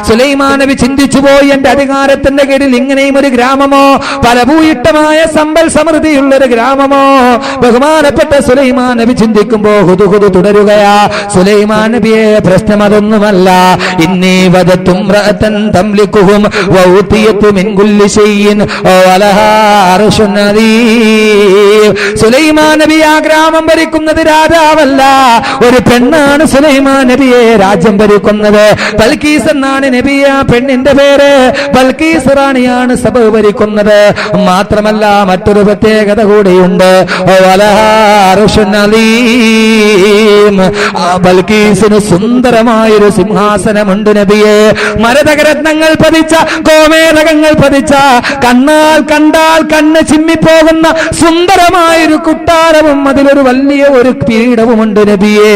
സുലൈമാൻ നബി ചിന്തിച്ചു പോയി, എന്റെ അധികാരത്തിന്റെ കീഴിൽ ഇങ്ങനെയും ഒരു ഗ്രാമമോ, ഫലഭൂയിഷ്ടമായ സമ്പൽ സമൃദ്ധിയുള്ള ഒരു ഗ്രാമമോ? ബഹുമാനപ്പെട്ട സുലൈമാൻ നബി ചിന്തിക്കുമ്പോ ഹുദുഹുദ് തുടരുകയാ. സുലൈമാൻ നബിയെ പ്രശ്നം അതൊന്നുമല്ല. ഇന്നീ വദത്തും റഅതൻ തംലികുഹും വൗതിയതു മിൻ കുല്ലി ശൈഇൻ വലഹാ അർശുൻ. സുലൈമാൻ നബി ആ ഗ്രാമം ഭരിക്കുന്നത് രാജാവല്ല, ഒരു പെണ്ണാണ് സുലൈമാൻ നബിയെ രാജ്യം ഭരിക്കുന്നത്. ബൽക്കീസ് എന്നാണ് നബി ആ പെണ്ണിന്റെ പേര്. ബൽക്കീസ് റാണിയാണ് സഭ ഭരിക്കുന്നത്. മാത്രമല്ല മറ്റൊരു പ്രത്യേകത കൂടിയുണ്ട്. ബൽക്കീസിന് സുന്ദരമായൊരു സിംഹാസനമുണ്ട് നബിയെ. മരതകരത്നങ്ങൾ പതിച്ച, ഗോമേതകങ്ങൾ പതിച്ച, കണ്ടാൽ കണ്ണ് ചിമ്മിപ്പോകുന്ന സുന്ദരമായൊരു കുട്ടാരവും അതിലൊരു വലിയ ഒരു പീഠവുമുണ്ട് നബിയെ.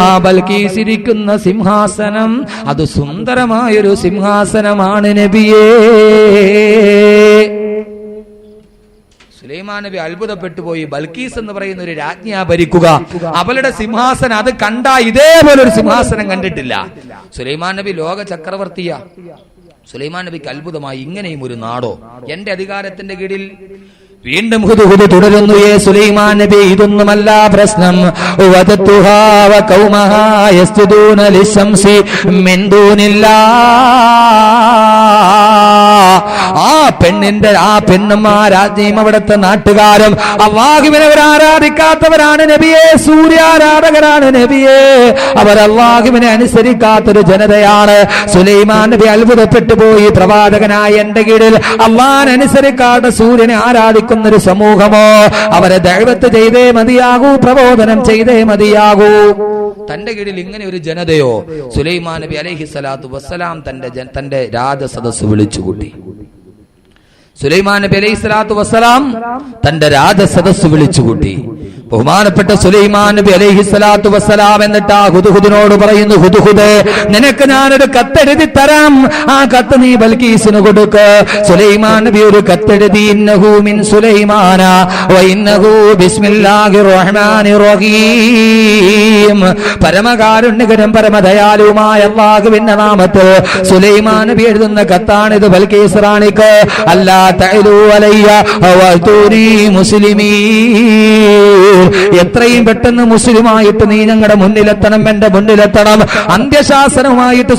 ആ ബൽക്കീസ് ഇരിക്കുന്ന സിംഹാസനം അത് സുന്ദരമായൊരു സിംഹാസനമാണ് നബിയെ. സുലൈമാൻ നബി അത്ഭുതപ്പെട്ടു പോയി. ബൽക്കീസ് എന്ന് പറയുന്ന ഒരു രാജ്ഞിയാ ഭരിക്കുക, അവളുടെ സിംഹാസനം അത് കണ്ടാ ഇതേപോലെ ഒരു സിംഹാസനം കണ്ടിട്ടില്ല. സുലൈമാൻ നബി ലോക ചക്രവർത്തിയാ. സുലൈമാൻ നബിക്ക് അത്ഭുതമായി, ഇങ്ങനെയും ഒരു നാടോ എന്റെ അധികാരത്തിന്റെ കീഴിൽ. വീണ്ടും ഹുദുഹുദ് തുടരുന്നു. സുലൈമാൻ നബി, ഇതൊന്നുമല്ല പ്രശ്നം. ആ പെണ്ണും ആ രാജ്ഞിയും അവിടുത്തെ നാട്ടുകാരും അല്ലാഹുവിനെ ആരാധിക്കാത്തവരാണ് നബിയെ. സൂര്യാരാധകരാണ് നബിയെ. അവർ അല്ലാഹുവിനെ അനുസരിക്കാത്തൊരു ജനതയാണ്. സുലൈമാൻ നബി അത്ഭുതപ്പെട്ടു പോയി. പ്രവാചകനായ എന്റെ കീഴിൽ അല്ലാഹുവിനെ അനുസരിക്കാത്ത സൂര്യനെ ആരാധിക്കും ഒരു സമൂഹമോ? അവരെ ദഅവത്ത് ചെയ്തേ മതിയാകൂ, പ്രബോധനം ചെയ്തേ മതിയാകൂ. തന്റെ കീഴിൽ ഇങ്ങനെ ഒരു ജനതയോ? സുലൈമാൻ നബി അലൈഹി സ്വലാത്തു വസ്സലാം തന്റെ രാജസദസ്സ് വിളിച്ചുകൂട്ടി. സുലൈമാൻ നബി അലൈഹി സ്വലാത്തു വസ്സലാം തന്റെ രാജസദസ്സ് വിളിച്ചുകൂട്ടി. ബഹുമാനപ്പെട്ട സുലൈമാൻ നബി അലൈഹി സ്വലാത്തു വസ്സലാം എന്നിട്ട് ആ ഹുദുഹുദിനോട് പറയുന്നു, ഹുദുഹുദ്, നിനക്ക് ഞാനൊരു കത്തെഴുതി തരാം. ആ കത്ത് നീ ബൽക്കീസിന് കൊടുക്ക്. സുലൈമാൻ നബി ഒരു കത്തെഴുതി. ഇന്നഹു മിൻ സുലൈമാന വ ഇന്നഹു ബിസ്മില്ലാഹിർ റഹ്മാനിർ റഹീം. പരമകാരുണ്യകനും പരമദയാലുവുമായ അല്ലാഹുവിന്റെ നാമത്തിൽ സുലൈമാൻ നബി എഴുതുന്ന കത്താണിത് ബൽക്കീസ് റാണിക്ക്. അല്ലാ തഅലു അലയ്യ വഅതൂനി മുസ്ലിമീൻ. എത്രയും പെട്ടെന്ന് മുസ്ലിമായിട്ട് നീ ഞങ്ങളുടെ മുന്നിലെത്തണം, എന്റെ മുന്നിലെത്തണം. അന്ത്യശാസനവുമായിട്ട്